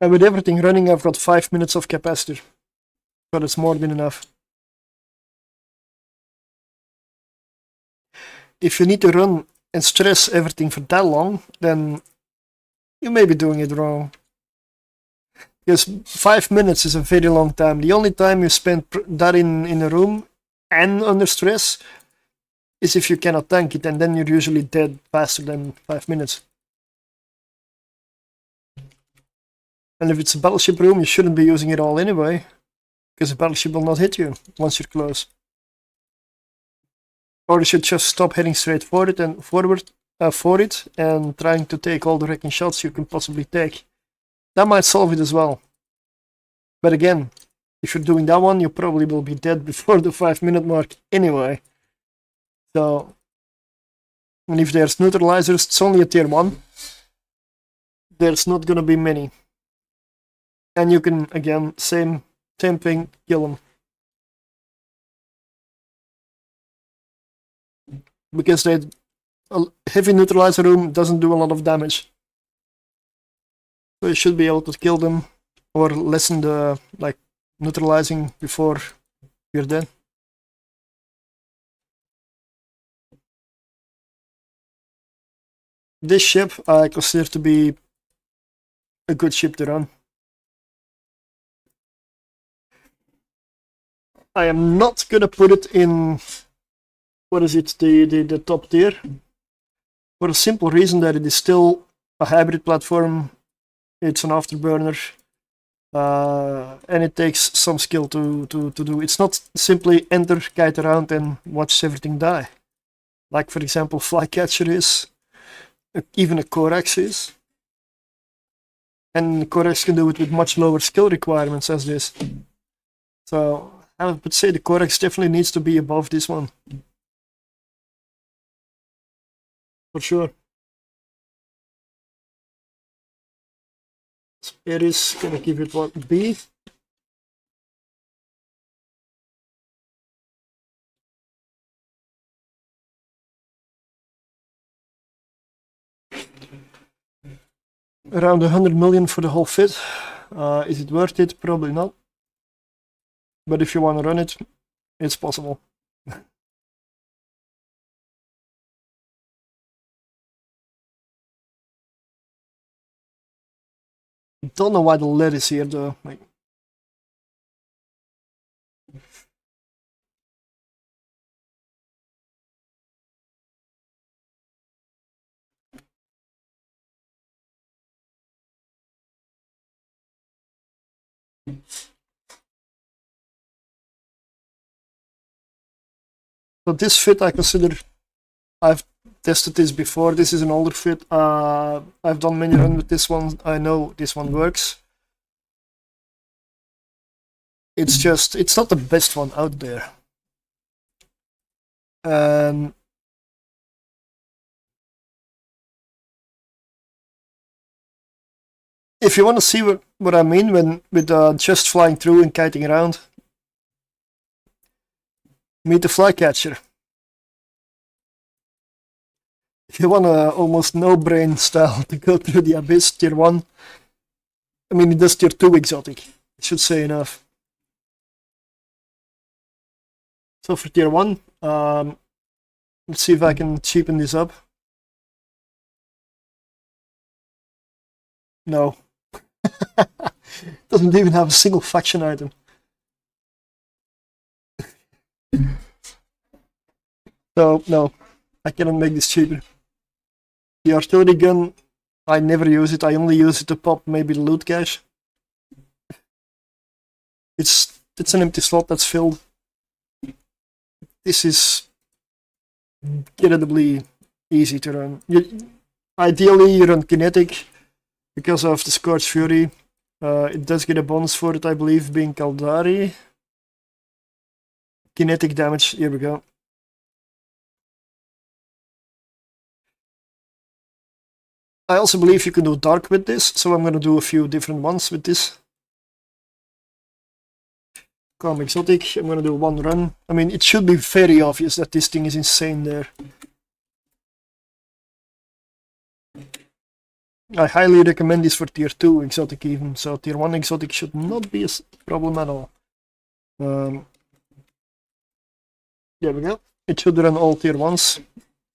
And with everything running, I've got 5 minutes of capacitor. So that's more than enough. If you need to run and stress everything for that long, then you may be doing it wrong. Because 5 minutes is a very long time. The only time you spend that in a room and under stress is if you cannot tank it, and then you're usually dead faster than 5 minutes. And if it's a battleship room, you shouldn't be using it all anyway, because the battleship will not hit you once you're close. Or you should just stop heading straight for it and for it and trying to take all the wrecking shots you can possibly take. That might solve it as well. But again, if you're doing that one, you probably will be dead before the 5 minute mark anyway. So, and if there's neutralizers, it's only a tier 1. There's not gonna be many. And you can, again, same thing, kill them. Because a heavy neutralizer room doesn't do a lot of damage. So you should be able to kill them or lessen the neutralizing before you're dead. this ship I consider to be a good ship to run. I am not gonna put it in, what is it, the top tier, for the simple reason that it is still a hybrid platform. It's an afterburner, and it takes some skill to do. It's not simply enter, kite around, and watch everything die, like for example Flycatcher is, even a Corax is. And Corax can do it with much lower skill requirements as this. So I would say the Corax definitely needs to be above this one. For sure. Ares, gonna give it what, B? Around 100 million for the whole fit. Is it worth it? Probably not. But if you want to run it, it's possible. Don't know why the lead is here though. Like, so this fit I consider, I've tested this before. This is an older fit. I've done many runs with this one. I know this one works. It's just, it's not the best one out there. If you want to see what I mean when with just flying through and kiting around, meet the Flycatcher. If you want a almost no-brain style to go through the abyss, tier 1, I mean it does tier 2 exotic, I should say enough. So for tier 1, let's see if I can cheapen this up. No. Doesn't even have a single faction item. So, no, I cannot make this cheaper. The artillery gun, I never use it. I only use it to pop maybe the loot cache. It's an empty slot that's filled. This is incredibly easy to run. Ideally, you run kinetic because of the Scorched Fury. It does get a bonus for it, I believe, being Caldari. Kinetic damage, here we go. I also believe you can do dark with this, so I'm going to do a few different ones with this. Calm Exotic, I'm going to do one run. I mean, it should be very obvious that this thing is insane there. I highly recommend this for tier 2 exotic even, so tier 1 exotic should not be a problem at all. There we go. It should run all tier 1s.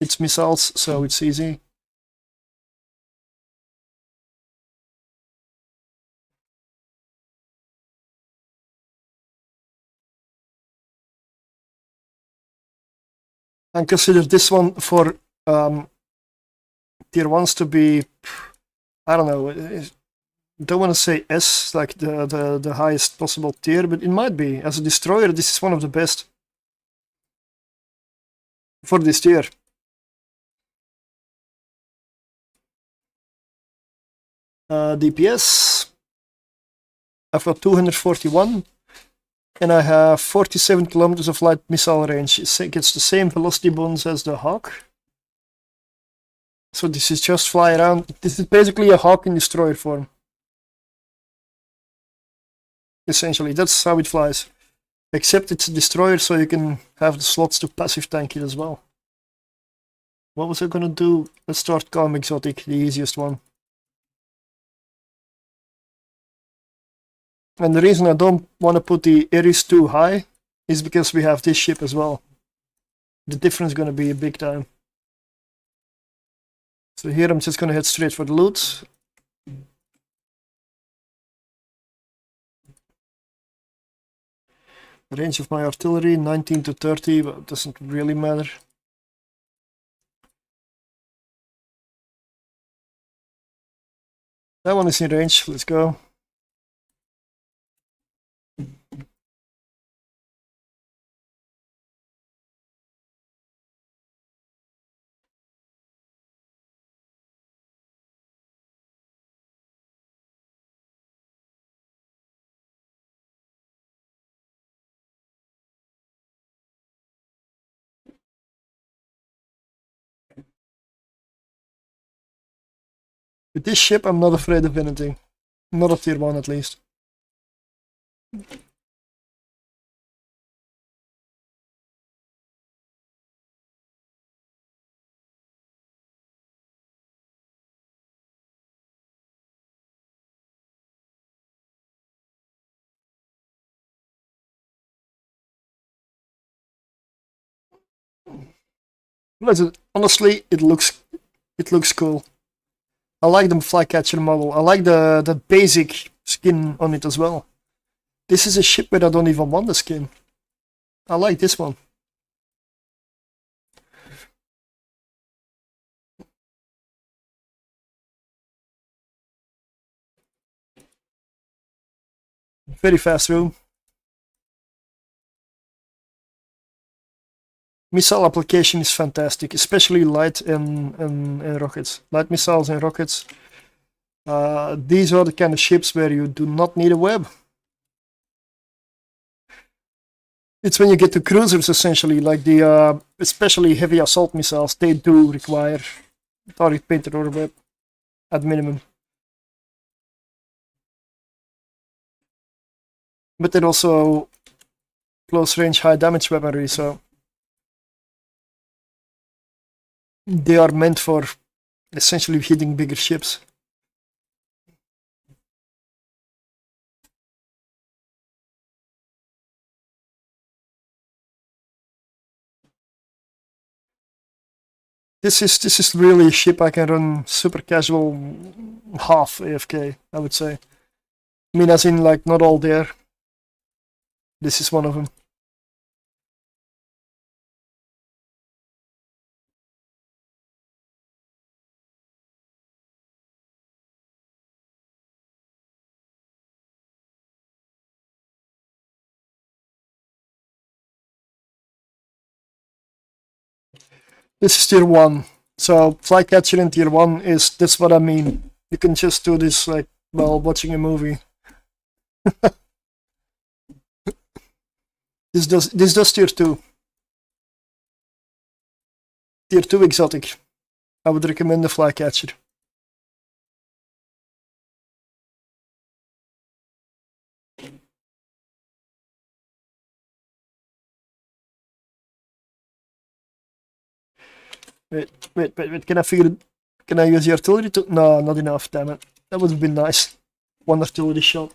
It's missiles, so it's easy. And consider this one for tier 1s to be, I don't know, I don't want to say S, like the highest possible tier, but it might be. As a destroyer, this is one of the best for this tier. DPS, I've got 241. And I have 47 kilometers of light missile range. It gets the same velocity bonus as the Hawk. So this is just fly around. This is basically a Hawk in destroyer form. Essentially, that's how it flies. Except it's a destroyer, so you can have the slots to passive tank it as well. What was I gonna do? Let's start Calm Exotic, the easiest one. And the reason I don't want to put the Ares too high is because we have this ship as well. The difference is going to be big time. So here I'm just gonna head straight for the loot. Range of my artillery 19 to 30, but it doesn't really matter. That one is in range, let's go. With this ship, I'm not afraid of anything. Not a tier 1 at least. Honestly, it looks cool. I like the Flycatcher model. I like the basic skin on it as well. This is a ship where I don't even want the skin. I like this one. Very fast room. Missile application is fantastic, especially light and rockets. Light missiles and rockets. These are the kind of ships where you do not need a web. It's when you get to cruisers, essentially, like the especially heavy assault missiles, they do require target painter or a web at minimum. But they're also close range, high damage weaponry, so they are meant for essentially hitting bigger ships. This is really a ship I can run super casual, half AFK, I would say. I mean, as in, like, not all there. This is one of them. This is tier 1. So Flycatcher in tier 1 is, that's what I mean. You can just do this like while watching a movie. This does tier 2. Tier 2 exotic. I would recommend the Flycatcher. Wait, can I figure it? Can I use the artillery to? No, not enough, damn it. That would have been nice. One artillery shot.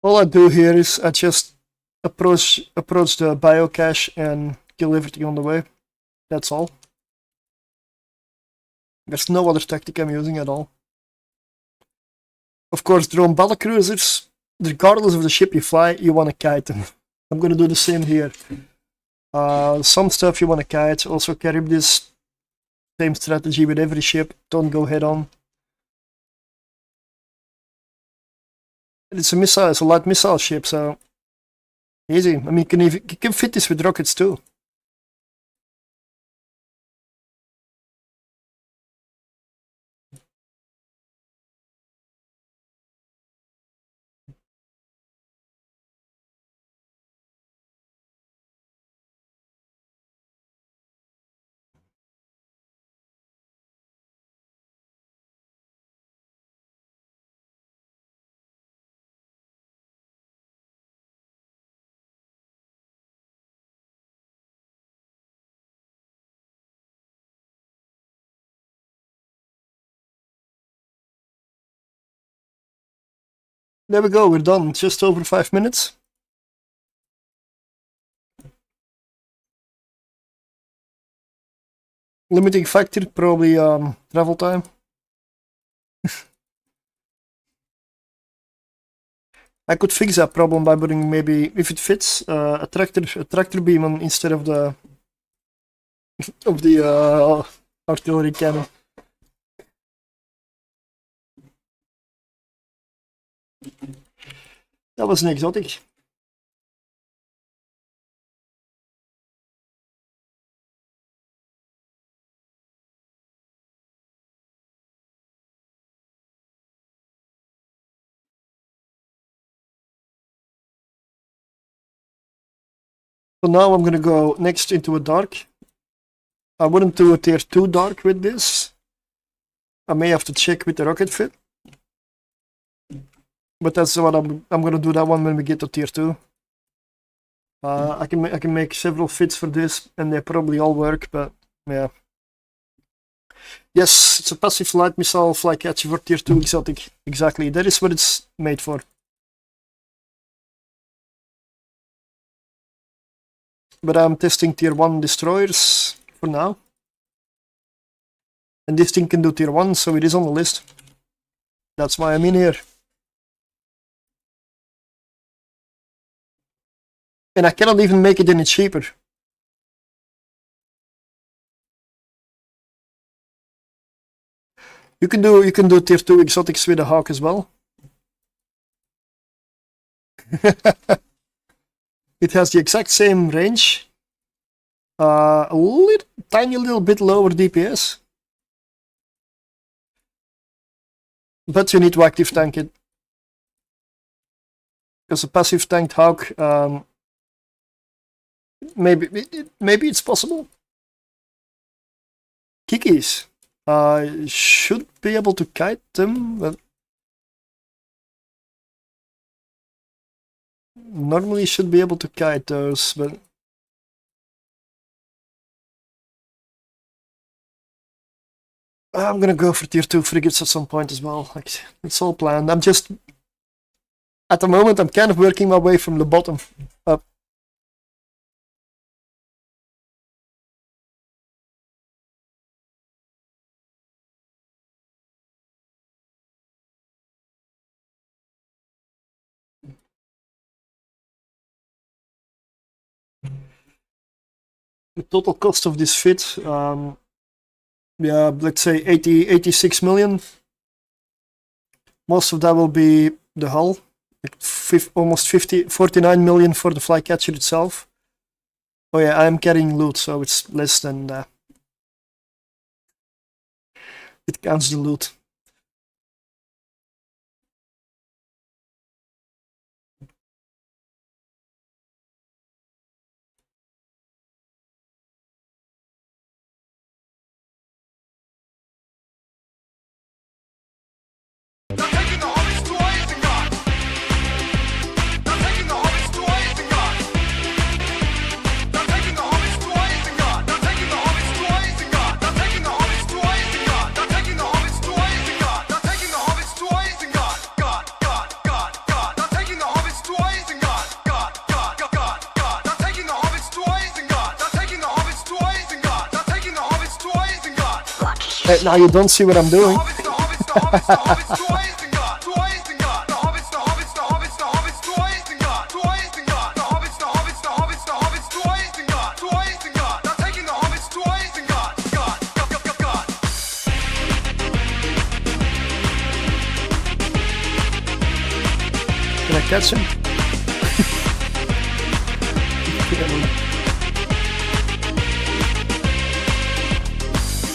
All I do here is I just approach the biocache and kill everything on the way. That's all. There's no other tactic I'm using at all. Of course, drone battlecruisers, regardless of the ship you fly, you want to kite them. I'm gonna do the same here. Some stuff you want to kite, also Charybdis. Same strategy with every ship, don't go head on. It's a missile, it's a light missile ship, so easy. I mean, you can fit this with rockets too. There we go, we're done. Just over 5 minutes. Limiting factor, probably travel time. I could fix that problem by putting, maybe, if it fits, a tractor beam on instead of the artillery cannon. That was an exotic. So now I'm gonna go next into a dark. I wouldn't do a tier 2 dark with this. I may have to check with the rocket fit. But that's what I'm gonna do that one when we get to tier 2. I can make several fits for this and they probably all work, but yeah. Yes, it's a passive light missile flycatcher for tier 2 exotic. Exactly, that is what it's made for. But I'm testing tier 1 destroyers for now. And this thing can do tier 1, so it is on the list. That's why I'm in here. And I cannot even make it any cheaper. You can do tier 2 exotics with a Hawk as well. It has the exact same range. A tiny little bit lower DPS. But you need to active tank it. Because a passive tanked Hawk, maybe it's possible. Kikis. Should be able to kite them, but normally should be able to kite those, but I'm gonna go for tier 2 frigates at some point as well. Like, it's all planned. I'm just, at the moment, I'm kind of working my way from the bottom up. The total cost of this fit, yeah, let's say 86 million. Most of that will be the hull, like almost 49 million for the flycatcher itself. Oh yeah, I'm carrying loot, so it's less than that. It counts the loot. Now you don't see what I'm doing. Can I catch him?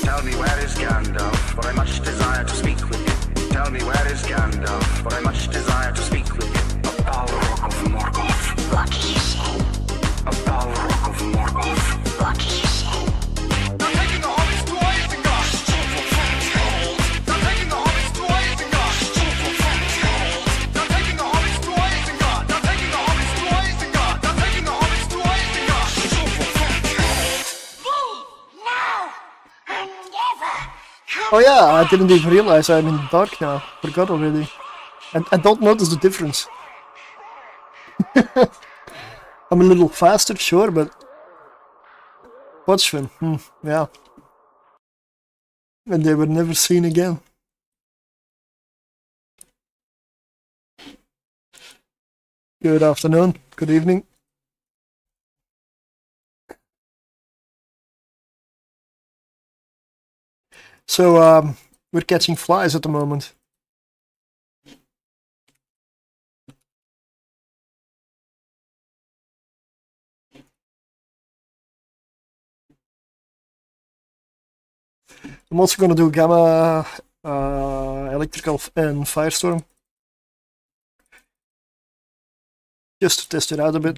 Tell me where is Gandalf, for I much desire to speak with him. Tell me where is Gandalf, for I much desire to speak with him. A Balrog of Morgoth. What did you say? A Balrog of Morgoth. What did you say? They're taking the hobbits to Isengard. Stupid fantoid. They're taking the hobbits to Isengard. Stupid fantoid. They're taking the hobbits to Isengard. They're taking the hobbits to Isengard. They're taking the hobbits to Isengard. Stupid fantoid. Leave now. Oh yeah, I didn't even realize I'm in the dark now. Forgot already. And I don't notice the difference. I'm a little faster, sure, but Watchmen, yeah. And they were never seen again. Good afternoon, good evening. So, we're catching flies at the moment. I'm also going to do Gamma, Electrical, and Firestorm. Just to test it out a bit.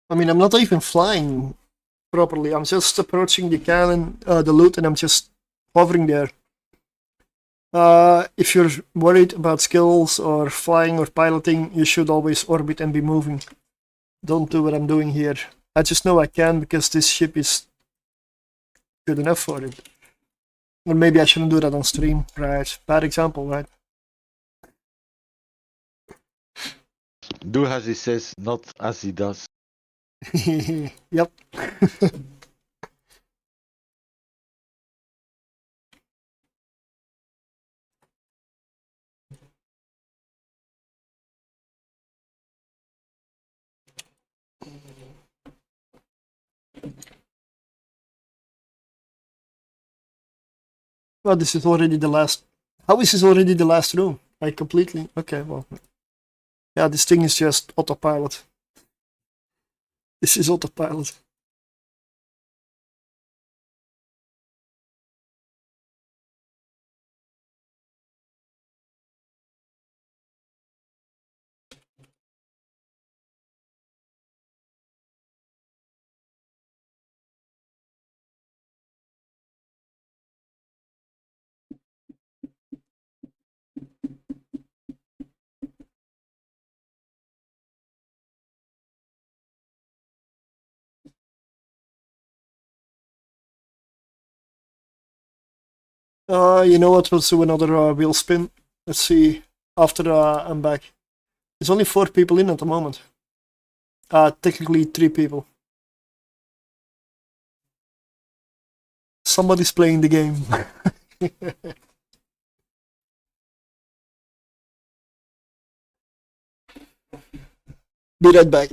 I mean, I'm not even flying properly. I'm just approaching the cannon, the loot, and I'm just hovering there. If you're worried about skills or flying or piloting, you should always orbit and be moving. Don't do what I'm doing here. I just know I can because this ship is good enough for it. Or maybe I shouldn't do that on stream, right? Bad example, right? Do as he says, not as he does. Yep. Well, this is already the last. How is this already the last room? I completely. Okay, well. Yeah, this thing is just autopilot. This is autopilot. You know what? We'll do another wheel spin. Let's see. After I'm back. There's only 4 people in at the moment. Technically 3 people. Somebody's playing the game. Be right back.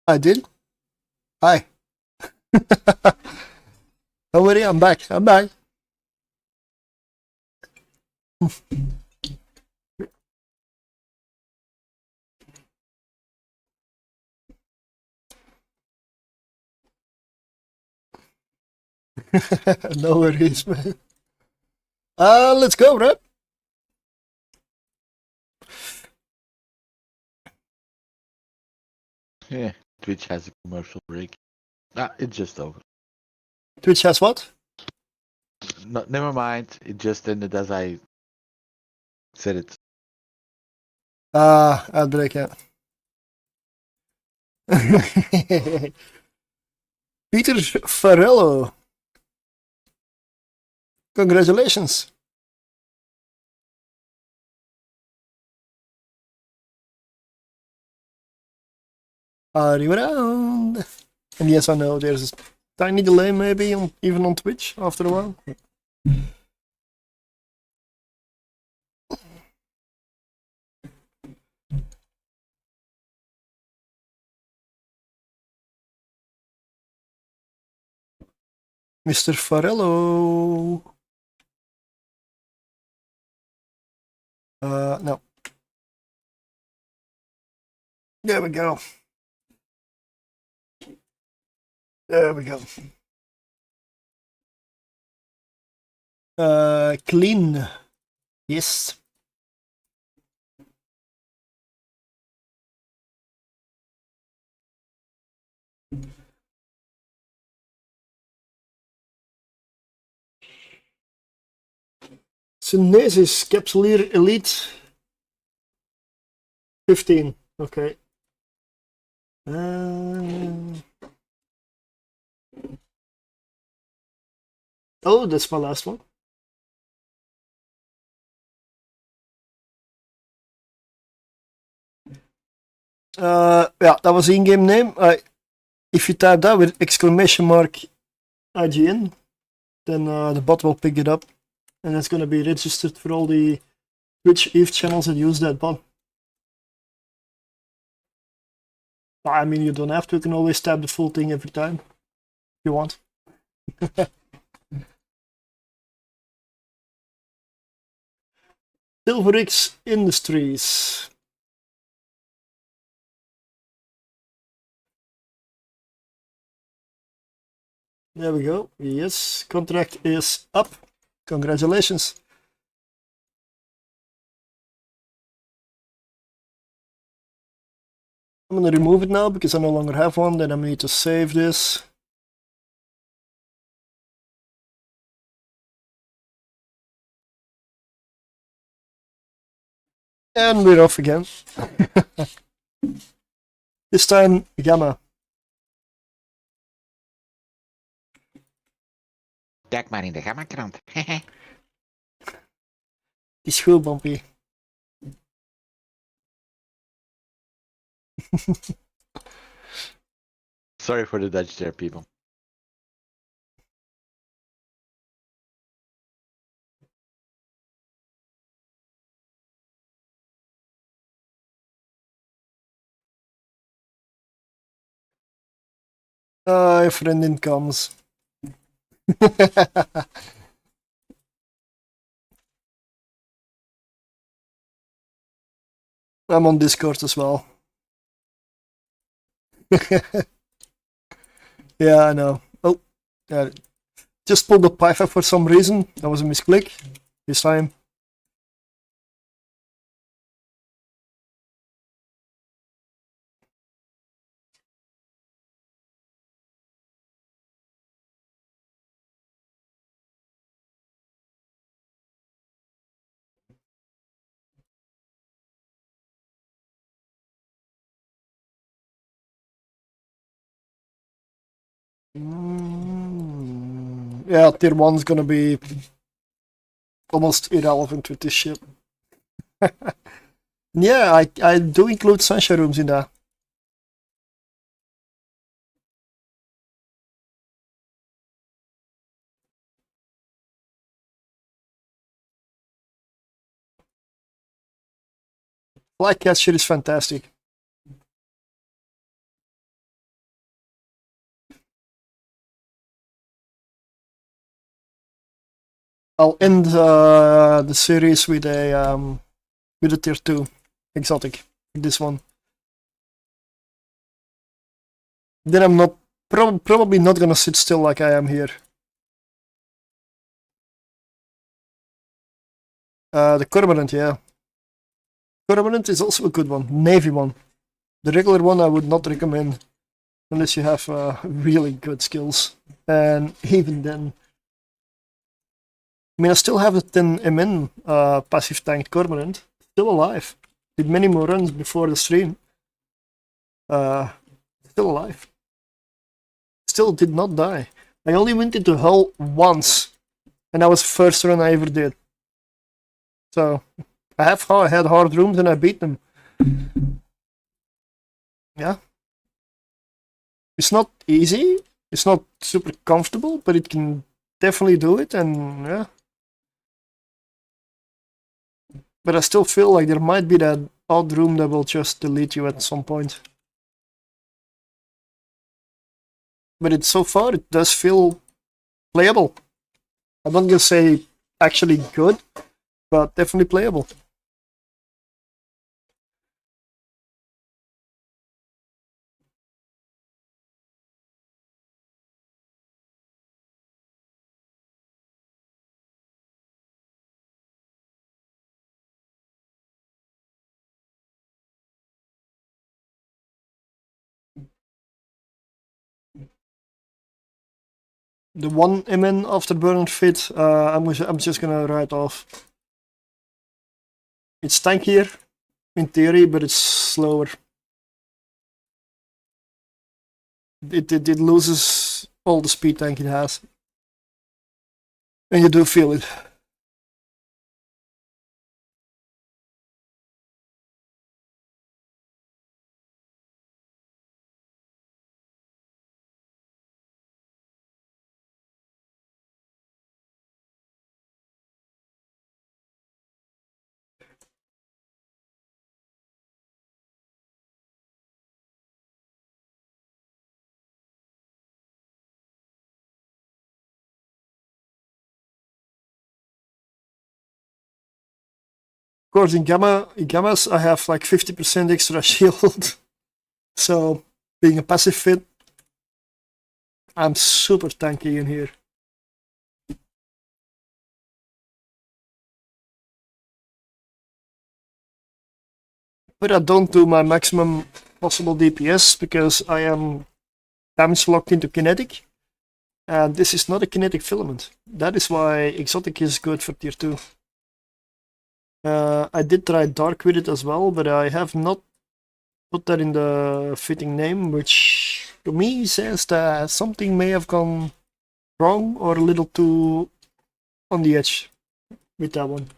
I did. Hi. Don't worry, I'm back. I'm back. No worries, man. Let's go, right? Yeah, Twitch has a commercial break. Ah, it's just over. Twitch has what? No, never mind. It just ended as I said it. Outbreak, yeah. Peter Farello. Congratulations. Are you around? And yes, I know there's a tiny delay maybe even on Twitch after a while. Mr. Farello. No. There we go. There we go. Clean. Yes. Synesis Capsuleer Elite 15. Okay. Oh, that's my last one. Yeah, that was the in-game name. If you type that with exclamation mark IGN, then the bot will pick it up, and it's going to be registered for all the Twitch EVE channels that use that bot. I mean, you don't have to. You can always type the full thing every time if you want. Silverix Industries. There we go. Yes, contract is up. Congratulations. I'm gonna remove it now because I no longer have one. Then I need to save this. And we're off again. This time, Gamma. Kijk maar in de Gamma-krant. Het is goed, Bumpy. Sorry for the Dutch there, people. A friend comes. I'm on Discord as well. Yeah, I know. Oh, yeah. Just pulled the Python for some reason. That was a misclick this time. Yeah, tier 1's gonna be almost irrelevant with this ship. Yeah, I do include sunshine rooms in that. Flycatcher is fantastic. I'll end the series with a tier 2 exotic. This one. Then I'm not probably not gonna sit still like I am here. The Cormorant, yeah. Cormorant is also a good one. Navy one. The regular one I would not recommend unless you have really good skills. And even then, I mean, I still have the 10 MN passive tanked Cormorant, still alive. Did many more runs before the stream. Still alive. Still did not die. I only went into hull once, and that was the first run I ever did. So I had hard rooms and I beat them. Yeah. It's not easy. It's not super comfortable, but it can definitely do it, and yeah. But I still feel like there might be that odd room that will just delete you at some point. But so far it does feel playable. I'm not gonna say actually good, but definitely playable. The 1 MN Afterburner fit, I'm just gonna write off. It's tankier, in theory, but it's slower. It loses all the speed tank it has. And you do feel it. Of course, in gammas, I have like 50% extra shield. So, being a passive fit, I'm super tanky in here. But I don't do my maximum possible DPS because I am damage locked into kinetic. And this is not a kinetic filament. That is why exotic is good for tier 2. I did try dark with it as well, but I have not put that in the fitting name, which to me says that something may have gone wrong or a little too on the edge with that one.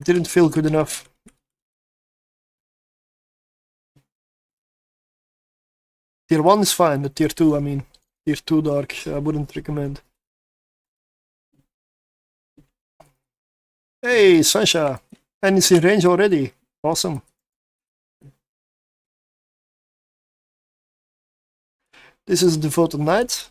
It didn't feel good enough. Tier 1 is fine, but tier 2, I mean, tier 2 dark, I wouldn't recommend. Hey, Sancha! And it's in range already. Awesome. This is Devoted Knight.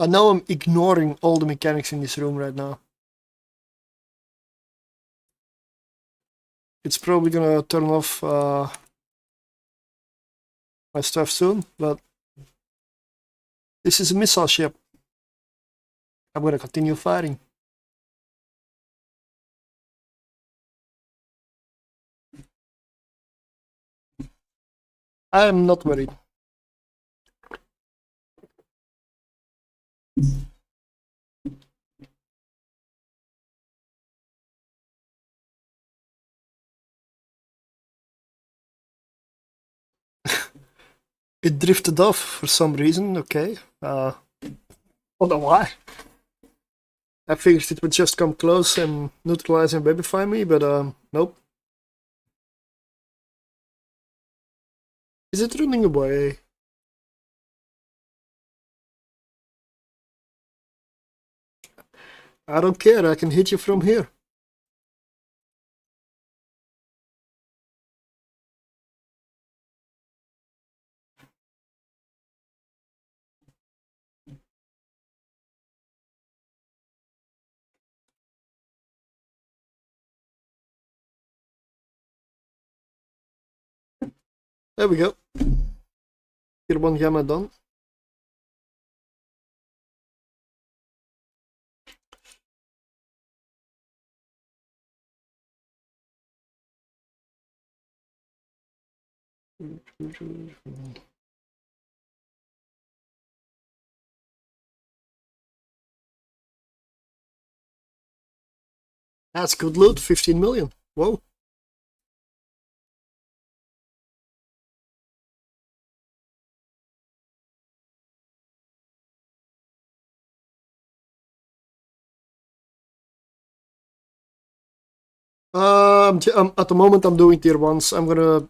I know I'm ignoring all the mechanics in this room right now. it's probably gonna turn off my stuff soon, but this is a missile ship. I'm gonna continue fighting. I am not worried. It drifted off for some reason, okay. I don't know why. I figured it would just come close and neutralize and babyfy me, but nope. Is it running away? I don't care, I can hit you from here. There we go. Tier 1 gamma done. That's good loot, 15 million. Whoa. At the moment I'm doing tier 1s. I'm gonna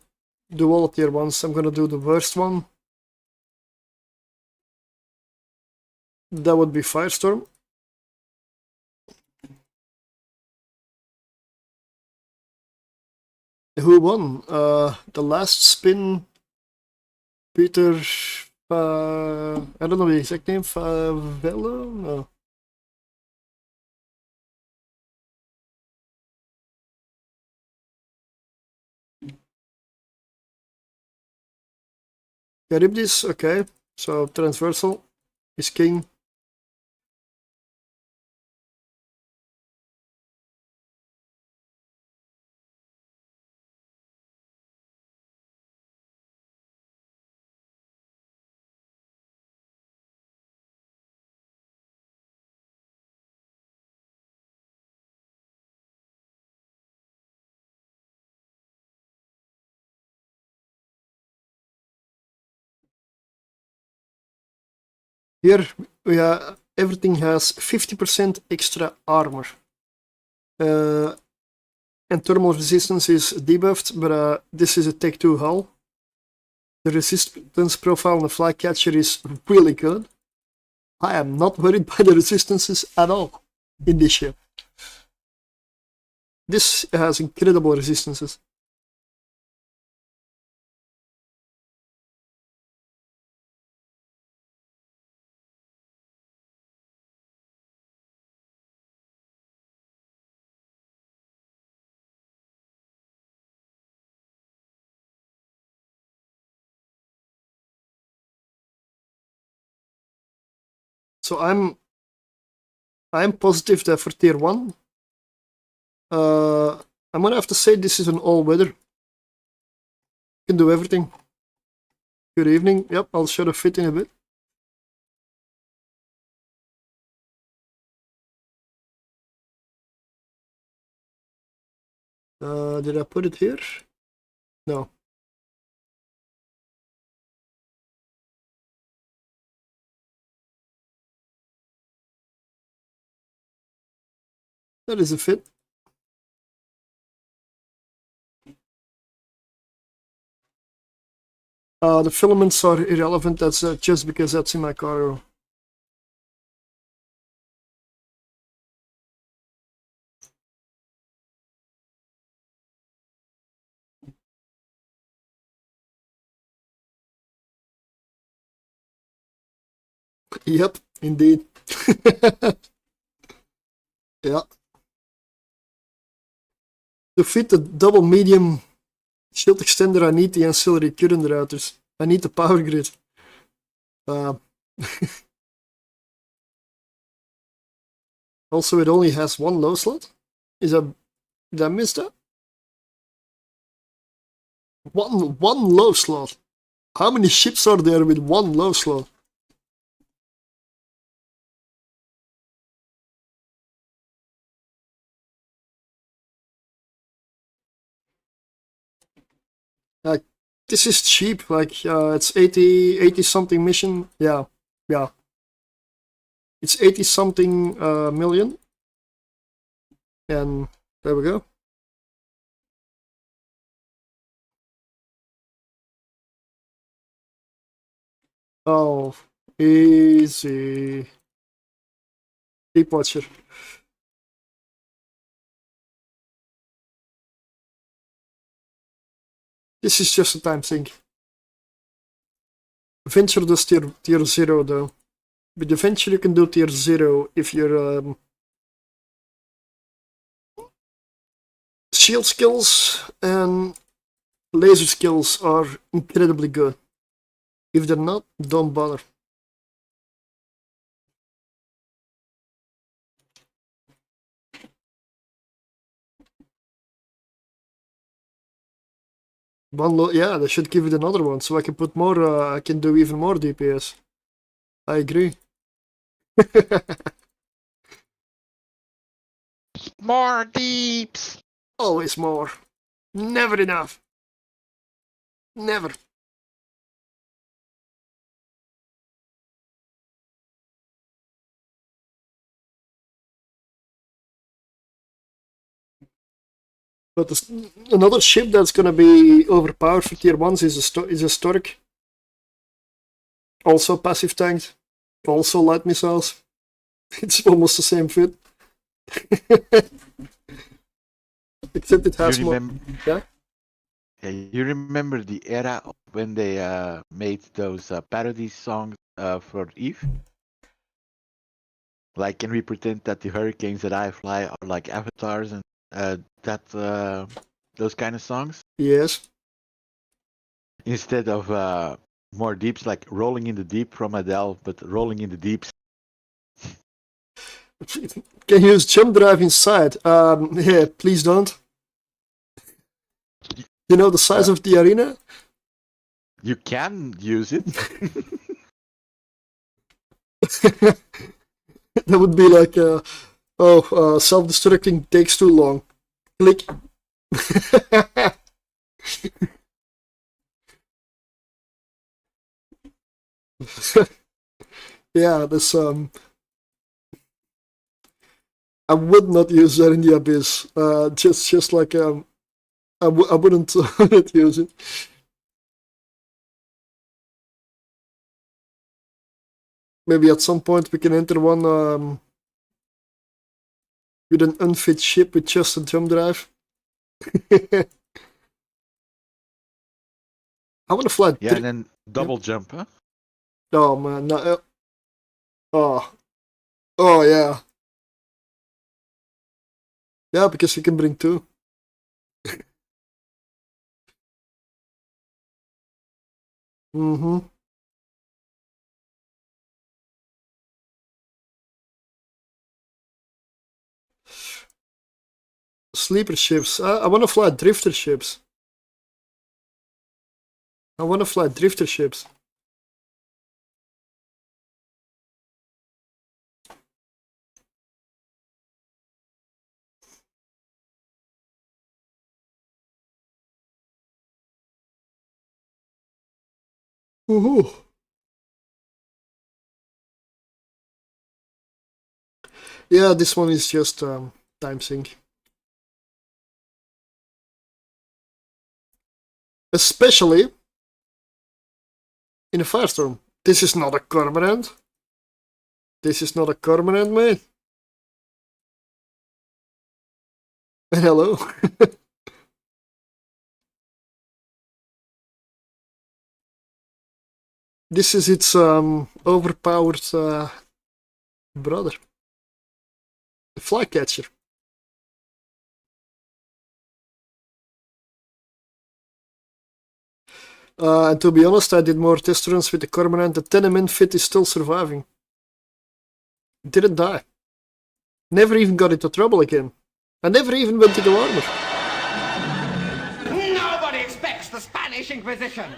do all tier 1s. I'm gonna do the worst one. That would be Firestorm. Who won? The last spin, Peter, I don't know the exact name, Favello? No. Charybdis, okay, so transversal is king. Here everything has 50% extra armor. And thermal resistance is debuffed, but this is a Tech 2 hull. The resistance profile on the Flycatcher is really good. I am not worried by the resistances at all in this ship. This has incredible resistances. So I'm positive that for tier 1, I'm gonna have to say this is an all-weather. Can do everything. Good evening. Yep, I'll show the fit in a bit. Did I put it here? No. That is a fit. The filaments are irrelevant, that's just because that's in my cargo. Yep, indeed. Yeah. To fit the double medium shield extender, I need the ancillary current routers. I need the power grid. Also, it only has one low slot. Did I miss that? One low slot. How many ships are there with one low slot? Like, this is cheap. Like, it's 80 something mission. Yeah. It's 80 something million. And there we go. Oh, easy. Deep Watcher. This is just a time sink. Venture does tier 0 though. With the Venture you can do tier 0 if your shield skills and laser skills are incredibly good. If they're not, don't bother. Yeah, they should give it another one so I can put more, I can do even more DPS. I agree. More deeps! Always more. Never enough. Never. But another ship that's gonna be overpowered for tier 1s is a Stork. Also passive tanked. Also light missiles. It's almost the same fit. Except it has more. Yeah? Yeah, you remember the era when they made those parody songs for Eve? Like, can we pretend that the hurricanes that I fly are like avatars and those kind of songs? Yes. Instead of more deeps, like Rolling in the Deep from Adele, but Rolling in the Deeps. Can you use jump drive inside? Yeah, please don't. You know the size of the arena? You can use it. That would be like, self-destructing takes too long. Click. Yeah, this I would not use that in the Abyss. Just like I wouldn't use it. Maybe at some point we can enter one with an unfit ship with just a jump drive. I want to fly. Yeah, and then double jump, huh? Oh man, no. Oh yeah. Yeah, because you can bring two. Mm-hmm. Sleeper ships. I want to fly drifter ships. I want to fly drifter ships. Woohoo! Yeah, this one is just time sink. Especially in a firestorm. This is not a cormorant. This is not a cormorant, mate. And hello. This is its overpowered brother. The flycatcher. And to be honest, I did more test runs with the Cormorant. The Tenement fit is still surviving. Didn't die. Never even got into trouble again. I never even went into armor. Nobody expects the Spanish Inquisition.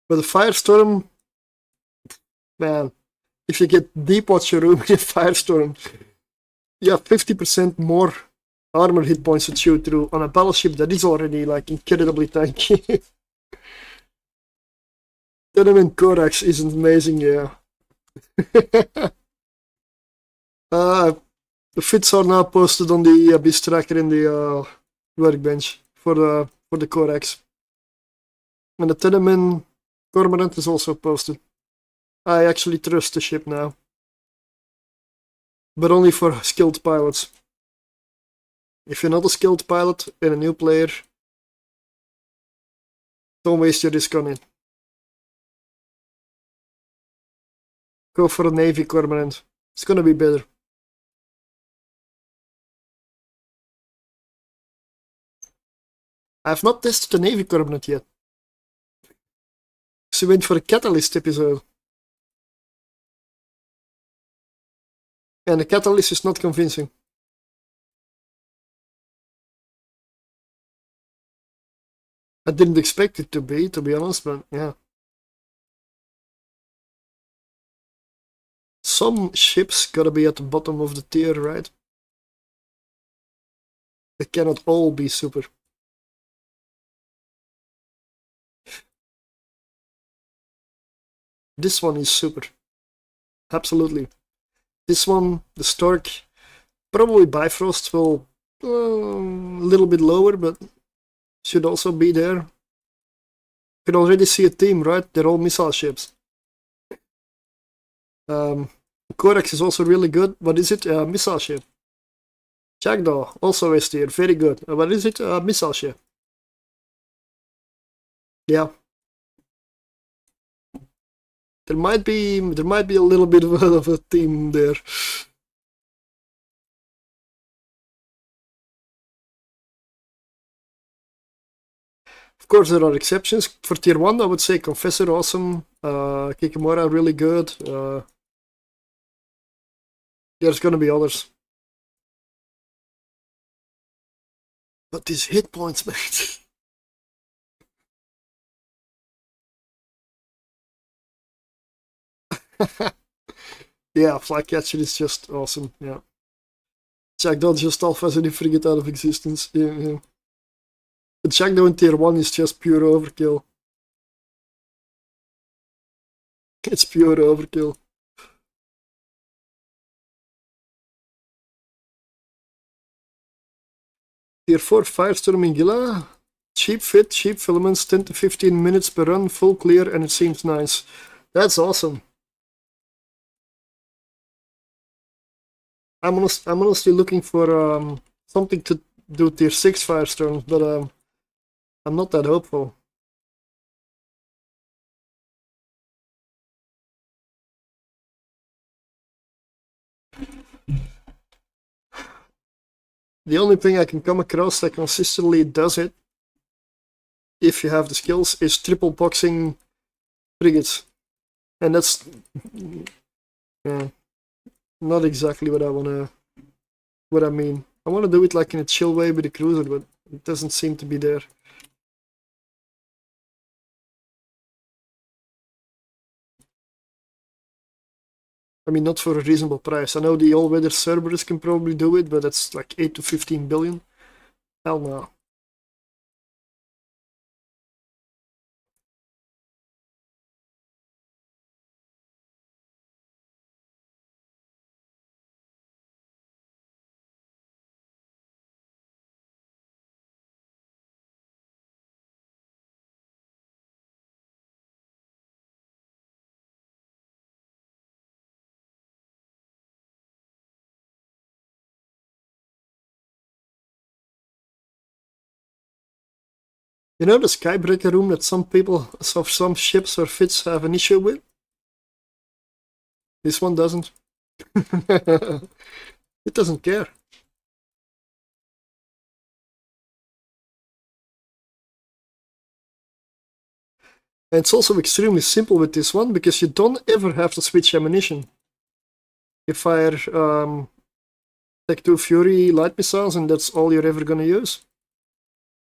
But the Firestorm, man, if you get deep watch your room in a Firestorm, you have 50% more armor hit points to shoot through on a battleship that is already like incredibly tanky. Tenement Corax is amazing, yeah. The fits are now posted on the Abyss tracker in the workbench for the Corax. And the Tenement Cormorant is also posted. I actually trust the ship now. But only for skilled pilots. If you're not a skilled pilot and a new player, don't waste your risk on it. Go for a Navy Cormorant. It's gonna be better. I've not tested the Navy Cormorant yet. So we went for a Catalyst episode. And the Catalyst is not convincing. I didn't expect it to be honest, but yeah. Some ships gotta be at the bottom of the tier, right? They cannot all be super. This one is super. Absolutely. This one, the Stork, probably Bifrost will a little bit lower, but should also be there. You can already see a team, right? They're all missile ships. Corax is also really good. What is it? Missile ship. Jackdaw, also S tier, very good. What is it? Missile ship. Yeah. There might be a little bit of a team there. Of course, there are exceptions. For tier 1, I would say Confessor, awesome. Kikimora, really good. There's gonna be others. But these hit points, mate. Yeah, Flycatcher is just awesome, yeah. Jackdaw just alphas and you forget out of existence. Yeah. But Jackdaw in tier 1 is just pure overkill. It's pure overkill. Tier 4 Firestorm Ingilla. Cheap fit, cheap filaments, 10 to 15 minutes per run, full clear, and it seems nice. That's awesome. I'm honestly looking for something to do tier 6 Firestorms, but I'm not that hopeful. The only thing I can come across that consistently does it, if you have the skills, is triple boxing frigates. And that's not exactly what I mean. I wanna do it like in a chill way with the cruiser, but it doesn't seem to be there. I mean, not for a reasonable price. I know the all-weather Cerberus can probably do it, but that's like 8 to 15 billion. Hell no. You know the Skybreaker room that some ships or fits have an issue with? This one doesn't. It doesn't care. And it's also extremely simple with this one because you don't ever have to switch ammunition. You fire Tech 2 Fury light missiles and that's all you're ever gonna use.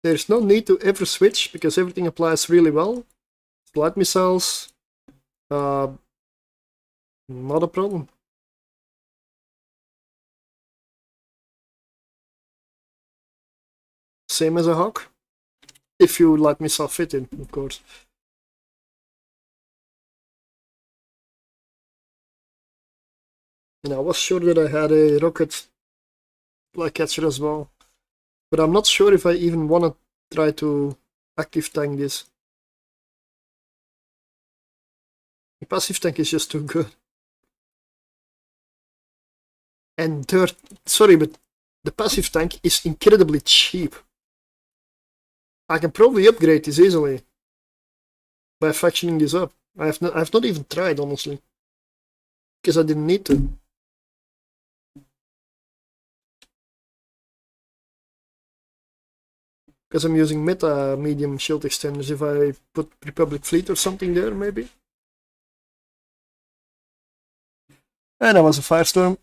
There's no need to ever switch because everything applies really well. Light missiles, not a problem. Same as a Hawk, if you light missile fit in, of course. And I was sure that I had a rocket Flycatcher as well. But I'm not sure if I even want to try to active tank this. The passive tank is just too good. And sorry, but the passive tank is incredibly cheap. I can probably upgrade this easily by factioning this up. I've not even tried, honestly, because I didn't need to. Because I'm using meta medium shield extenders. If I put Republic Fleet or something there, maybe. And that was a Firestorm.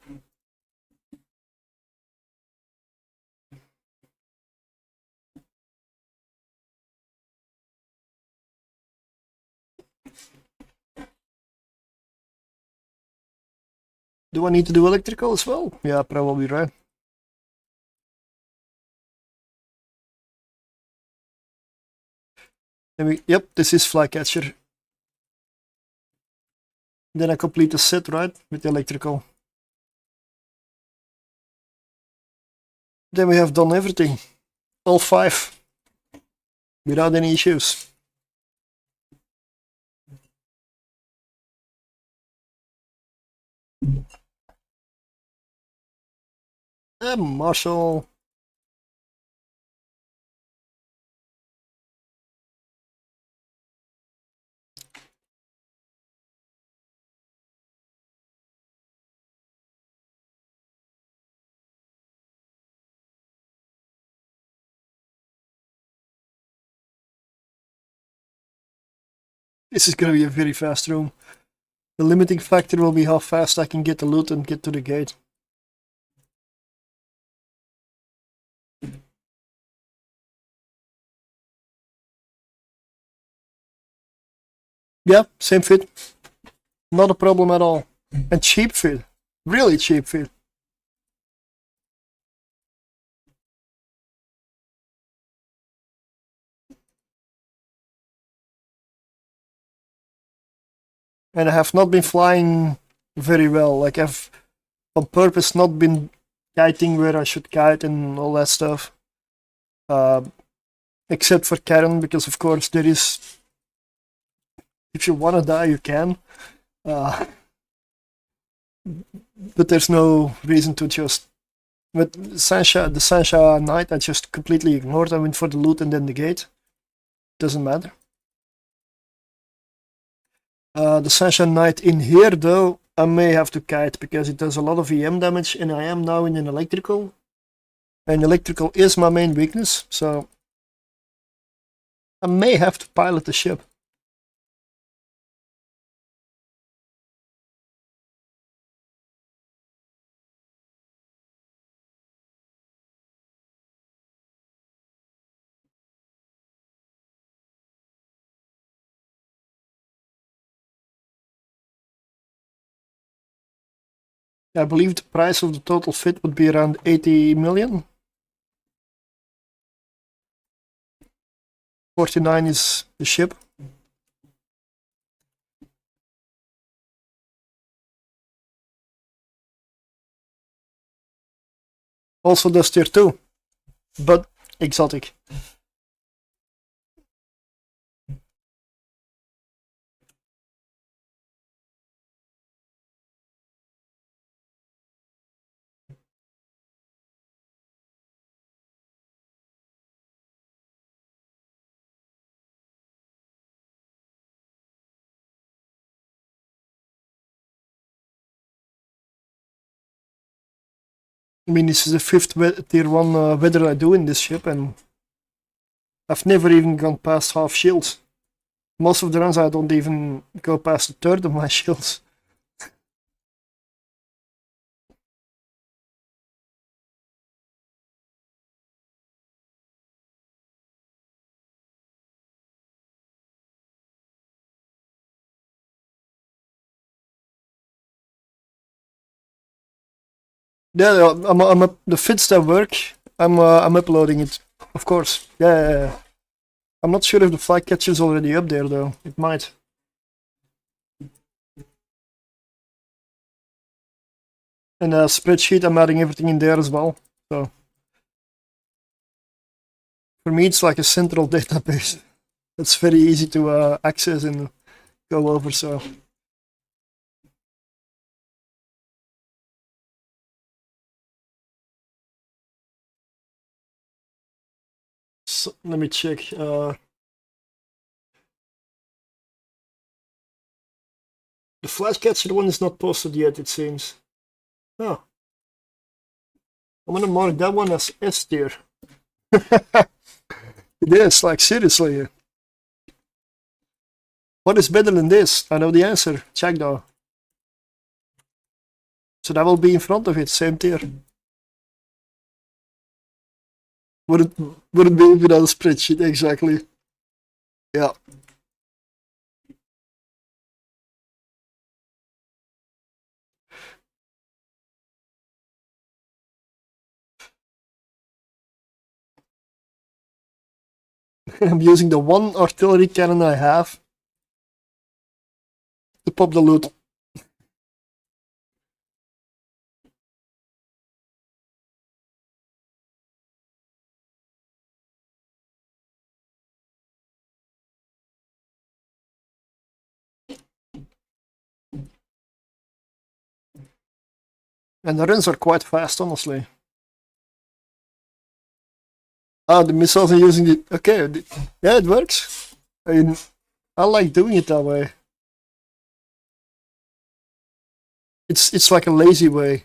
Do I need to do electrical as well? Yeah, probably right. Yep, this is Flycatcher. Then I complete the set, right, with the electrical. Then we have done everything. All 5. Without any issues. Marshall. This is going to be a very fast room. The limiting factor will be how fast I can get the loot and get to the gate. Yeah, same fit. Not a problem at all. And cheap fit. Really cheap fit. And I have not been flying very well. Like I've on purpose not been kiting where I should kite and all that stuff. Except for Karen, because of course there is, if you want to die you can. But there's no reason to just, with the Sancha Knight I just completely ignored. I went for the loot and then the gate. Doesn't matter. The Sancha Knight in here though, I may have to kite because it does a lot of EM damage and I am now in an electrical. And electrical is my main weakness, so I may have to pilot the ship. I believe the price of the total fit would be around 80 million. 49 is the ship. Also does tier 2, but exotic. I mean, this is the 5th tier 1 weather I do in this ship, and I've never even gone past half shields. Most of the runs I don't even go past a third of my shields. Yeah, I'm up, the fits that work. I'm uploading it, of course. Yeah. I'm not sure if the flycatcher's already up there though. It might. And a spreadsheet, I'm adding everything in there as well. So for me, it's like a central database. It's very easy to access and go over. So. So, let me check. The Flashcatcher one is not posted yet, it seems. Oh. I'm gonna mark that one as S tier. It is, like, seriously. What is better than this? I know the answer. Jackdaw. So that will be in front of it, same tier. Wouldn't be without a spreadsheet, exactly. Yeah. I'm using the one artillery cannon I have to pop the loot. And the runs are quite fast, honestly. Ah, the missiles are using the... Okay, yeah, it works. I like doing it that way. It's like a lazy way.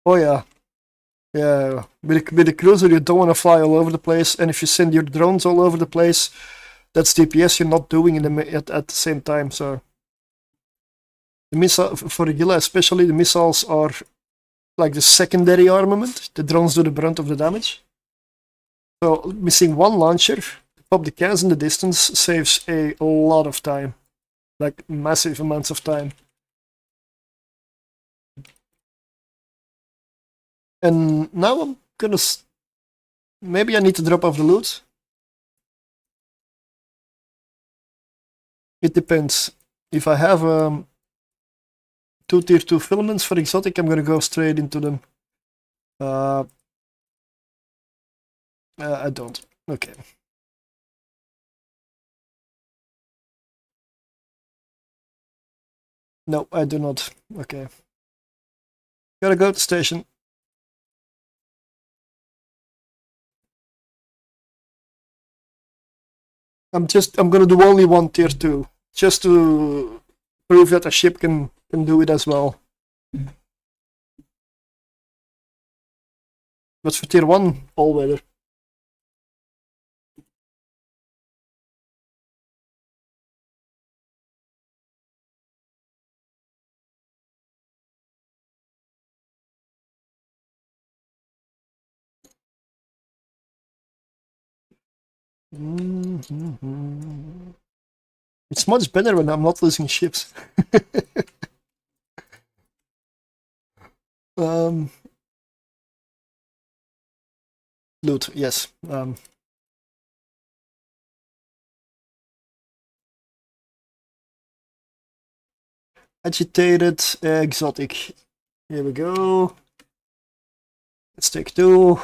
Oh yeah. Yeah, with the cruiser you don't want to fly all over the place, and if you send your drones all over the place, that's DPS you're not doing at the same time. So the missile for Regilla especially, the missiles are like the secondary armament. The drones do the brunt of the damage. So missing one launcher, pop the cans in the distance, saves a lot of time, like massive amounts of time. And now I'm gonna... Maybe I need to drop off the loot. It depends. If I have 2 tier 2 filaments for exotic, I'm gonna go straight into them. I don't. Okay. No, I do not. Okay. Gotta go to station. I'm gonna do only one tier 2, just to prove that a ship can do it as well. But for tier 1, all weather. It's much better when I'm not losing ships. Loot, yes. Agitated, exotic. Here we go. Let's take 2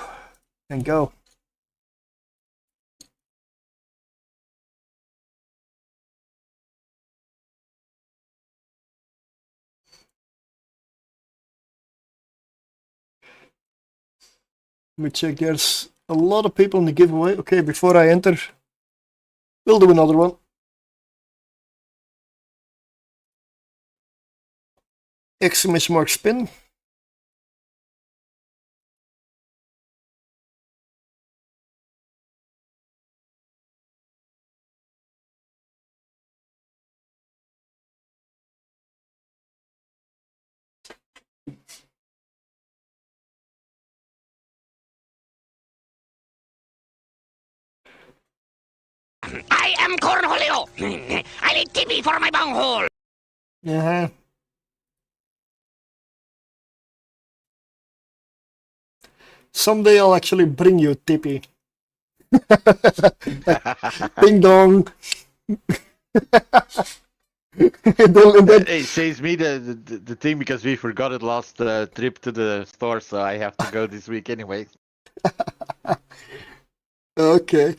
and go. Let me check, there's a lot of people in the giveaway. Okay, before I enter, we'll do another one. Exclamation mark spin. I am Cornholio. I need Timmy for my bunghole. Uh-huh. Someday I'll actually bring you Tippy. Ding dong. It saves me the thing because we forgot it last trip to the store, so I have to go this week anyway. Okay.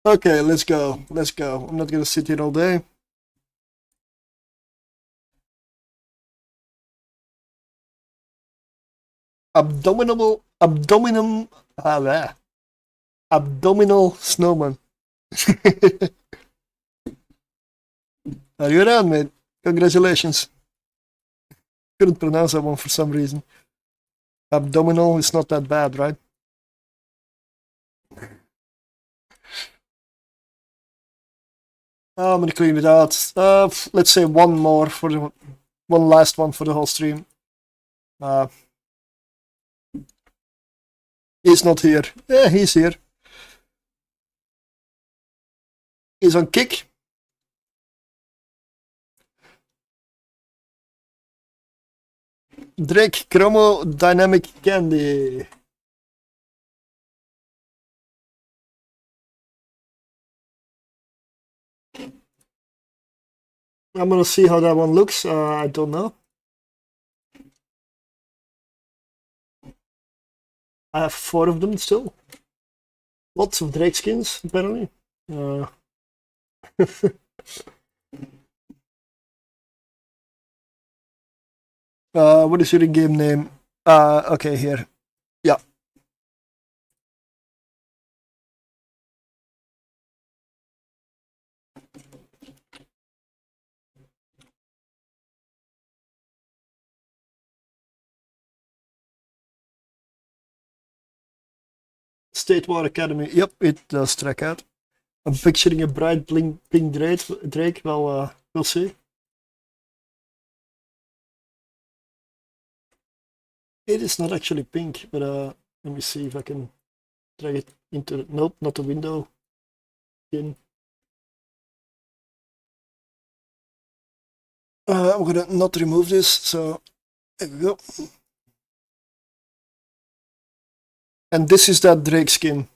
Okay, let's go. Let's go. I'm not gonna sit here all day. Abdominal snowman. Are you around, mate? Congratulations. Couldn't pronounce that one for some reason. Abdominal is not that bad, right? I'm gonna clean it out. Let's say one last one for the whole stream. He's not here. Yeah, he's here. He's on kick. Drake Chromo Dynamic Candy. I'm gonna see how that one looks. I don't know. I have 4 of them still. Lots of Drake skins, apparently. What is your in-game name? Okay, here. Yeah. State War Academy. Yep, it does track out. I'm picturing a bright pink Drake. Well, we'll see. It is not actually pink, but let me see if I can drag it into. Nope, not the window. Again. I'm gonna not remove this, so there we go. And this is that Drake skin.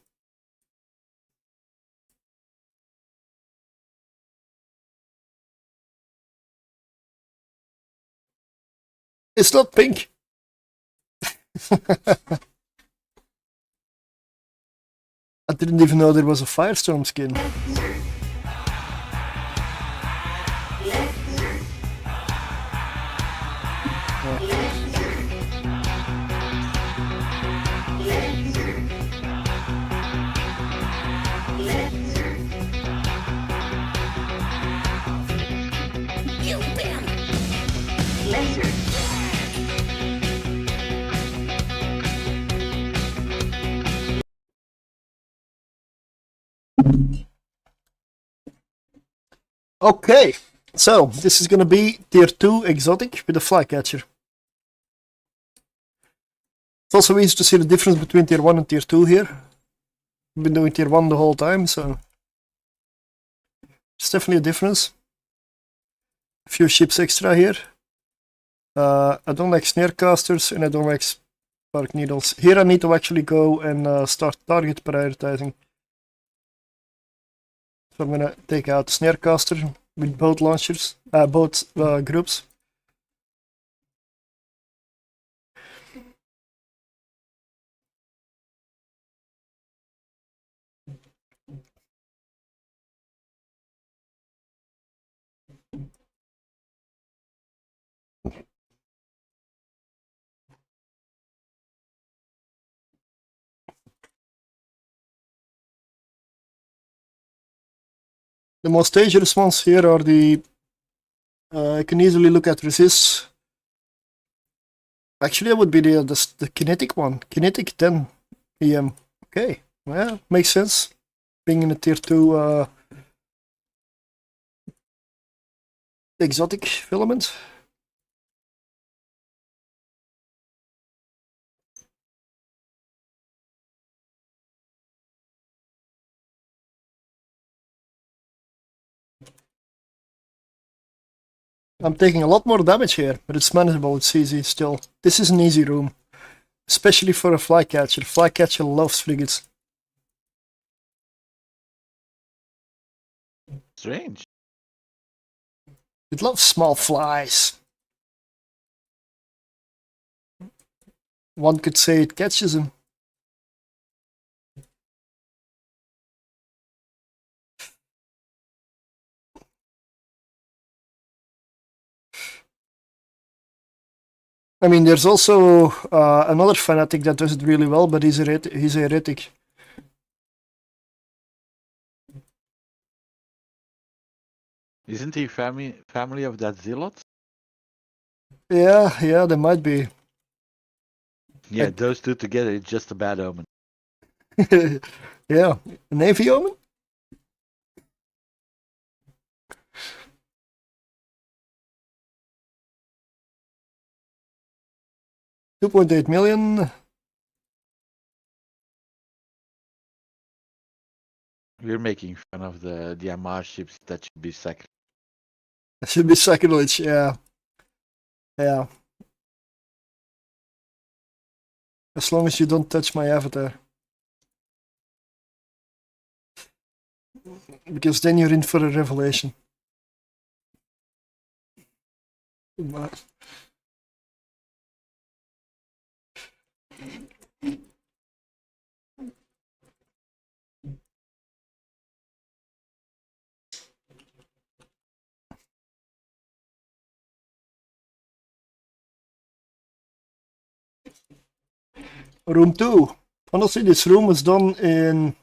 It's not pink. I didn't even know there was a Firestorm skin. Okay, so this is gonna be tier 2 exotic with a flycatcher. It's also easy to see the difference between tier 1 and tier 2 here. I've been doing tier 1 the whole time, so it's definitely a difference. A few ships extra here. I don't like snarecasters and I don't like spark needles. Here I need to actually go and start target prioritizing. So I'm gonna take out snarecaster with both launchers, both groups. The most dangerous ones here are the. I can easily look at resist. Actually, that would be the kinetic one. Kinetic 10 EM. Okay, yeah, makes sense. Being in a tier 2 exotic filament. I'm taking a lot more damage here, but it's manageable, it's easy still. This is an easy room. Especially for a flycatcher. Flycatcher loves frigates. Strange. It loves small flies. One could say it catches them. I mean, there's also another fanatic that does it really well, but he's a heretic. Isn't he family of that zealot? Yeah, there might be. Yeah, those two together, it's just a bad omen. Yeah, Navy Omen? $2.8 million. We're making fun of the Amar ships that should be sacred. That should be sacrilege, yeah. Yeah. As long as you don't touch my avatar. Because then you're in for a revelation. Room 2. Honestly, this room was done in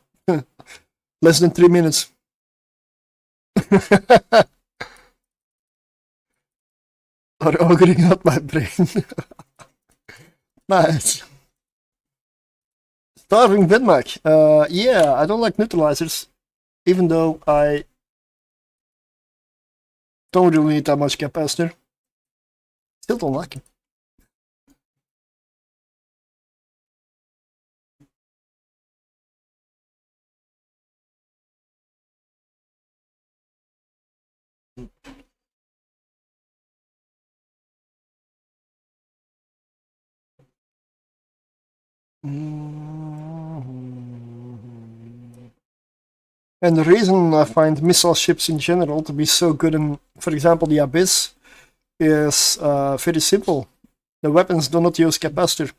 less than 3 minutes. Are ogling out my brain. Nice. Starving Vedmak. Yeah, I don't like neutralizers. Even though I don't really need that much capacitor. Still don't like him. And the reason I find missile ships in general to be so good in, for example, the Abyss, is very simple. The weapons do not use capacitor.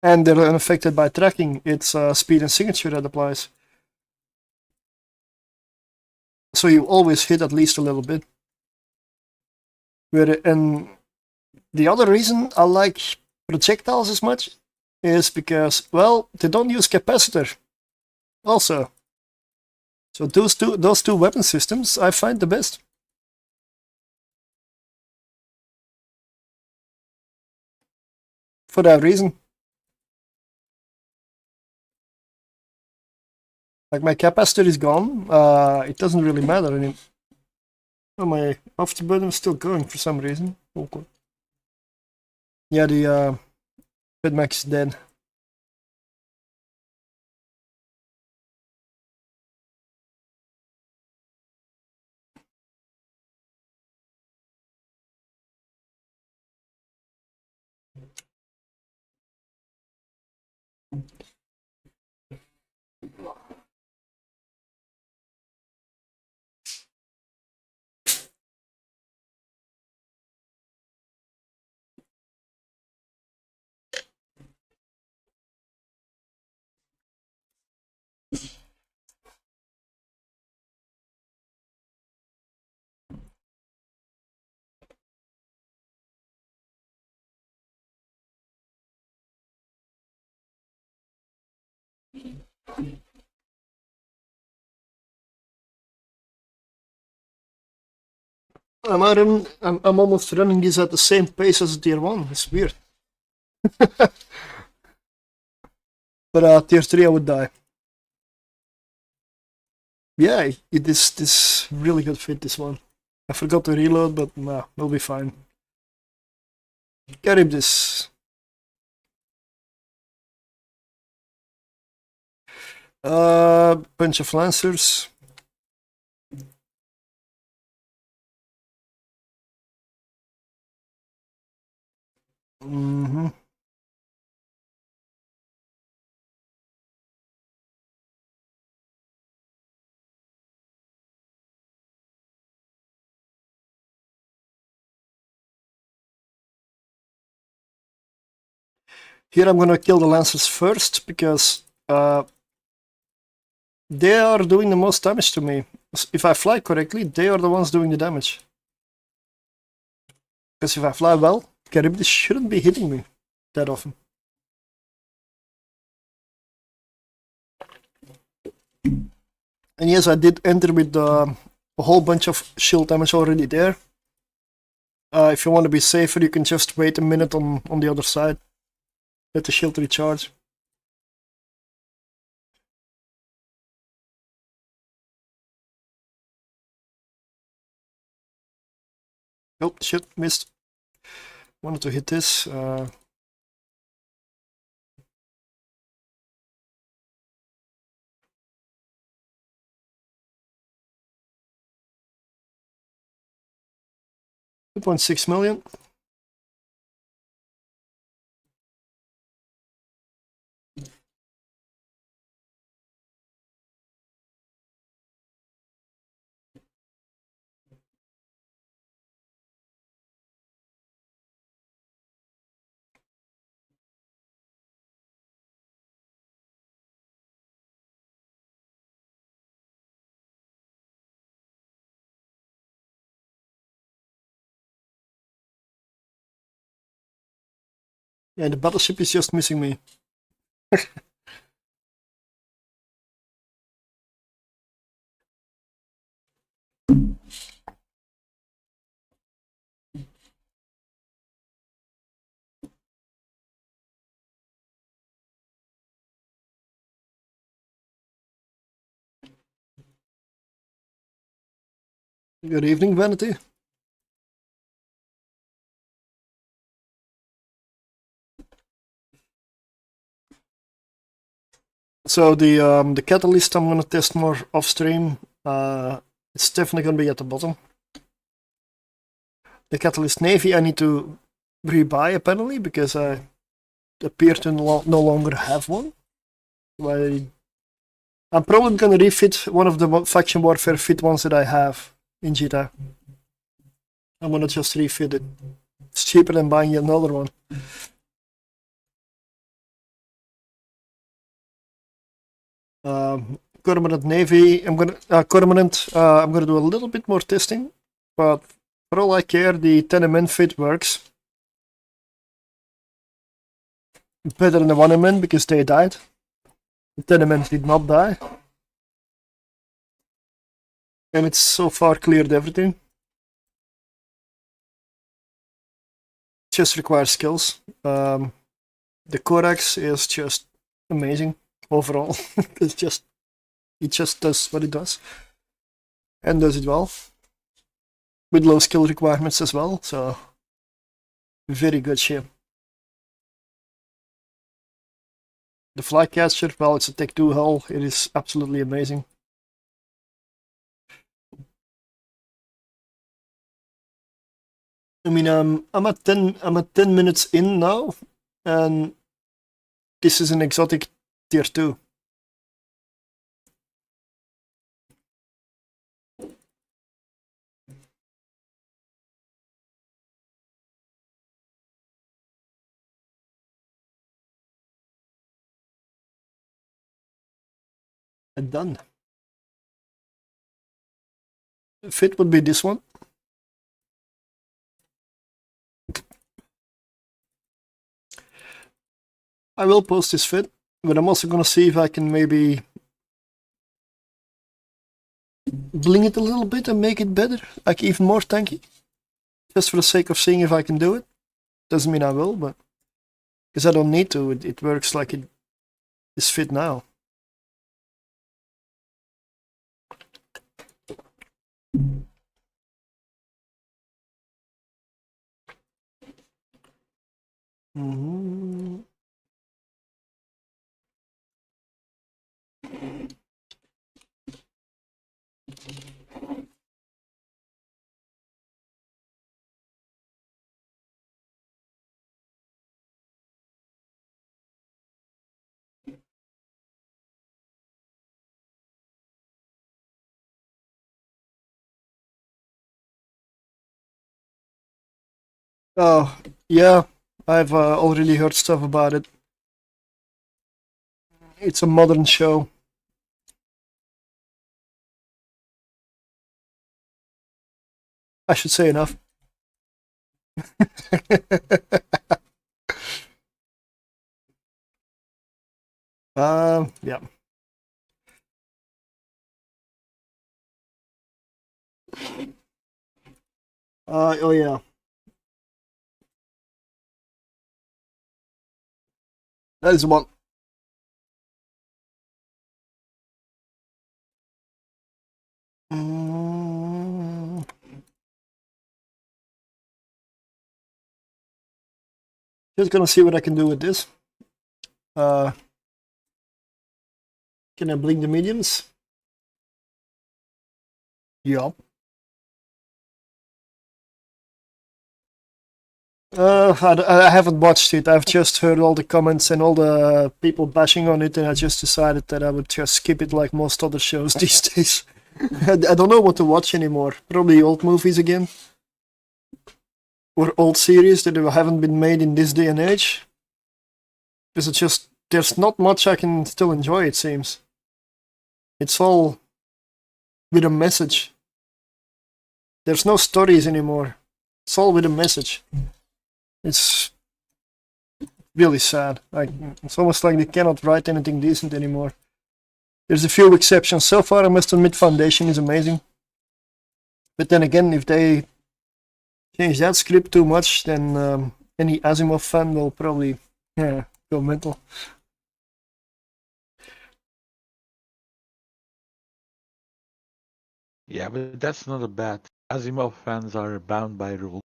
And they're unaffected by tracking. It's speed and signature that applies. So you always hit at least a little bit. And the other reason I like projectiles as much is because, well, they don't use capacitor also. So those two weapon systems I find the best. For that reason. Like my capacitor is gone, it doesn't really matter anymore. Oh, my afterburner is still going for some reason. Okay. Yeah, the Vedmak is dead. I'm almost running this at the same pace as tier 1. It's weird. But tier 3 I would die. Yeah, it is this really good fit, this one. I forgot to reload, but nah, we'll be fine. Charybdis. Bunch of Lancers. Mm-hmm. Here I'm gonna kill the Lancers first, because they are doing the most damage to me. If I fly correctly, they are the ones doing the damage. Because if I fly well, Charybdis shouldn't be hitting me that often. And yes, I did enter with a whole bunch of shield damage already there. If you want to be safer, you can just wait a minute on the other side. Let the shield recharge. Oh shit, missed. Wanted to hit this. 2.6 million. Yeah, the battleship is just missing me. Good evening, Vanity. So the catalyst I'm gonna test more off stream. It's definitely gonna be at the bottom. The Catalyst Navy I need to rebuy apparently because I appear to no longer have one. I'm probably gonna refit one of the faction warfare fit ones that I have in Jita. I'm gonna just refit it. It's cheaper than buying another one. Cormorant Navy, I'm gonna do a little bit more testing, but for all I care, the 10MN fit works better than the 1MN because they died. The 10MN did not die, and it's so far cleared everything. Just requires skills. The Corax is just amazing overall. It just does what it does, and does it well, with low skill requirements as well, so very good ship. The Flycatcher, well, it's a Tech 2 hull, it is absolutely amazing. I mean, I'm at 10 minutes in now, and this is an exotic tier 2. And done. Fit would be this one. I will post this fit, but I'm also gonna see if I can maybe bling it a little bit and make it better, like even more tanky. just for the sake of seeing if I can do it. Doesn't mean I will, but because I don't need to. It works like it is fit now. Mhm. Oh, yeah, I've already heard stuff about it. It's a modern show. I should say enough. Yeah. Oh yeah. That is one. Mm. Just gonna see what I can do with this. Can I blink the mediums? Yeah. I haven't watched it. I've just heard all the comments and all the people bashing on it, and I just decided that I would just skip it like most other shows these days. I don't know what to watch anymore. Probably old movies again. Or old series that haven't been made in this day and age. Because it's just, there's not much I can still enjoy, it seems. It's all with a message. There's no stories anymore. It's all with a message. It's really sad. Like, it's almost like they cannot write anything decent anymore. There's a few exceptions. So far, I must admit, Foundation is amazing. But then again, if they change that script too much, then any Asimov fan will probably go mental. Yeah, but that's not a bad. Asimov fans are bound by rules.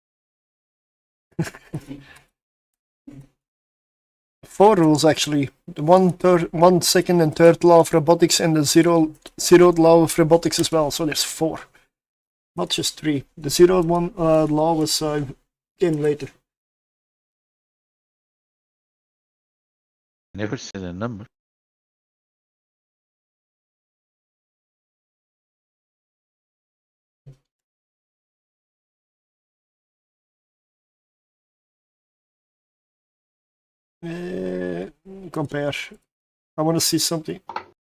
4 rules actually. The 1 second and third law of robotics, and the zeroth law of robotics as well. So there's 4, not just 3. The zeroth one law was came later. Never said a number. Compare. I want to see something.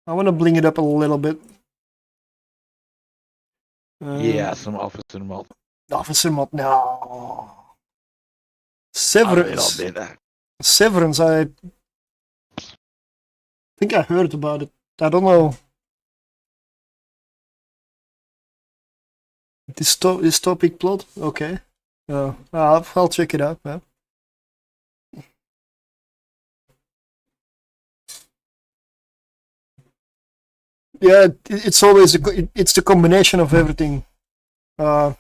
I want to bling it up a little bit. Yeah, some officer mod. Officer mod, no. A Severance. little bit. Severance, I think I heard about it. I don't know. Dystopic plot? Okay. I'll check it out, man. Yeah, it's always it's the combination of everything. I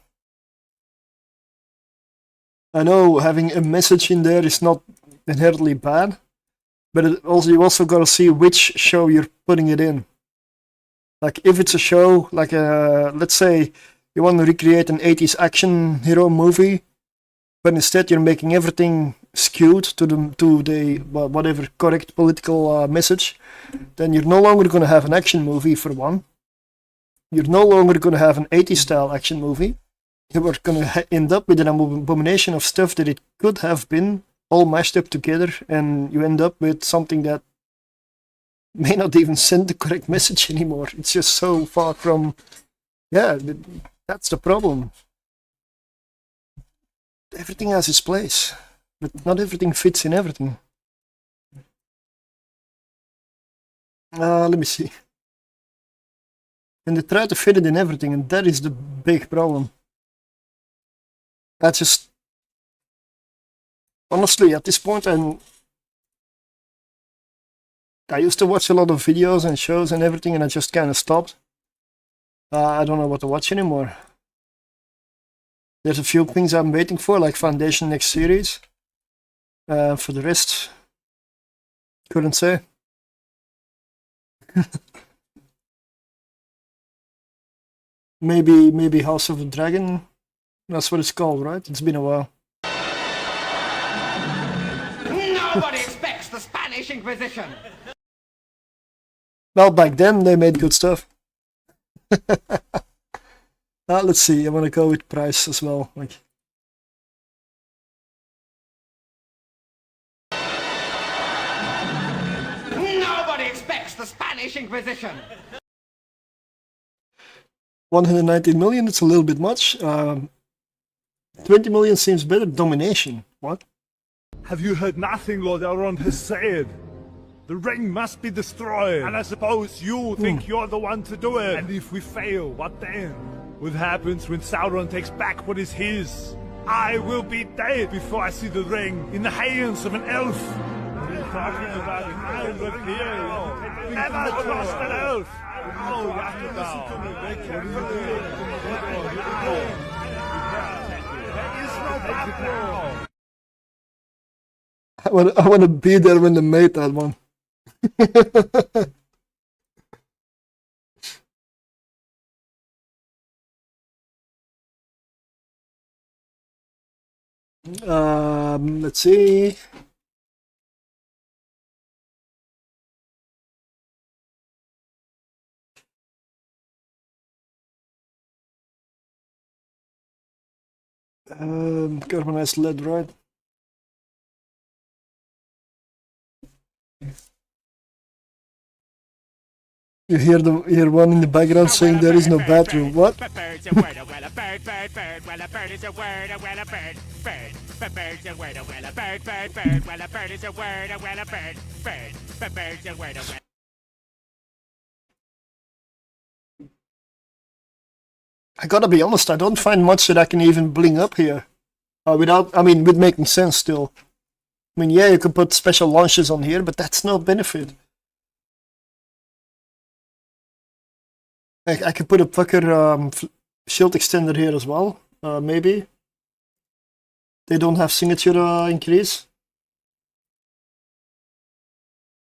know having a message in there is not inherently bad, but you also gotta see which show you're putting it in. Like if it's a show like let's say you want to recreate an 80s action hero movie, but instead you're making everything skewed to the whatever correct political message, then you're no longer going to have an action movie for one. You're no longer going to have an 80s style action movie. You are going to end up with an abomination of stuff that it could have been all mashed up together, and you end up with something that may not even send the correct message anymore. It's just so far from, yeah, that's the problem. Everything has its place, but not everything fits in everything. Let me see. And they try to fit it in everything, and that is the big problem. I just honestly at this point, and I used to watch a lot of videos and shows and everything, and I just kind of stopped. I don't know what to watch anymore. There's a few things I'm waiting for, like Foundation next series. For the rest, couldn't say. maybe House of the Dragon. That's what it's called, right? It's been a while. Nobody expects the Spanish Inquisition. Well, back then they made good stuff. Let's see. I want to go with price as well. Like, Nobody expects the Spanish Inquisition. 119 million. It's a little bit much. 20 million seems better. Domination. What? Have you heard nothing Lord Elrond has said? The ring must be destroyed, and I suppose you think you're the one to do it. And if we fail, what then? What happens when Sauron takes back what is his? I will be dead before I see the ring in the hands of an elf. What are you talking about? I live here. Never trust an elf. Oh, you have to listen to me. There is no battle. I want to be there when they made that one. Let's see. Carbonized lead, right? You hear one in the background saying there is no bathroom. What? A bird's a word, a well, a bird, well, a bird is a word, a well, a bird, bird's a word, a well, a bird, well, a bird is a word, a well, a bird, bird's a word, a well. I gotta be honest, I don't find much that I can even bling up here. With making sense still. I mean, yeah, you could put special launches on here, but that's no benefit. I could put a fucker shield extender here as well, maybe. They don't have signature increase.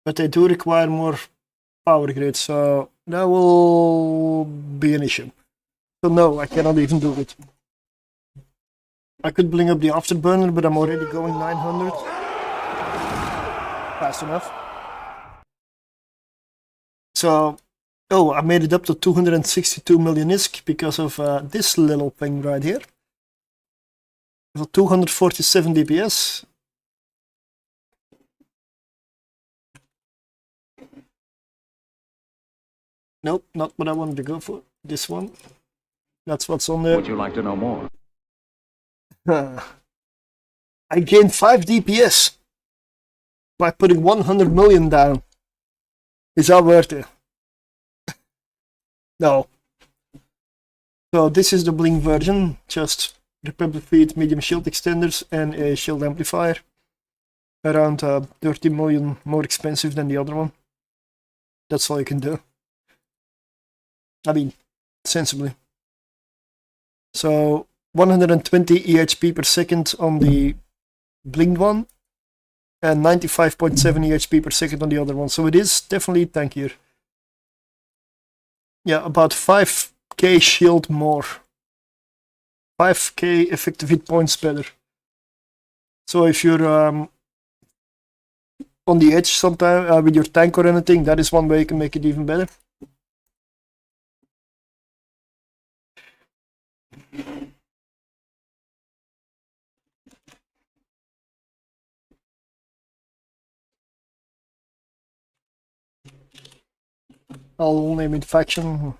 But they do require more power grid, so that will be an issue. So no, I cannot even do it. I could bring up the afterburner, but I'm already going 900. Fast enough. So, oh, I made it up to 262 million ISK because of this little thing right here. So 247 DPS. Nope, not what I wanted to go for. This one. That's what's on there. Would you like to know more? I gained 5 DPS by putting 100 million down. Is that worth it? No. So this is the Bling version, just Republic Fleet medium shield extenders and a shield amplifier. Around 30 million more expensive than the other one. That's all you can do. I mean, sensibly. So 120 EHP per second on the Blinged one and 95.7 EHP per second on the other one. So it is definitely tankier. Yeah, about 5k shield more. 5k effective hit points better. So if you're on the edge sometime with your tank or anything, that is one way you can make it even better. I'll name it faction.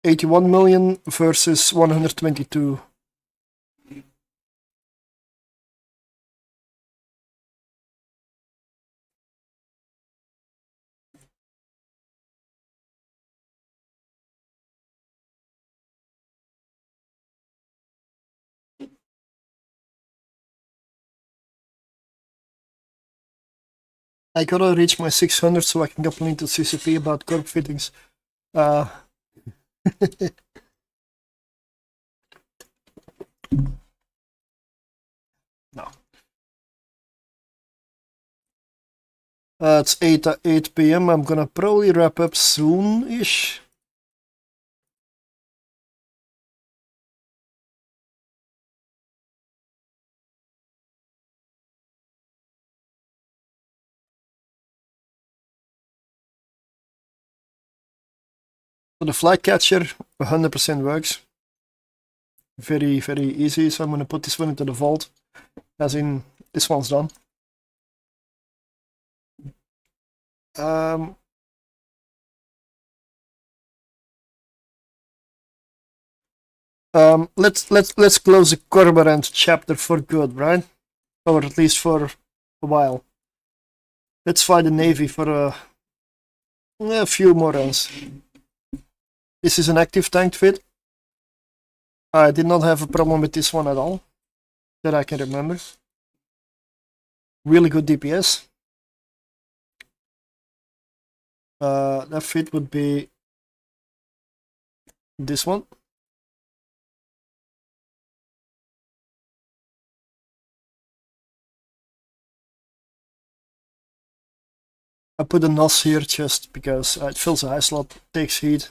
81 million versus 122. I gotta reach my 600 so I can complain to CCP about corp fittings. No. It's 8 p.m. I'm gonna probably wrap up soon-ish. So the Flycatcher 100% works. Very, very easy. So I'm gonna put this one into the vault. As in, this one's done. Let's close the Cormorant chapter for good, right? Or at least for a while. Let's fight the Navy for a few more rounds. This is an active tanked fit. I did not have a problem with this one at all, that I can remember. Really good DPS. That fit would be this one. I put a NOS here just because it fills a high slot, takes heat.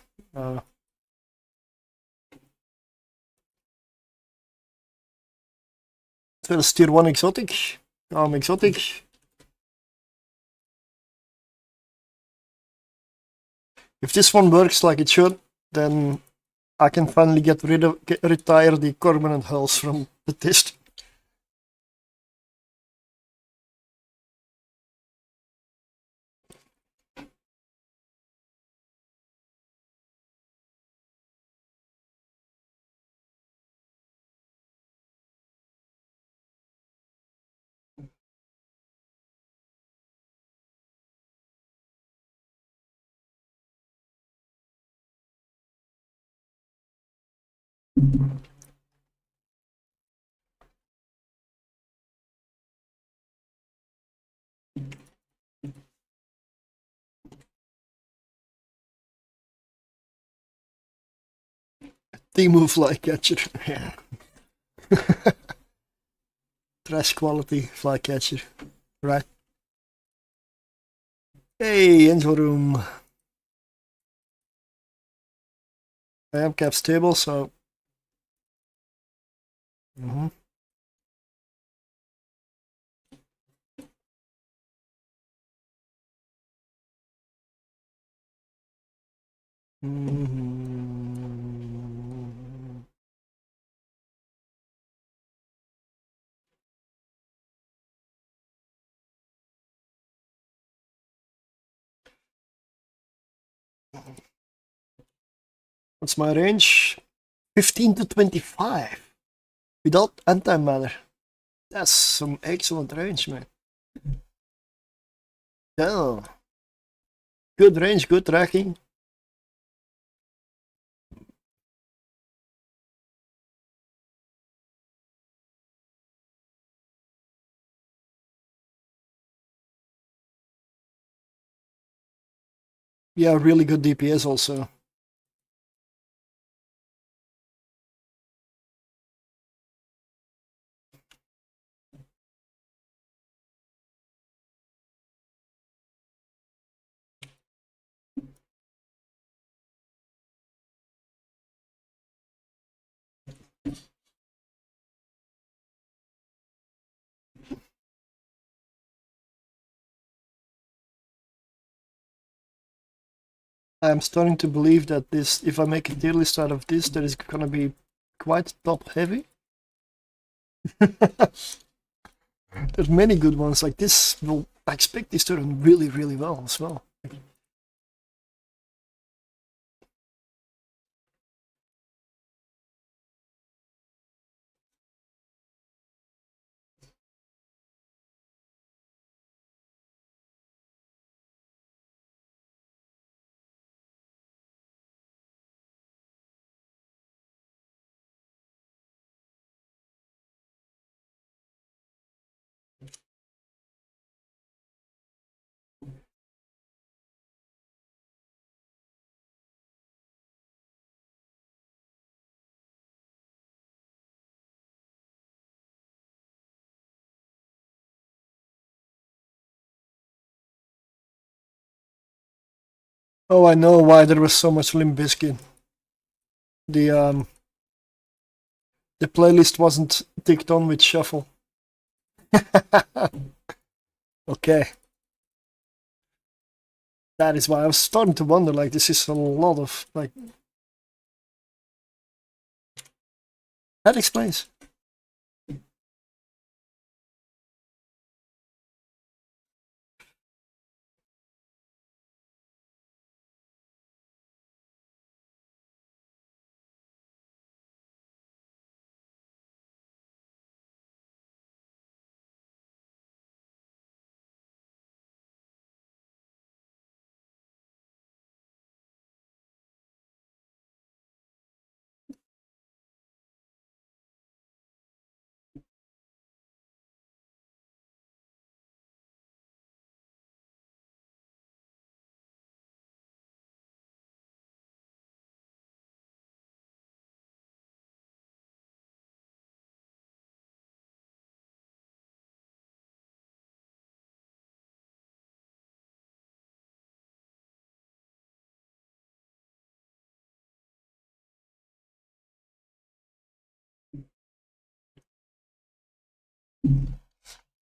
Let's tier 1 exotic. Exotic. If this one works like it should, then I can finally retire the Cormorant hulls from the test. Temu Flycatcher. Yeah. Trash quality Flycatcher. Right. Hey, Angel Room. I am cap stable, so. What's my range? 15 to 25 without antimatter. That's some excellent range, man. Yeah. Good range, good tracking. Yeah, really good DPS also. I'm starting to believe that this, if I make a tier list out of this, that is gonna be quite top heavy. There's many good ones like this. Well, I expect this to run really, really well as well. Oh, I know why there was so much Limp Bizkit. The playlist wasn't ticked on with shuffle. Okay. That is why I was starting to wonder, like, this is a lot of, like... That explains.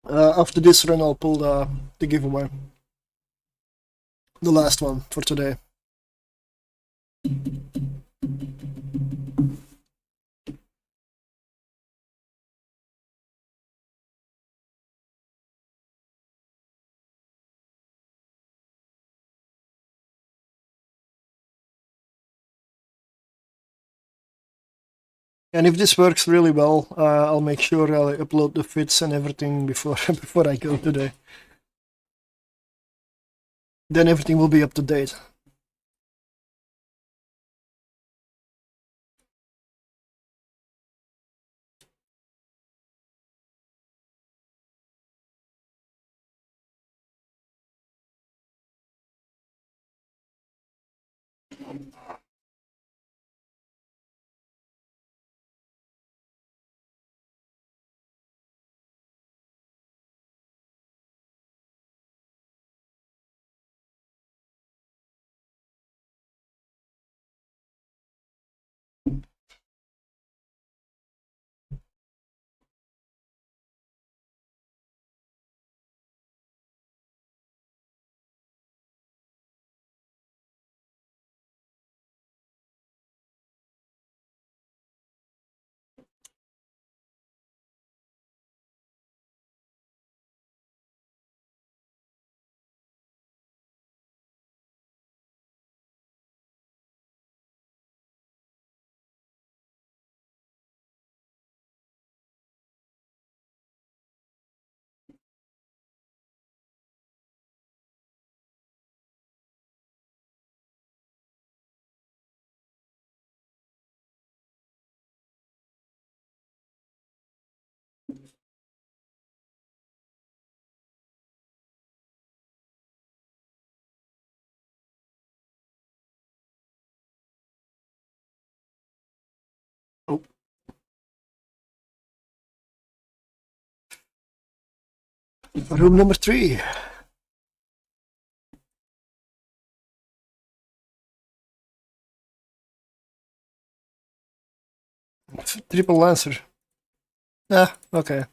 After this run, I'll pull the giveaway. The last one for today. And if this works really well, I'll make sure I upload the fits and everything before before I go today. Then everything will be up to date. Oh. Room number 3. Triple Lancer. Ah, okay.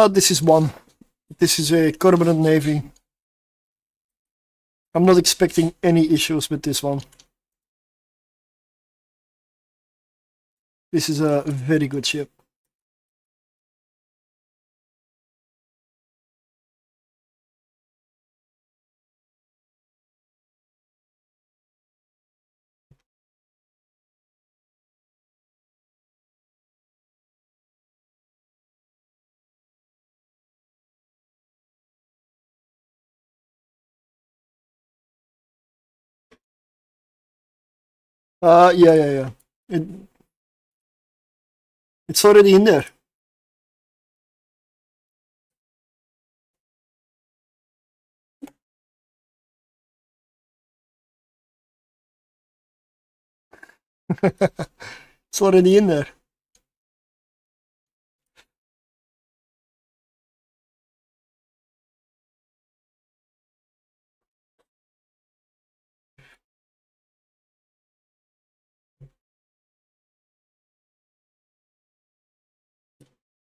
This is one. This is a Cormorant Navy. I'm not expecting any issues with this one. This is a very good ship. Yeah. It's already in there. It's already in there.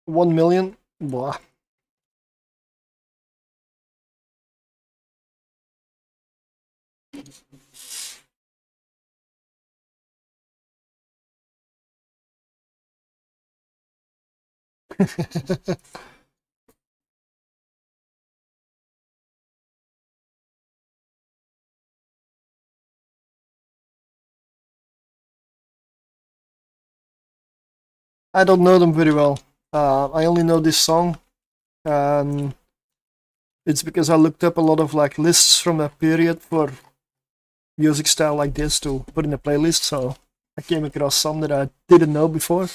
$1 million. Blah. I don't know them very well. I only know this song, and it's because I looked up a lot of like lists from that period for music style like this to put in a playlist. So I came across some that I didn't know before.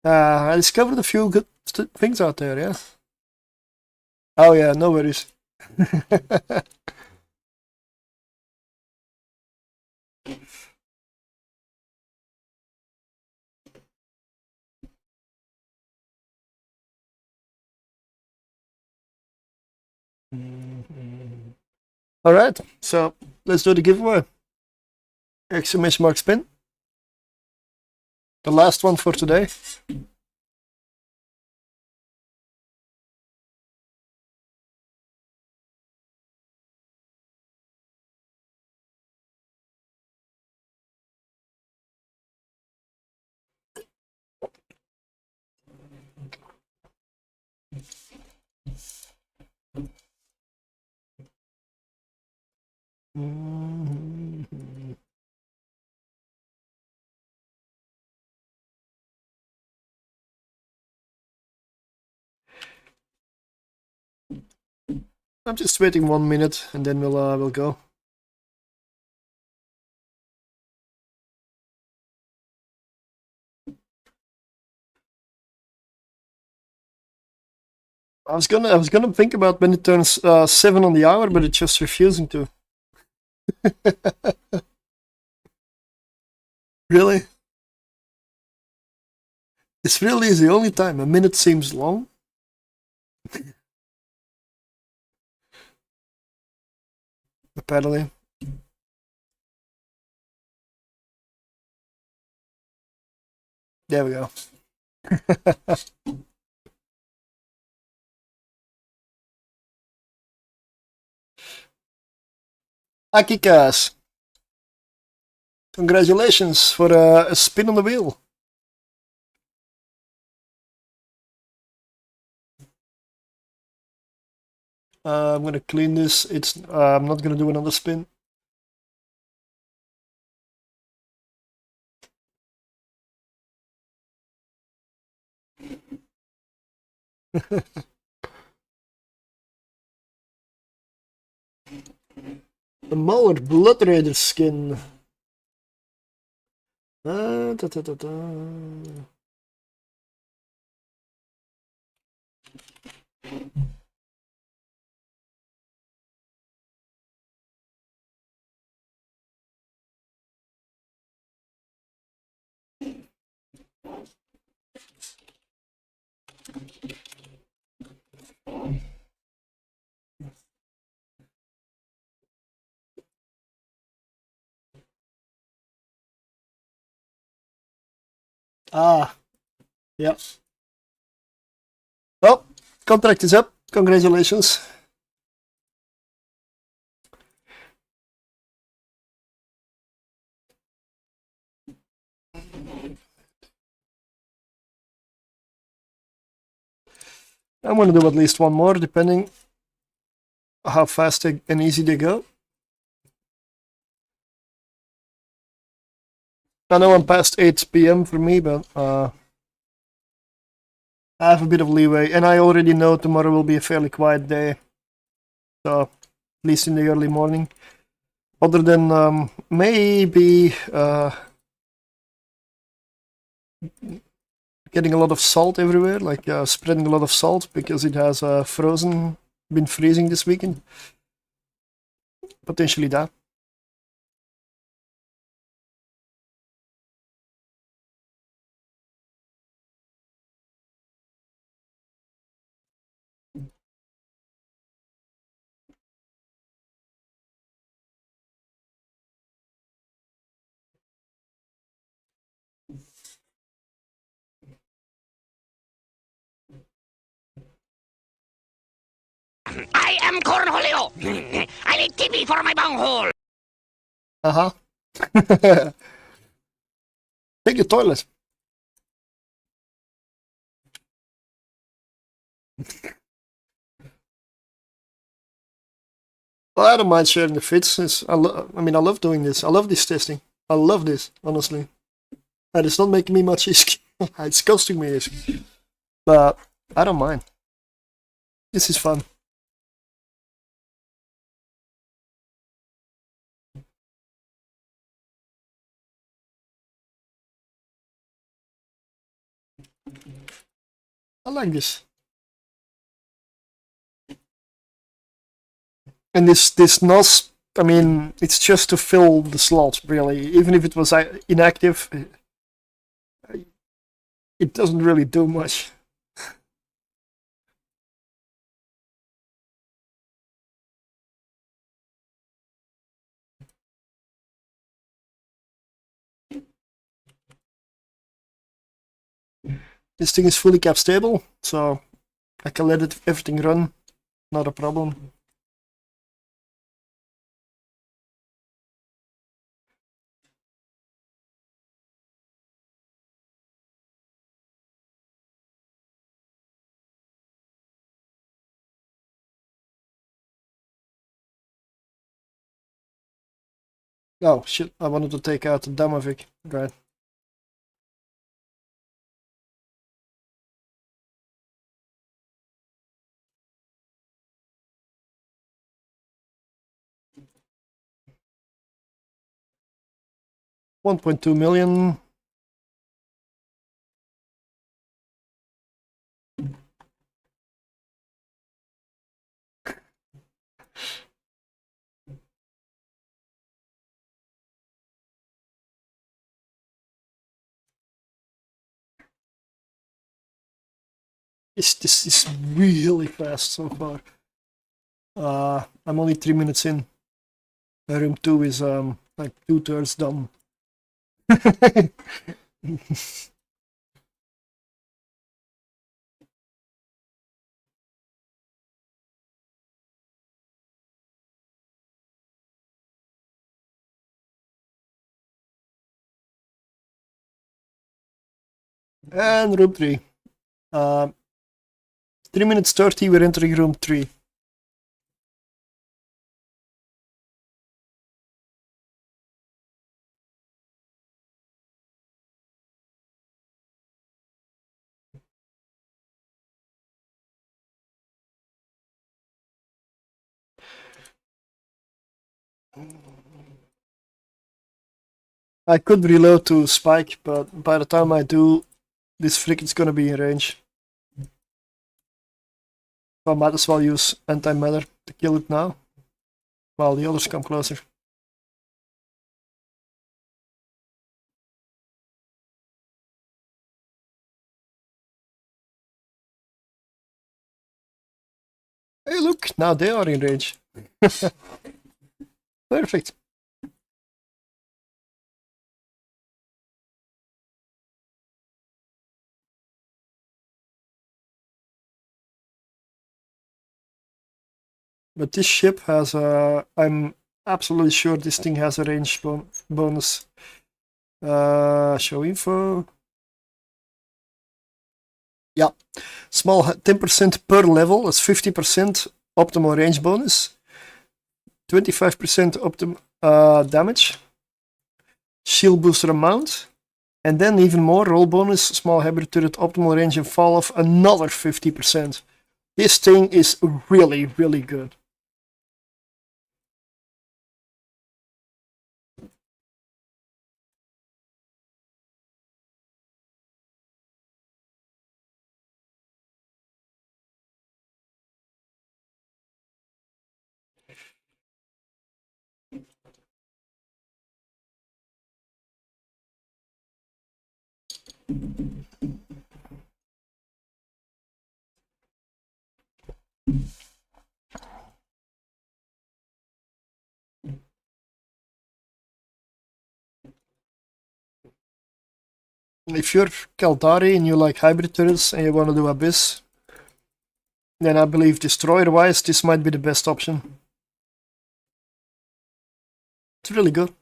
I discovered a few good things out there. Yeah. Oh yeah, no worries. All right, so let's do the giveaway. Exclamation mark spin. The last one for today. I'm just waiting 1 minute and then we'll go. I was gonna think about when it turns 7 on the hour, but it's just refusing to. Really? This really is the only time a minute seems long. Apparently. There we go. Akikas. Congratulations for a spin on the wheel. I'm gonna clean this. I'm not gonna do another spin. The Mauer Blood Raider skin. Da, da, da, da. Ah, yeah. Well, contract is up. Congratulations. I'm going to do at least one more, depending how fast and easy they go. I know I'm past 8 p.m. for me, but I have a bit of leeway, and I already know tomorrow will be a fairly quiet day. So, at least in the early morning. Other than maybe getting a lot of salt everywhere, like spreading a lot of salt because it has been freezing this weekend. Potentially that. damn cornholio! I need TP for my bunghole! Uh-huh. Take the toilet. Well, I don't mind sharing the fits. I mean, I love doing this. I love this testing. I love this, honestly. And it's not making me much isk. It's costing me isk. But I don't mind. This is fun. I like this. And this NOS, I mean, it's just to fill the slot, really. Even if it was inactive, it doesn't really do much. This thing is fully cap stable, so I can let everything run, not a problem. Oh shit, I wanted to take out the Damovic, right. $1.2 million. This is really fast so far. I'm only 3 minutes in. Room 2 is like 2/3 done. And room 3. 3 minutes 30, we're entering room 3. I could reload to Spike, but by the time I do, this flick is gonna be in range. So I might as well use antimatter to kill it now, while the others come closer. Hey look, now they are in range. Perfect. But this ship has a... I'm absolutely sure this thing has a range bonus. Show info. Yeah, small 10% per level, that's 50% optimal range bonus. 25% damage. Shield booster amount. And then even more, roll bonus, small hybrid turret, optimal range and fall off, another 50%. This thing is really, really good. If you're Kaldari and you like hybrid turrets and you want to do Abyss, then I believe destroyer-wise, this might be the best option. It's really good.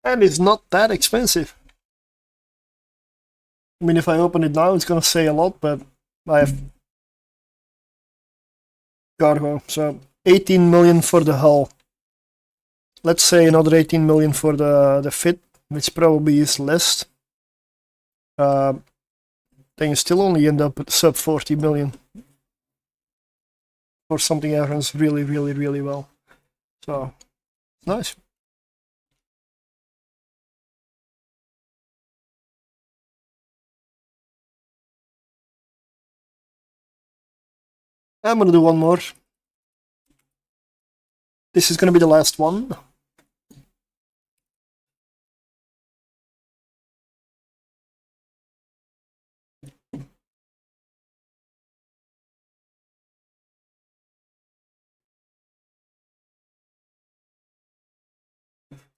And it's not that expensive. I mean, if I open it now, it's gonna say a lot, but I have cargo, so 18 million for the hull. Let's say another 18 million for the fit, which probably is less. Then you still only end up at sub 40 million for something that runs really, really, really well. So, nice. I'm gonna do one more. This is gonna be the last one.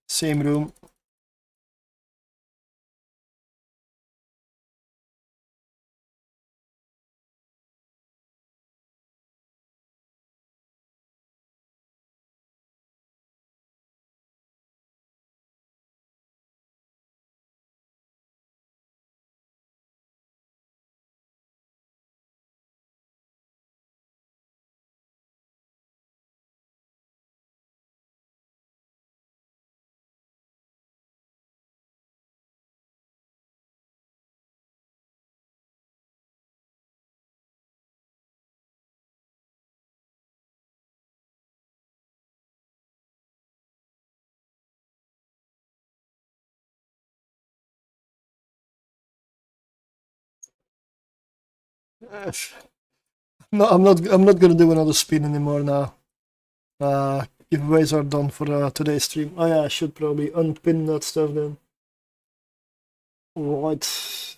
Same room. No, I'm not gonna do another spin anymore now. Giveaways are done for today's stream. Oh yeah, I should probably unpin that stuff then. Right.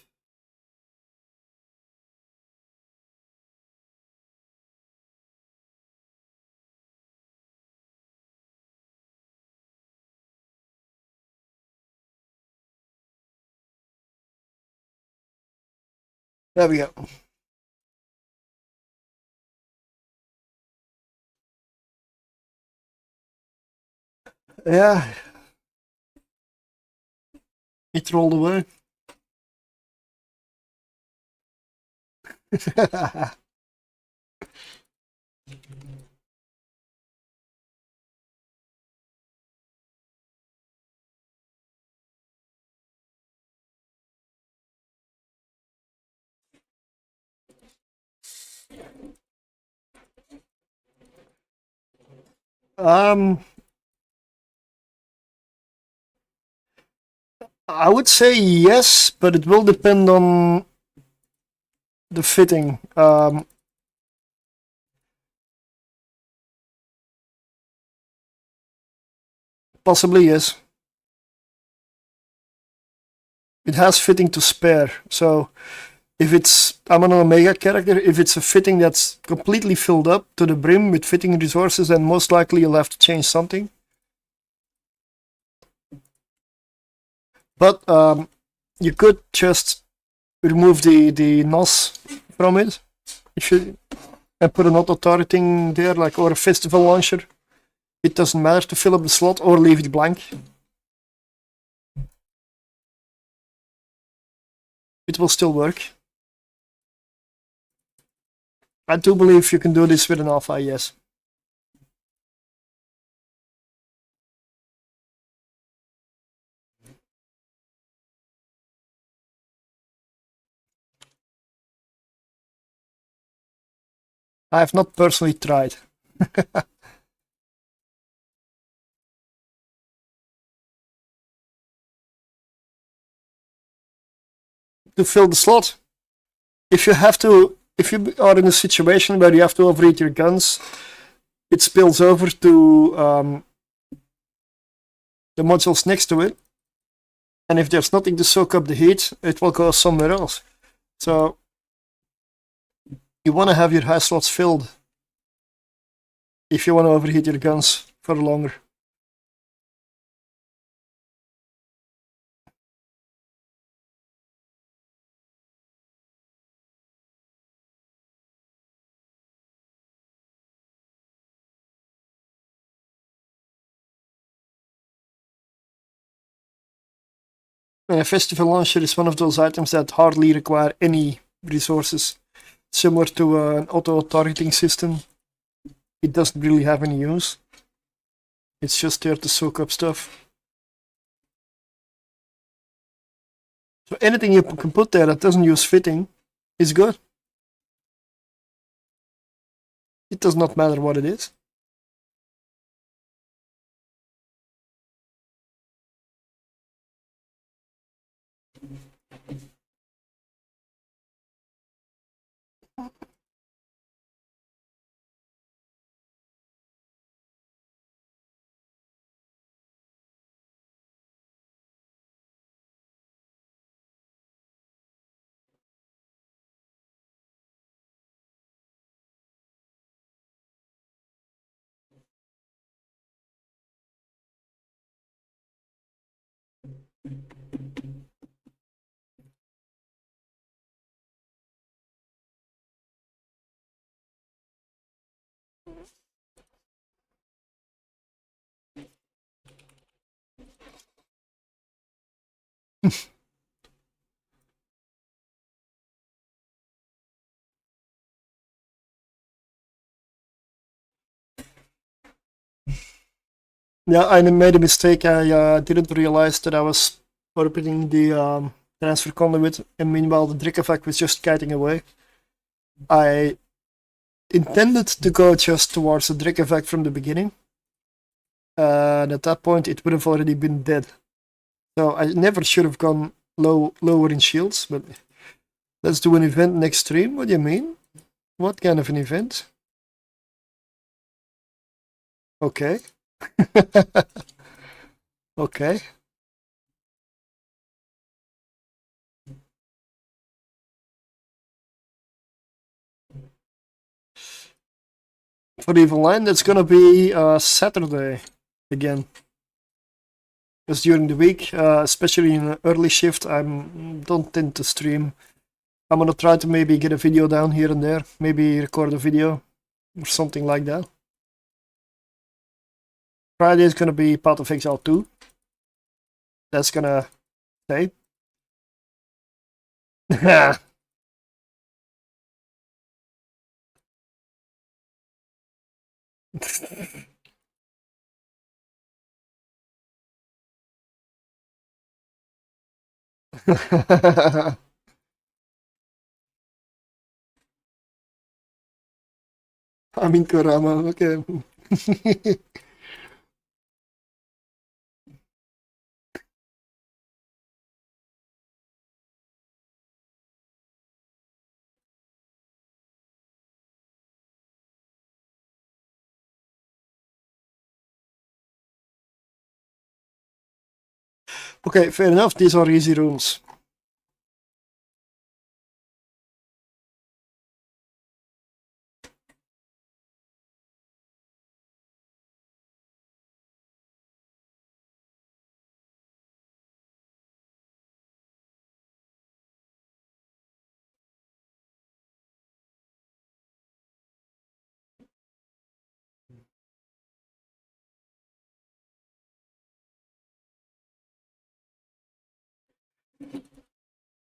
There we go. Yeah. It rolled away. I would say yes, but it will depend on the fitting. Possibly yes. It has fitting to spare, so if I'm an Omega character, if it's a fitting that's completely filled up to the brim with fitting resources, then most likely you'll have to change something. But you could just remove the NOS from it and put an auto targeting there, like, or a festival launcher. It doesn't matter to fill up the slot or leave it blank. It will still work. I do believe you can do this with an alpha, yes. I have not personally tried. To fill the slot, if you are in a situation where you have to overheat your guns, it spills over to the modules next to it, and if there's nothing to soak up the heat, it will go somewhere else. So you want to have your high slots filled if you want to overheat your guns for longer. A festival launcher is one of those items that hardly require any resources. Similar to an auto-targeting system, it doesn't really have any use. It's just there to soak up stuff. So anything you can put there that doesn't use fitting is good. It does not matter what it is. Yeah, I made a mistake. I didn't realize that I was orbiting the transfer conduit, and meanwhile the Drikavac was just kiting away. I intended to go just towards the Drikavac from the beginning, and at that point it would have already been dead. So I never should have gone lower in shields, but let's do an event next stream. What do you mean? What kind of an event? Okay. Okay. For Evil Line, that's gonna be Saturday again. Because during the week, especially in an early shift, I don't tend to stream. I'm gonna try to maybe get a video down here and there, maybe record a video or something like that. Friday is gonna be Path of Exile 2. That's gonna stay. Amin Kurama, okay. Okay, fair enough, these are easy rooms.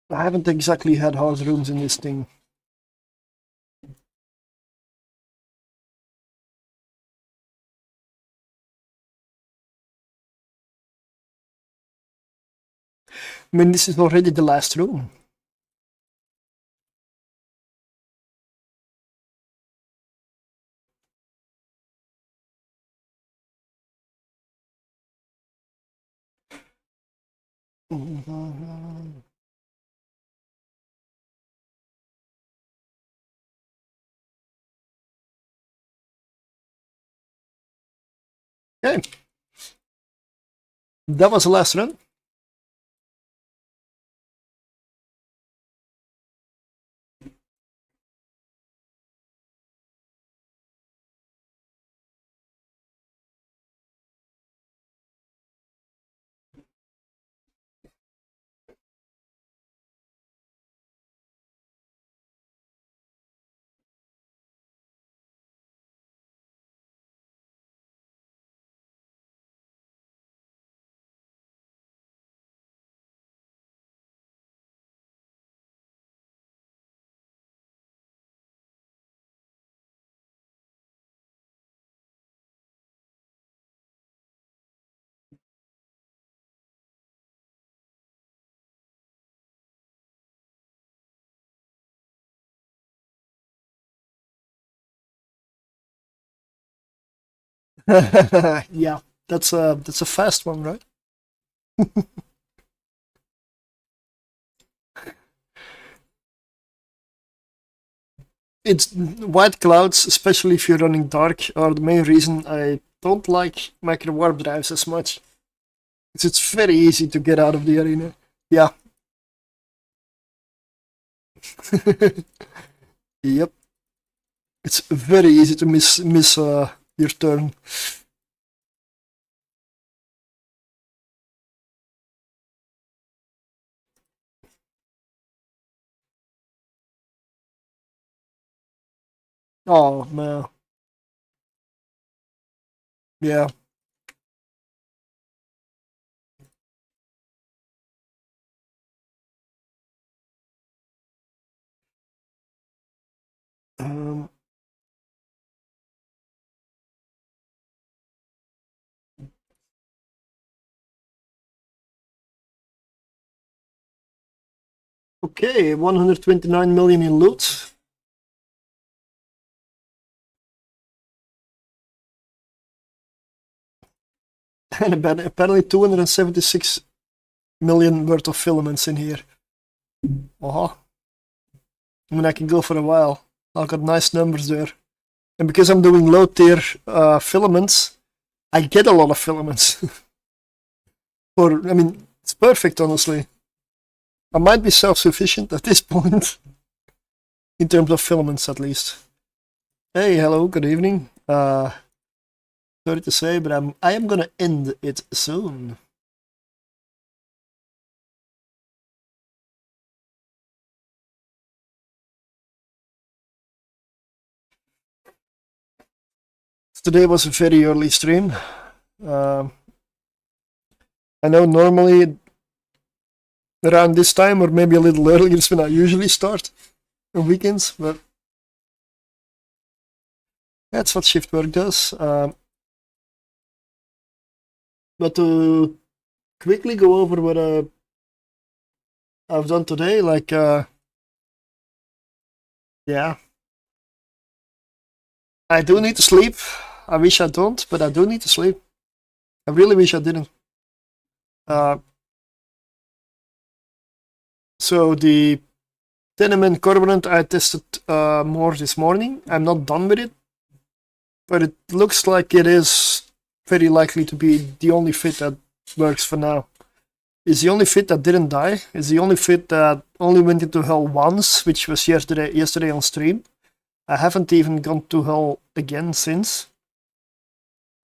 I haven't exactly had hard rooms in this thing. I mean, this is already the last room. Okay. That was the last run. Yeah, that's a fast one, right? It's white clouds, especially if you're running dark, are the main reason I don't like micro warp drives as much. It's very easy to get out of the arena. Yeah. Yep. It's very easy to miss your turn. Oh man. Yeah. Um, okay, 129 million in loot. And apparently 276 million worth of filaments in here. I mean, I can go for a while. I've got nice numbers there. And because I'm doing low tier filaments, I get a lot of filaments. I mean, it's perfect, honestly. I might be self-sufficient at this point. In terms of filaments, at least. Hey, hello, good evening. Sorry to say, but I am gonna end it soon. Today was a very early stream. I know normally around this time, or maybe a little earlier, is when I usually start on weekends, but that's what shift work does. But to quickly go over what I've done today, like, yeah, I do need to sleep. I wish I don't, but I do need to sleep. I really wish I didn't. So the Tenement Cormorant I tested more this morning. I'm not done with it, but it looks like it is very likely to be the only fit that works for now. It's the only fit that didn't die. It's the only fit that only went into hell once, which was yesterday on stream. I haven't even gone to hell again since.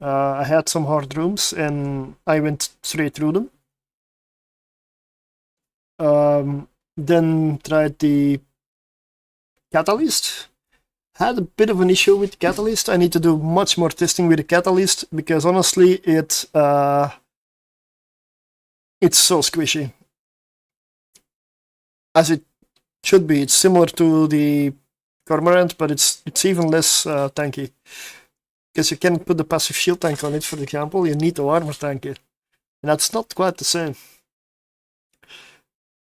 I had some hard rooms and I went straight through them. Then tried the Catalyst. Had a bit of an issue with Catalyst. I need to do much more testing with the Catalyst because honestly it's so squishy. As it should be. It's similar to the Cormorant, but it's even less tanky. Because you can't put the passive shield tank on it, for example, you need to armor tank it. And that's not quite the same.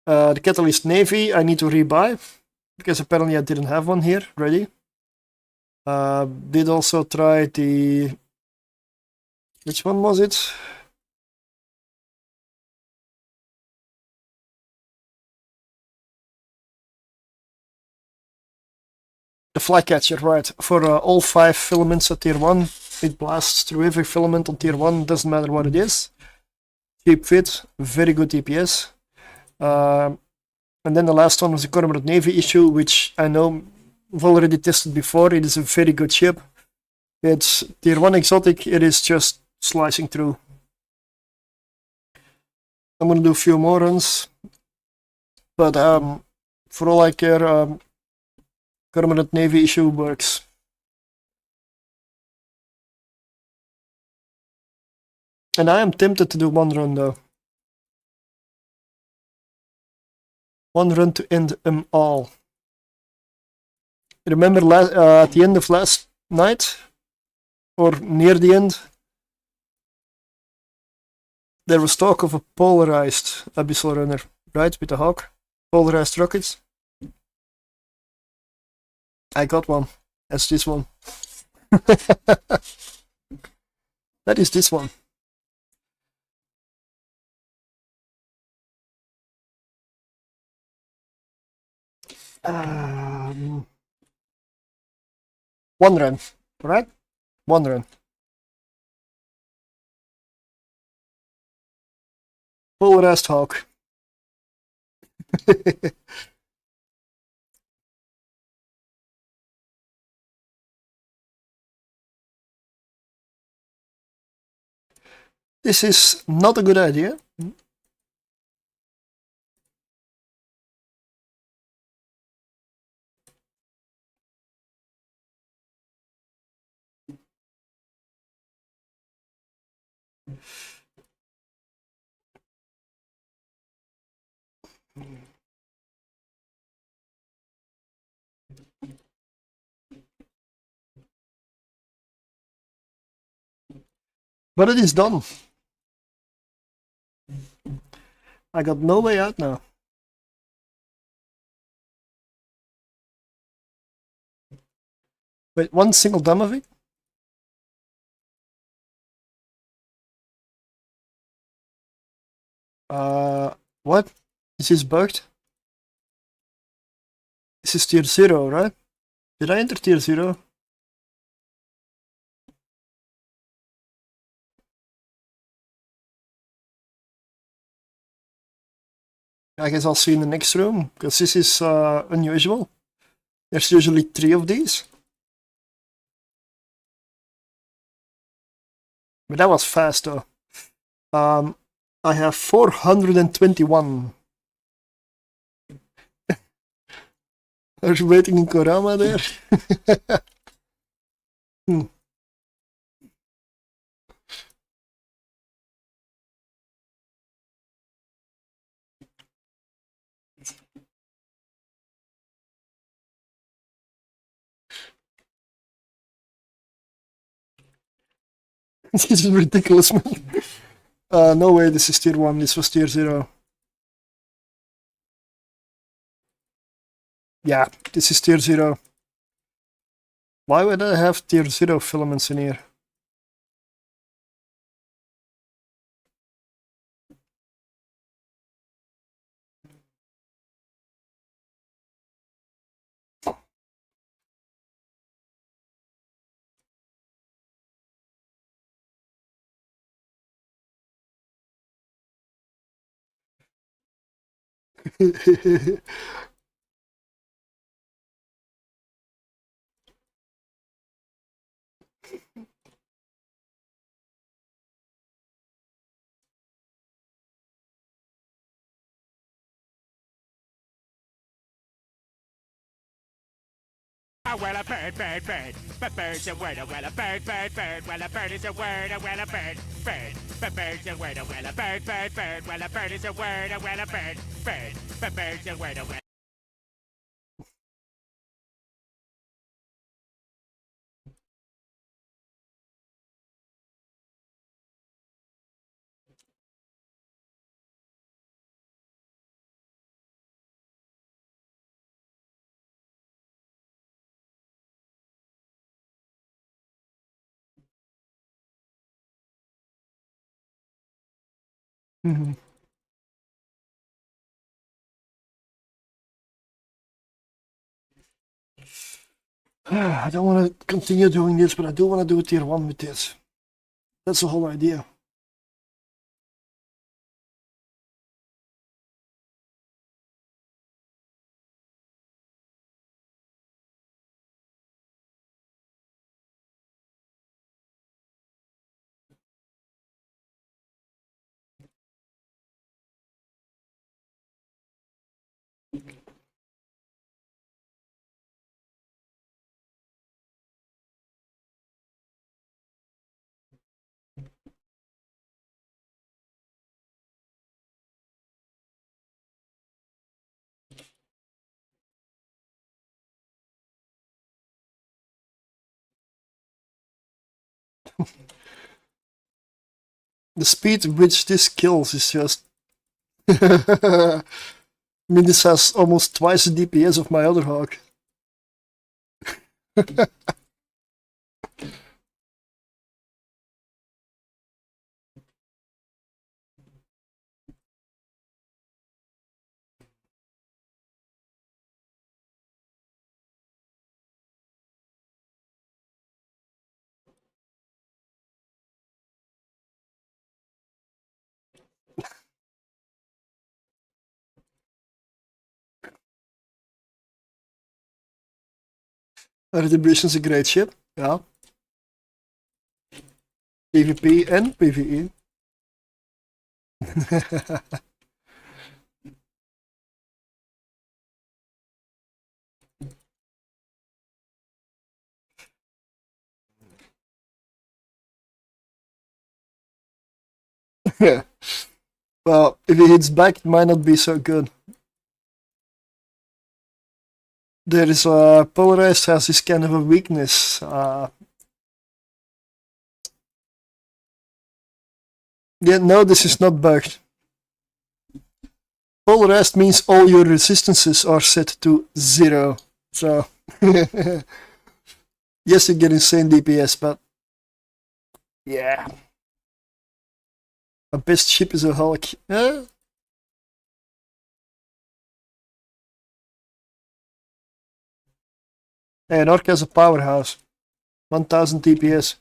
The Catalyst Navy I need to rebuy, because apparently I didn't have one here ready. Did also try the... Which one was it? The Flycatcher, right. For all 5 filaments at tier 1, it blasts through every filament on tier 1, doesn't matter what it is. Cheap fit, very good DPS. And then the last one was the Cormorant Navy issue, which I know I've already tested before. It is a very good ship. It's tier 1 exotic, it is just slicing through. I'm gonna do a few more runs. But for all I care, Cormorant Navy issue works. And I am tempted to do one run though. One run to end them all. Remember at the end of last night, or near the end, there was talk of a polarized Abyssal Runner, right, with the Hawk? Polarized rockets. I got one. That's this one. That is this one. One run, right? One run. Full rest hawk. This is not a good idea. But it is done. I got no way out now. Wait, one single damage? What? This is bugged? This is tier 0, right? Did I enter tier 0? I guess I'll see in the next room, because this is unusual. There's usually 3 of these. But that was fast though. I have 421. There's waiting in Kurama there. This is ridiculous, man. No way, this is tier 1, this was tier 0. Yeah, this is tier 0. Why would I have tier 0 filaments in here? Well, a bird, bird, bird. But bird's a word, well, a bird, bird, bird. Well, a bird is a word, well, a bird, bird. But bird's a word, well, a bird, bird, bird. Well, a bird is a word, well, a bird, bird. But bird's a word, well. I don't want to continue doing this, but I do want to do tier 1 with this. That's the whole idea. The speed at which this kills is just... I mean, this has almost twice the DPS of my other hawk. Retribution's a great ship, yeah. PvP and PvE. Yeah. Well, if he hits back, it might not be so good. There is Polarized has this kind of a weakness. Yeah, no, this is not bugged. Polarized means all your resistances are set to 0. So, yes, you get insane DPS, but yeah. A best ship is a Hulk. Hey, an Orc has a powerhouse. 1000 DPS.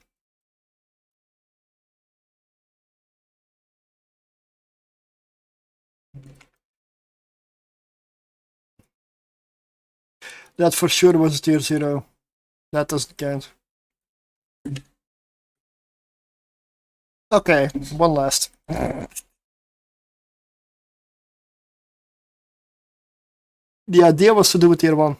That for sure was tier 0. That doesn't count. Okay, one last. The idea was to do it tier 1.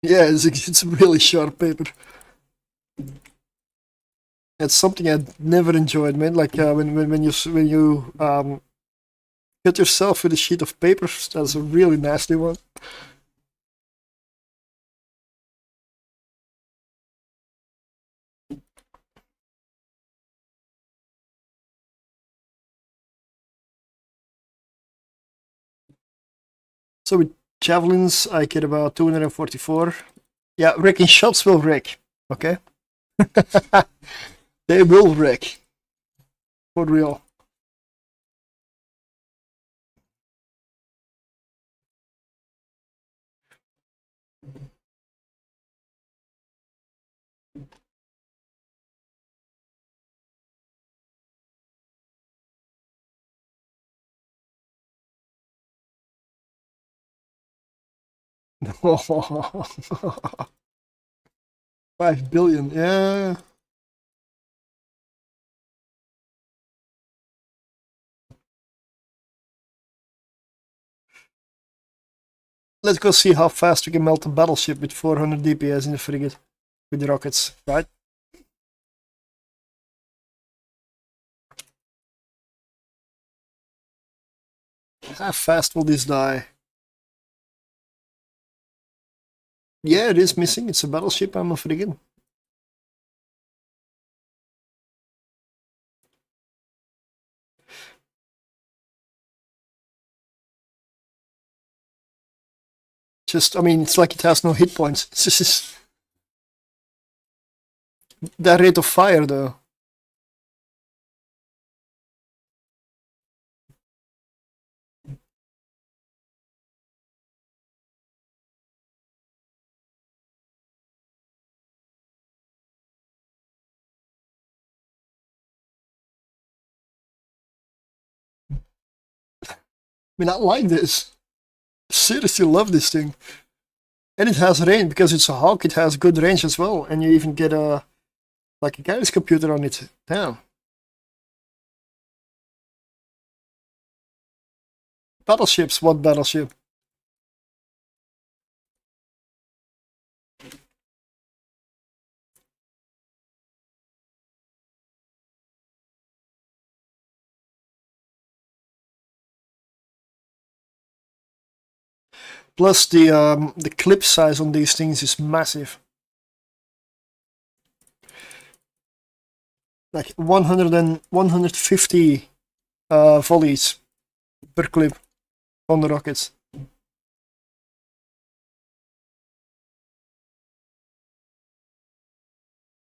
Yeah, it's a really sharp paper. It's something I never enjoyed, man. Like when you cut yourself with a sheet of paper, that's a really nasty one. So with javelins, I get about 244. Yeah, wrecking shots will wreck. Okay. They will wreck. For real. $5 billion, yeah. Let's go see how fast we can melt a battleship with 400 DPS in the frigate with the rockets, right? How fast will this die? Yeah, it is missing. It's a battleship, I'm a frigate. Just, I mean, it's like it has no hit points. It's just that rate of fire, though. I mean, I like this. Seriously love this thing. And it has range, because it's a Hawk, it has good range as well. And you even get a guidance computer on it. Damn. Battleships, what battleship? Plus the clip size on these things is massive. Like 150 volleys per clip on the rockets.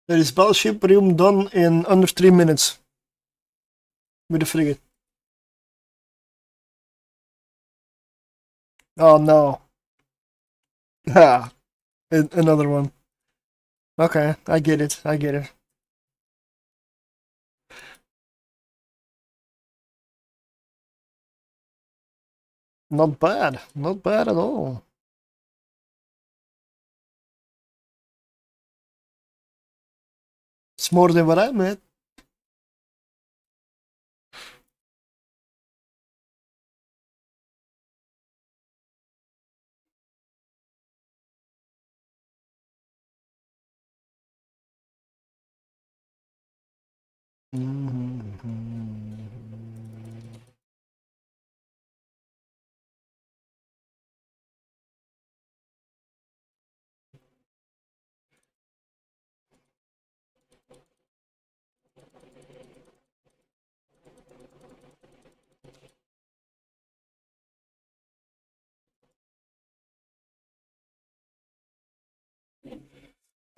There is battleship room done in under 3 minutes. With a frigate. Oh no. Ah, another one. Okay, I get it. I get it. Not bad. Not bad at all. It's more than what I made.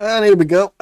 And here we go.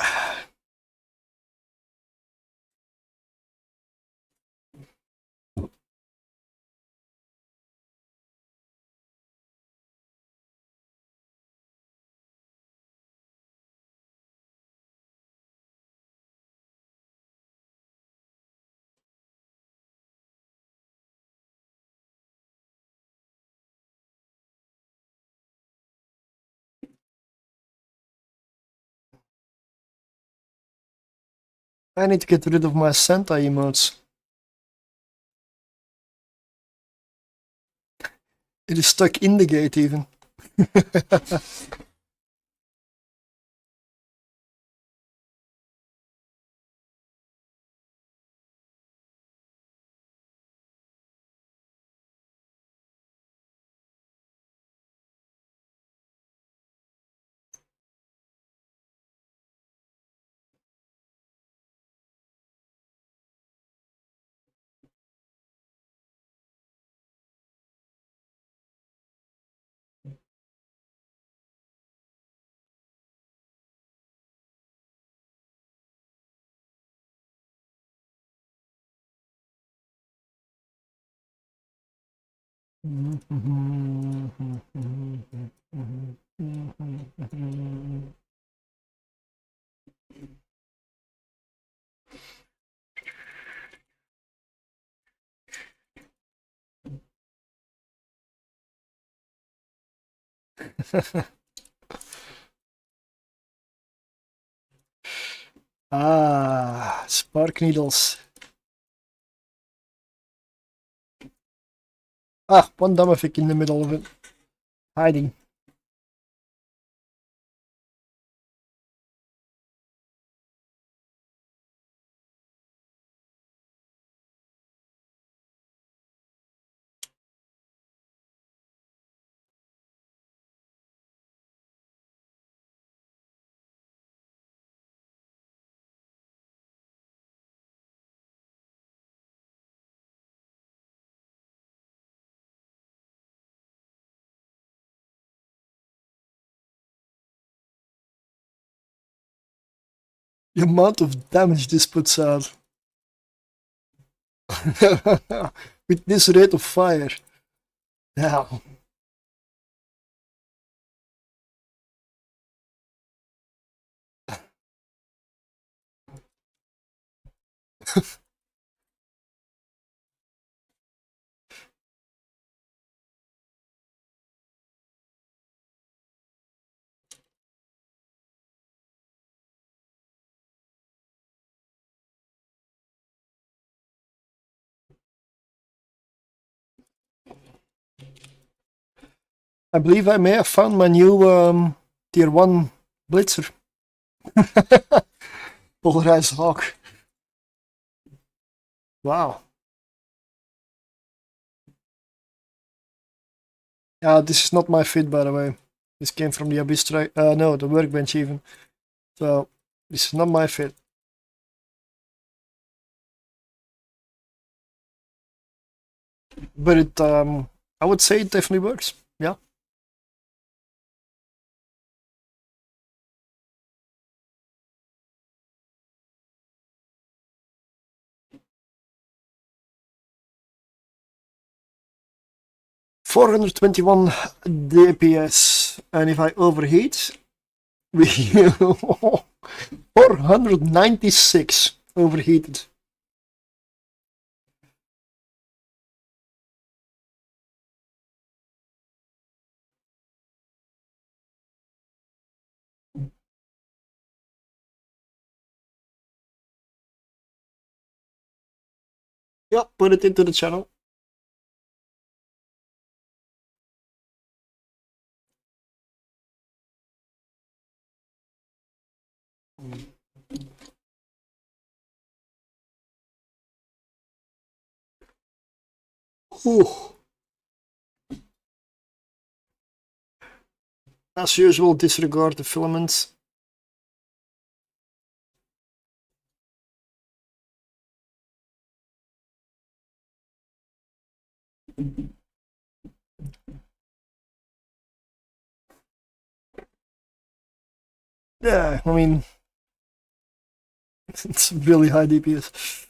I need to get rid of my Santa emotes. It is stuck in the gate even. Ah, spark needles. Ah, one Damavik in the middle of it. Hiding. The amount of damage this puts out. With this rate of fire. Now. I believe I may have found my new tier 1 Blitzer. Polarized Hawk. Wow. This is not my fit, by the way. This came from the Abyss no, the Workbench even. So, this is not my fit. But it, I would say it definitely works. Yeah. 421 DPS, and if I overheat, we 496 overheated. Yeah, put it into the channel. Ooh. As usual, disregard the filaments. Yeah, I mean, it's really high DPS.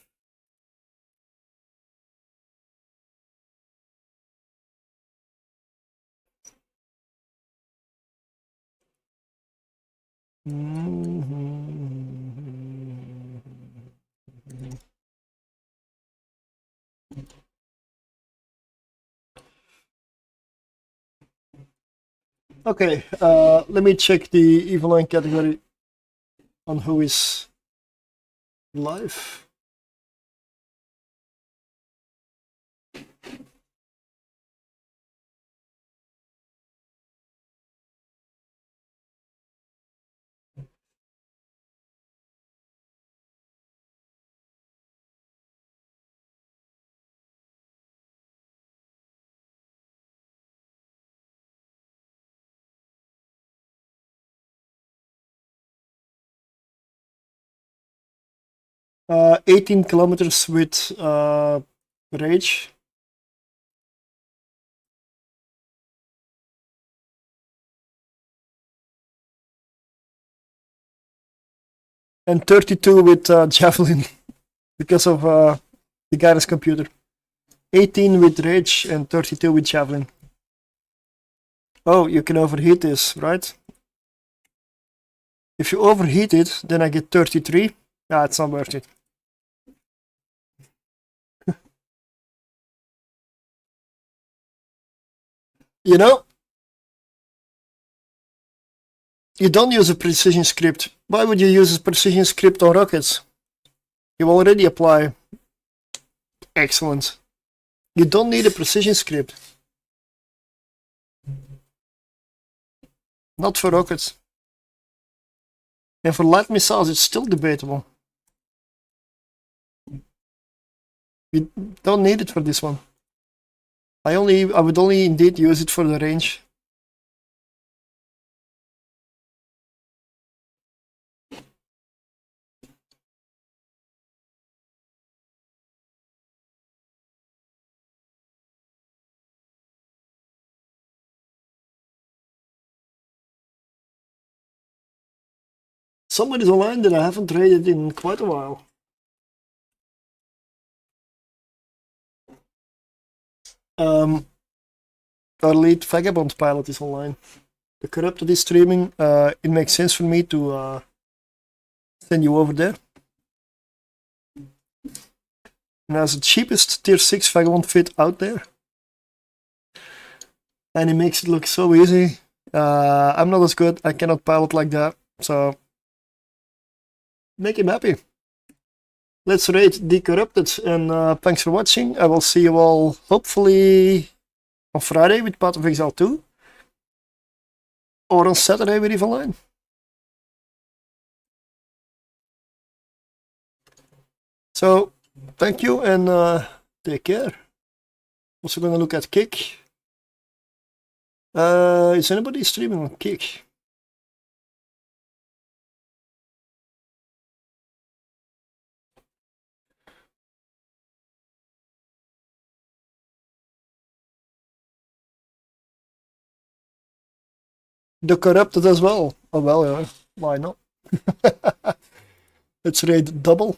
Okay, let me check the Evoline category on who is live. Uh, 18 kilometers with rage. And 32 with javelin because of the guy's computer. 18 with rage and 32 with javelin. Oh, you can overheat this, right? If you overheat it, then I get 33. Ah, it's not worth it. You know, you don't use a precision script. Why would you use a precision script on rockets? You already apply. Excellent. You don't need a precision script. Not for rockets. And for light missiles, it's still debatable. You don't need it for this one. I would only indeed use it for the range. Somebody's online that I haven't traded in quite a while. Our lead Vagabond pilot is online. The Corrupted is streaming. It makes sense for me to send you over there. And has the cheapest tier 6 Vagabond fit out there. And he makes it look so easy. I'm not as good. I cannot pilot like that. So make him happy. Let's rate the Corrupted, and thanks for watching. I will see you all hopefully on Friday with Path of Exile 2, or on Saturday with Evoline. So, thank you and take care. Also gonna look at Kick. Is anybody streaming on Kick? The Corrupted as well. Oh well, yeah. Why not? Let's raid double.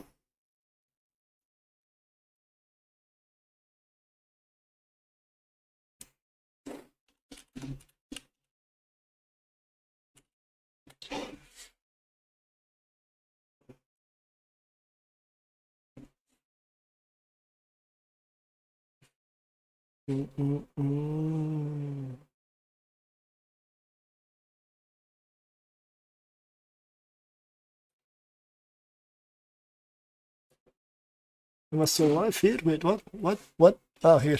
Am I still live here? Wait, what? What? Oh, here.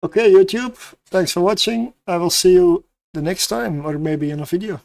Okay, YouTube, thanks for watching. I will see you the next time, or maybe in a video.